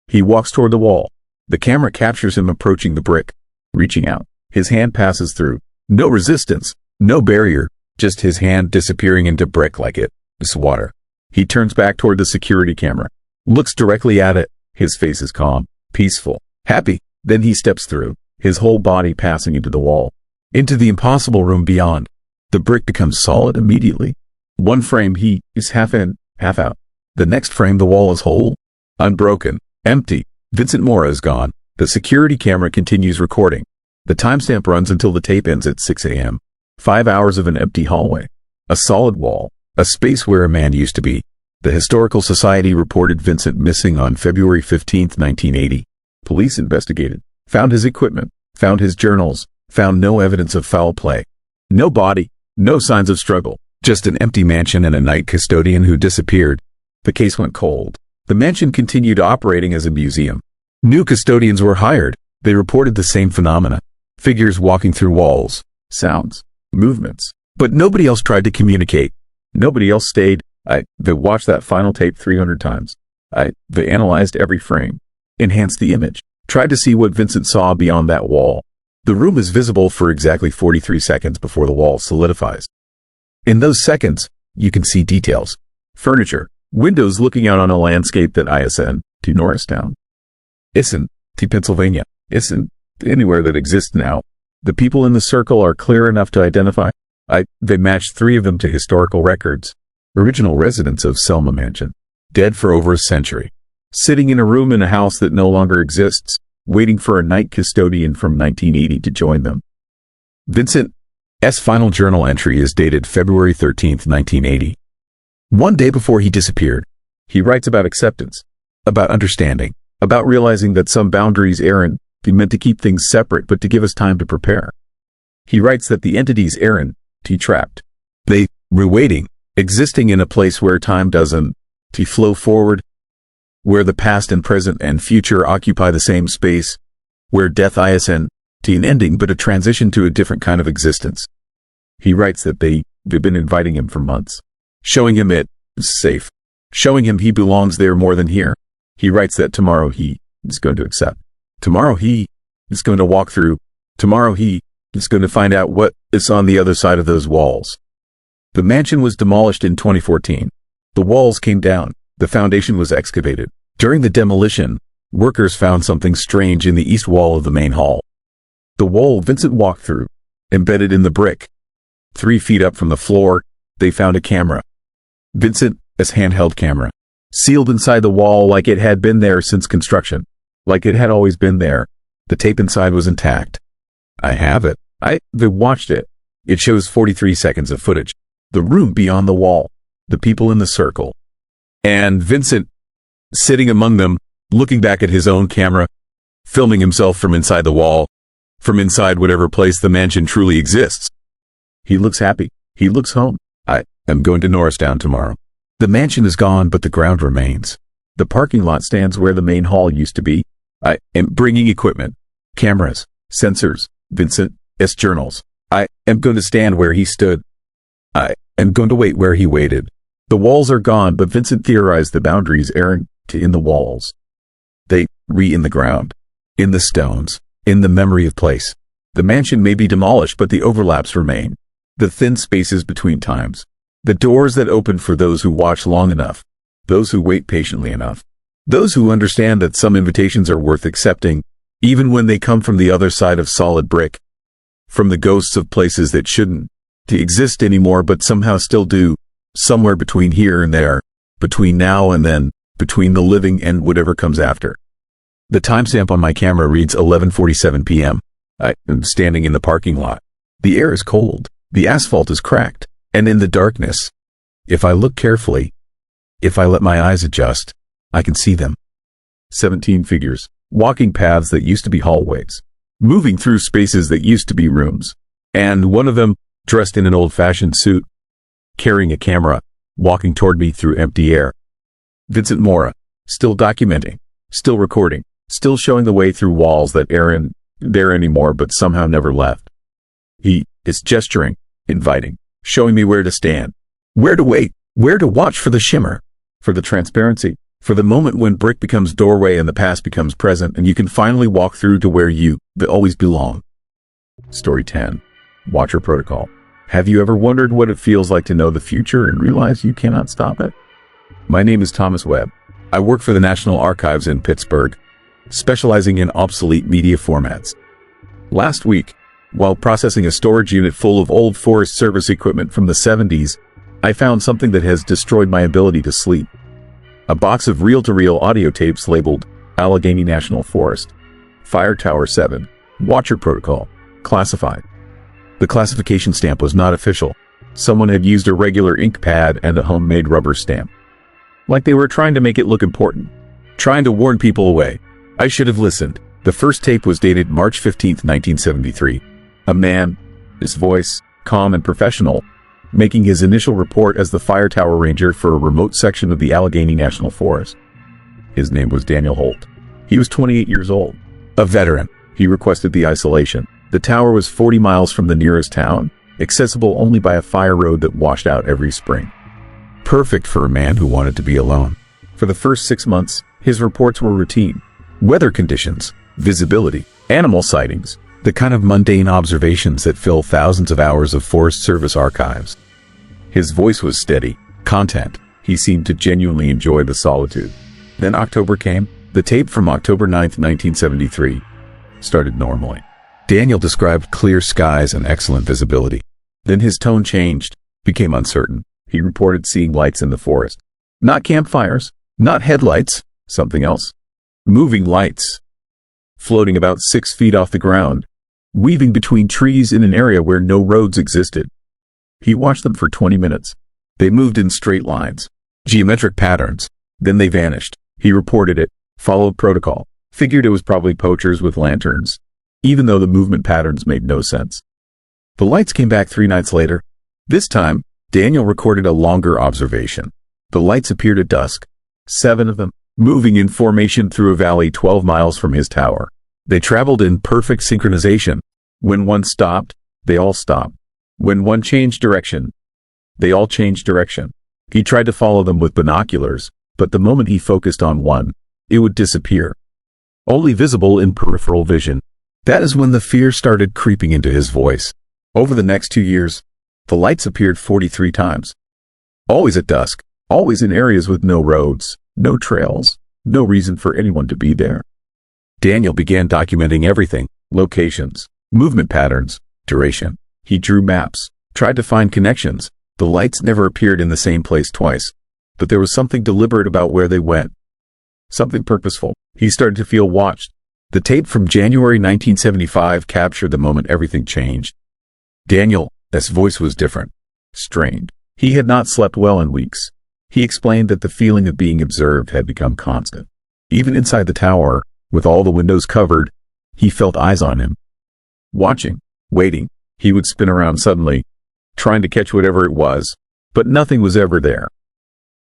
He walks toward the wall. The camera captures him approaching the brick, reaching out. His hand passes through. No resistance, no barrier, just his hand disappearing into brick like it is water. He turns back toward the security camera, looks directly at it. His face is calm, peaceful, happy. Then he steps through, his whole body passing into the wall, into the impossible room beyond. The brick becomes solid immediately. One frame he is half in, half out. The next frame the wall is whole, unbroken, empty. Vincent Mora is gone. The security camera continues recording. The timestamp runs until the tape ends at 6 a.m. 5 hours of an empty hallway. A solid wall. A space where a man used to be. The Historical Society reported Vincent missing on February 15, 1980. Police investigated, found his equipment, found his journals, found no evidence of foul play. No body, no signs of struggle, just an empty mansion and a night custodian who disappeared. The case went cold. The mansion continued operating as a museum. New custodians were hired. They reported the same phenomena. Figures walking through walls, sounds, movements. But nobody else tried to communicate. Nobody else stayed. They watched that final tape 300 times. They analyzed every frame, enhanced the image, tried to see what Vincent saw beyond that wall. The room is visible for exactly 43 seconds before the wall solidifies. In those seconds, you can see details. Furniture, windows looking out on a landscape that isn't to Norristown. Isn't to Pennsylvania. Isn't anywhere that exists now. The people in the circle are clear enough to identify. They matched 3 of them to historical records. Original residents of Selma Mansion. Dead for over a century. Sitting in a room in a house that no longer exists, waiting for a night custodian from 1980 to join them. Vincent's final journal entry is dated February 13, 1980. One day before he disappeared, he writes about acceptance, about understanding, about realizing that some boundaries aren't meant to keep things separate but to give us time to prepare. He writes that the entities aren't trapped. They were waiting, existing in a place where time doesn't flow forward, where the past and present and future occupy the same space, where death isn't an ending but a transition to a different kind of existence. He writes that they've been inviting him for months, showing him it's safe, showing him he belongs there more than here. He writes that tomorrow he is going to accept. Tomorrow he is going to walk through. Tomorrow he is going to find out what is on the other side of those walls. The mansion was demolished in 2014. The walls came down. The foundation was excavated. During the demolition, workers found something strange in the east wall of the main hall. The wall Vincent walked through, embedded in the brick. 3 feet up from the floor, they found a camera. Vincent's handheld camera, sealed inside the wall like it had been there since construction, like it had always been there. The tape inside was intact. I have it. They watched it. It shows 43 seconds of footage. The room beyond the wall, the people in the circle, and Vincent sitting among them, looking back at his own camera, filming himself from inside the wall, from inside whatever place the mansion truly exists. He looks happy. He looks home. I am going to Norristown tomorrow. The mansion is gone, but the ground remains. The parking lot stands where the main hall used to be. I am bringing equipment, cameras, sensors, Vincent's journals. I am going to stand where he stood. I am going to wait where he waited. The walls are gone, but Vincent theorized the boundaries aren't in the walls. They in the ground, in the stones, in the memory of place. The mansion may be demolished, but the overlaps remain. The thin spaces between times. The doors that open for those who watch long enough. Those who wait patiently enough. Those who understand that some invitations are worth accepting, even when they come from the other side of solid brick. From the ghosts of places that shouldn't exist anymore but somehow still do. Somewhere between here and there. Between now and then. Between the living and whatever comes after. The timestamp on my camera reads 11:47 p.m. I am standing in the parking lot. The air is cold. The asphalt is cracked. And in the darkness, if I look carefully, if I let my eyes adjust, I can see them. 17 figures, walking paths that used to be hallways, moving through spaces that used to be rooms. And one of them, dressed in an old-fashioned suit, carrying a camera, walking toward me through empty air. Vincent Mora, still documenting, still recording, still showing the way through walls that aren't there anymore but somehow never left. He is gesturing, inviting, showing me where to stand, where to wait, where to watch for the shimmer, for the transparency, for the moment when brick becomes doorway and the past becomes present and you can finally walk through to where you always belong. Story 10. Watcher Protocol. Have you ever wondered what it feels like to know the future and realize you cannot stop it? My name is Thomas Webb. I work for the National Archives in Pittsburgh, specializing in obsolete media formats. Last week, while processing a storage unit full of old Forest Service equipment from the 70s, I found something that has destroyed my ability to sleep. A box of reel-to-reel audio tapes labeled Allegheny National Forest, Fire Tower 7, Watcher Protocol, classified. The classification stamp was not official. Someone had used a regular ink pad and a homemade rubber stamp. Like they were trying to make it look important. Trying to warn people away. I should have listened. The first tape was dated March 15, 1973. A man, his voice, calm and professional, making his initial report as the fire tower ranger for a remote section of the Allegheny National Forest. His name was Daniel Holt. He was 28 years old. A veteran. He requested the isolation. The tower was 40 miles from the nearest town, accessible only by a fire road that washed out every spring. Perfect for a man who wanted to be alone. For the first 6 months, his reports were routine. Weather conditions, visibility, animal sightings, the kind of mundane observations that fill thousands of hours of Forest Service archives. His voice was steady, content. He seemed to genuinely enjoy the solitude. Then October came. The tape from October 9, 1973, started normally. Daniel described clear skies and excellent visibility. Then his tone changed, became uncertain. He reported seeing lights in the forest. Not campfires, not headlights, something else. Moving lights. Floating about 6 feet off the ground, weaving between trees in an area where no roads existed. He watched them for 20 minutes. They moved in straight lines, geometric patterns. Then they vanished. He reported it, followed protocol, figured it was probably poachers with lanterns, even though the movement patterns made no sense. The lights came back 3 nights later. This time, Daniel recorded a longer observation. The lights appeared at dusk, 7 of them, moving in formation through a valley 12 miles from his tower. They traveled in perfect synchronization. When one stopped, they all stopped. When one changed direction, they all changed direction. He tried to follow them with binoculars, but the moment he focused on one, it would disappear. Only visible in peripheral vision. That is when the fear started creeping into his voice. Over the next 2 years, the lights appeared 43 times. Always at dusk, always in areas with no roads, no trails, no reason for anyone to be there. Daniel began documenting everything: locations, movement patterns, duration. He drew maps, tried to find connections. The lights never appeared in the same place twice, but there was something deliberate about where they went. Something purposeful. He started to feel watched. The tape from January 1975 captured the moment everything changed. Daniel's voice was different, strained. He had not slept well in weeks. He explained that the feeling of being observed had become constant. Even inside the tower, with all the windows covered, he felt eyes on him. Watching, waiting. He would spin around suddenly, trying to catch whatever it was, but nothing was ever there.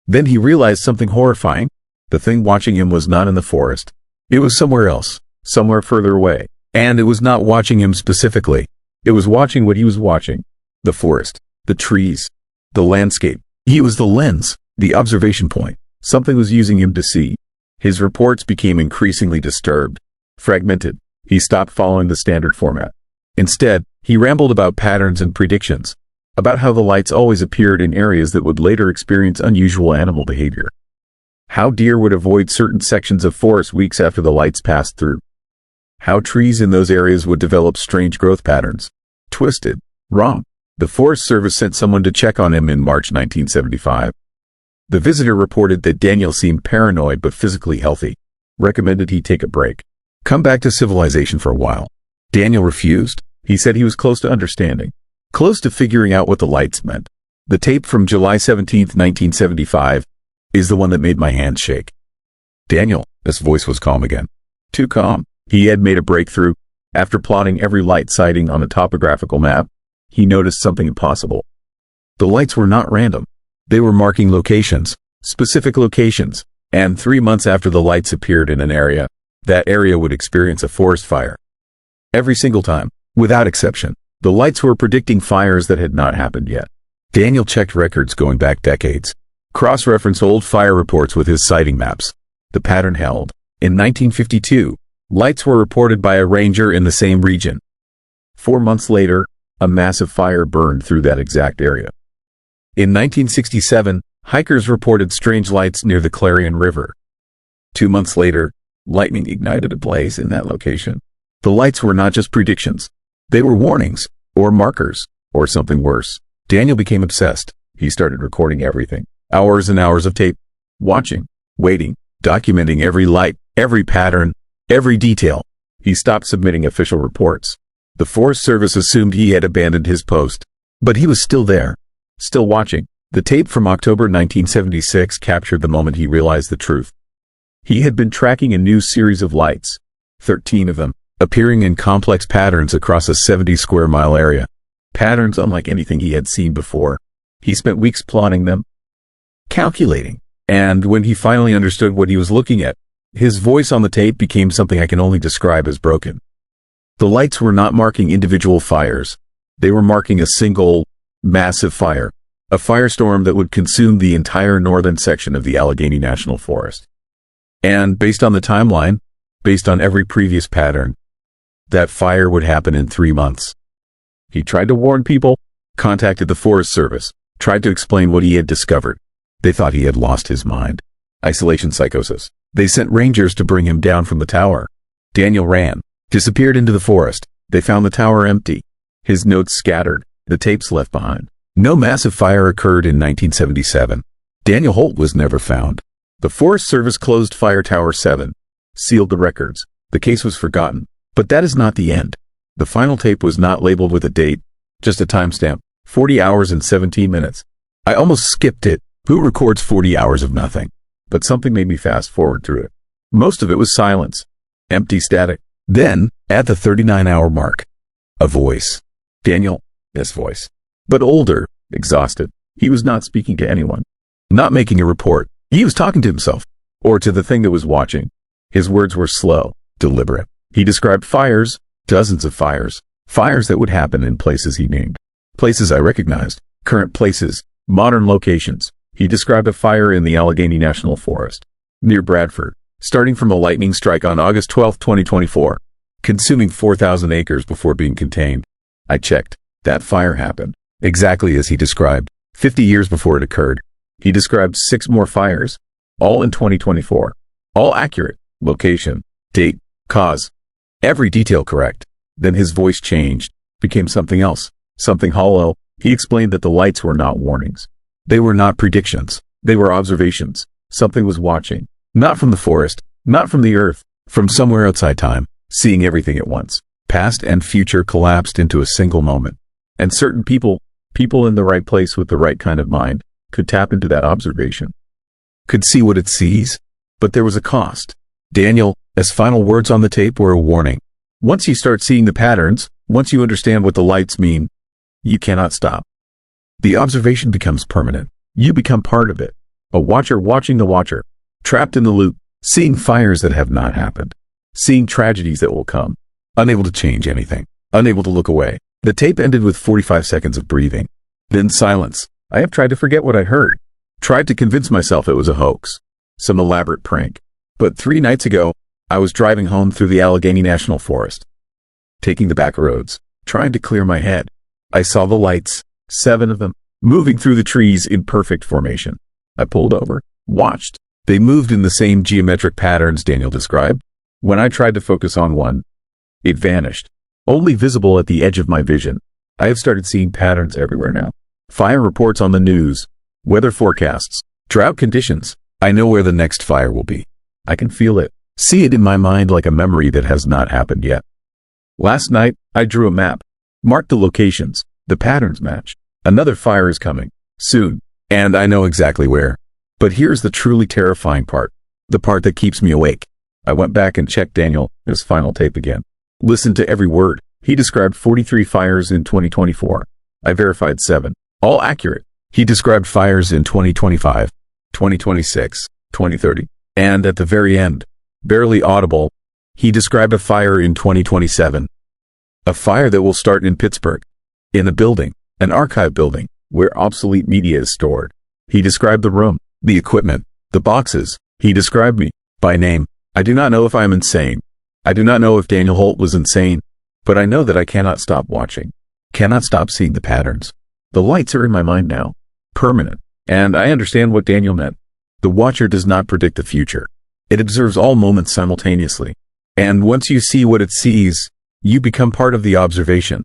Then he realized something horrifying. The thing watching him was not in the forest. It was somewhere else, somewhere further away. And it was not watching him specifically. It was watching what he was watching. The forest, the trees, the landscape. He was the lens, the observation point. Something was using him to see. His reports became increasingly disturbed, fragmented. He stopped following the standard format. Instead, he rambled about patterns and predictions, about how the lights always appeared in areas that would later experience unusual animal behavior. How deer would avoid certain sections of forest weeks after the lights passed through. How trees in those areas would develop strange growth patterns. Twisted, wrong. The Forest Service sent someone to check on him in March 1975. The visitor reported that Daniel seemed paranoid but physically healthy. Recommended he take a break. Come back to civilization for a while. Daniel refused. He said he was close to understanding, close to figuring out what the lights meant. The tape from July 17, 1975, is the one that made my hands shake. Daniel's voice was calm again. Too calm. He had made a breakthrough. After plotting every light sighting on a topographical map, he noticed something impossible. The lights were not random. They were marking locations, specific locations, and 3 months after the lights appeared in an area, that area would experience a forest fire. Every single time, without exception, the lights were predicting fires that had not happened yet. Daniel checked records going back decades, cross-referenced old fire reports with his sighting maps. The pattern held. In 1952, lights were reported by a ranger in the same region. 4 months later, a massive fire burned through that exact area. In 1967, hikers reported strange lights near the Clarion River. 2 months later, lightning ignited a blaze in that location. The lights were not just predictions. They were warnings, or markers, or something worse. Daniel became obsessed. He started recording everything. Hours and hours of tape. Watching, waiting, documenting every light, every pattern, every detail. He stopped submitting official reports. The Forest Service assumed he had abandoned his post. But he was still there. Still watching. The tape from October 1976 captured the moment he realized the truth. He had been tracking a new series of lights, 13 of them, appearing in complex patterns across a 70-square-mile area. Patterns unlike anything he had seen before. He spent weeks plotting them, calculating, and when he finally understood what he was looking at, his voice on the tape became something I can only describe as broken. The lights were not marking individual fires. They were marking a single, massive fire, a firestorm that would consume the entire northern section of the Allegheny National Forest. And based on the timeline, based on every previous pattern, that fire would happen in 3 months. He tried to warn people, contacted the Forest Service, tried to explain what he had discovered. They thought he had lost his mind. Isolation psychosis. They sent rangers to bring him down from the tower. Daniel ran, disappeared into the forest. They found the tower empty. His notes scattered, the tapes left behind. No massive fire occurred in 1977. Daniel Holt was never found. The Forest Service closed Fire Tower 7, sealed the records. The case was forgotten. But that is not the end. The final tape was not labeled with a date, just a timestamp, 40 hours and 17 minutes. I almost skipped it. Who records 40 hours of nothing? But something made me fast forward through it. Most of it was silence, empty static. Then, at the 39-hour mark, a voice. Daniel, his voice. But older, exhausted. He was not speaking to anyone, not making a report. He was talking to himself, or to the thing that was watching. His words were slow, deliberate. He described fires, dozens of fires, fires that would happen in places he named. Places I recognized, current places, modern locations. He described a fire in the Allegheny National Forest, near Bradford, starting from a lightning strike on August 12, 2024, consuming 4,000 acres before being contained. I checked. That fire happened, exactly as he described, 50 years before it occurred. He described 6 more fires, all in 2024, all accurate, location, date, cause. Every detail correct. Then his voice changed, became something else, something hollow. He explained that the lights were not warnings. They were not predictions. They were observations. Something was watching. Not from the forest, not from the earth, from somewhere outside time, seeing everything at once. Past and future collapsed into a single moment. And certain people in the right place with the right kind of mind, could tap into that observation. Could see what it sees. But there was a cost. Daniel's final words on the tape were a warning. Once you start seeing the patterns, once you understand what the lights mean, you cannot stop. The observation becomes permanent. You become part of it. A watcher watching the watcher. Trapped in the loop, seeing fires that have not happened. Seeing tragedies that will come. Unable to change anything. Unable to look away. The tape ended with 45 seconds of breathing. Then silence. I have tried to forget what I heard. Tried to convince myself it was a hoax. Some elaborate prank. But 3 nights ago, I was driving home through the Allegheny National Forest. Taking the back roads. Trying to clear my head. I saw the lights, 7 of them, moving through the trees in perfect formation. I pulled over, watched. They moved in the same geometric patterns Daniel described. When I tried to focus on one, it vanished. Only visible at the edge of my vision. I have started seeing patterns everywhere now. Fire reports on the news, weather forecasts, drought conditions. I know where the next fire will be. I can feel it, see it in my mind like a memory that has not happened yet. Last night, I drew a map, marked the locations, the patterns match. Another fire is coming, soon, and I know exactly where. But here's the truly terrifying part, the part that keeps me awake. I went back and checked Daniel's final tape again. Listened to every word. He described 43 fires in 2024. I verified 7, all accurate. He described fires in 2025, 2026, 2030. And at the very end, barely audible, he described a fire in 2027. A fire that will start in Pittsburgh, in a building, an archive building, where obsolete media is stored. He described the room, the equipment, the boxes. He described me, by name. I do not know if I am insane. I do not know if Daniel Holt was insane, but I know that I cannot stop watching, cannot stop seeing the patterns. The lights are in my mind now, permanent, and I understand what Daniel meant. The watcher does not predict the future. It observes all moments simultaneously. And once you see what it sees, you become part of the observation.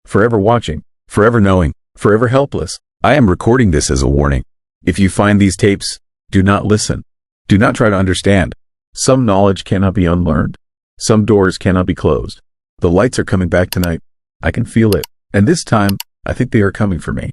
Forever watching, forever knowing, forever helpless. I am recording this as a warning. If you find these tapes, do not listen. Do not try to understand. Some knowledge cannot be unlearned. Some doors cannot be closed. The lights are coming back tonight. I can feel it. And this time, I think they are coming for me.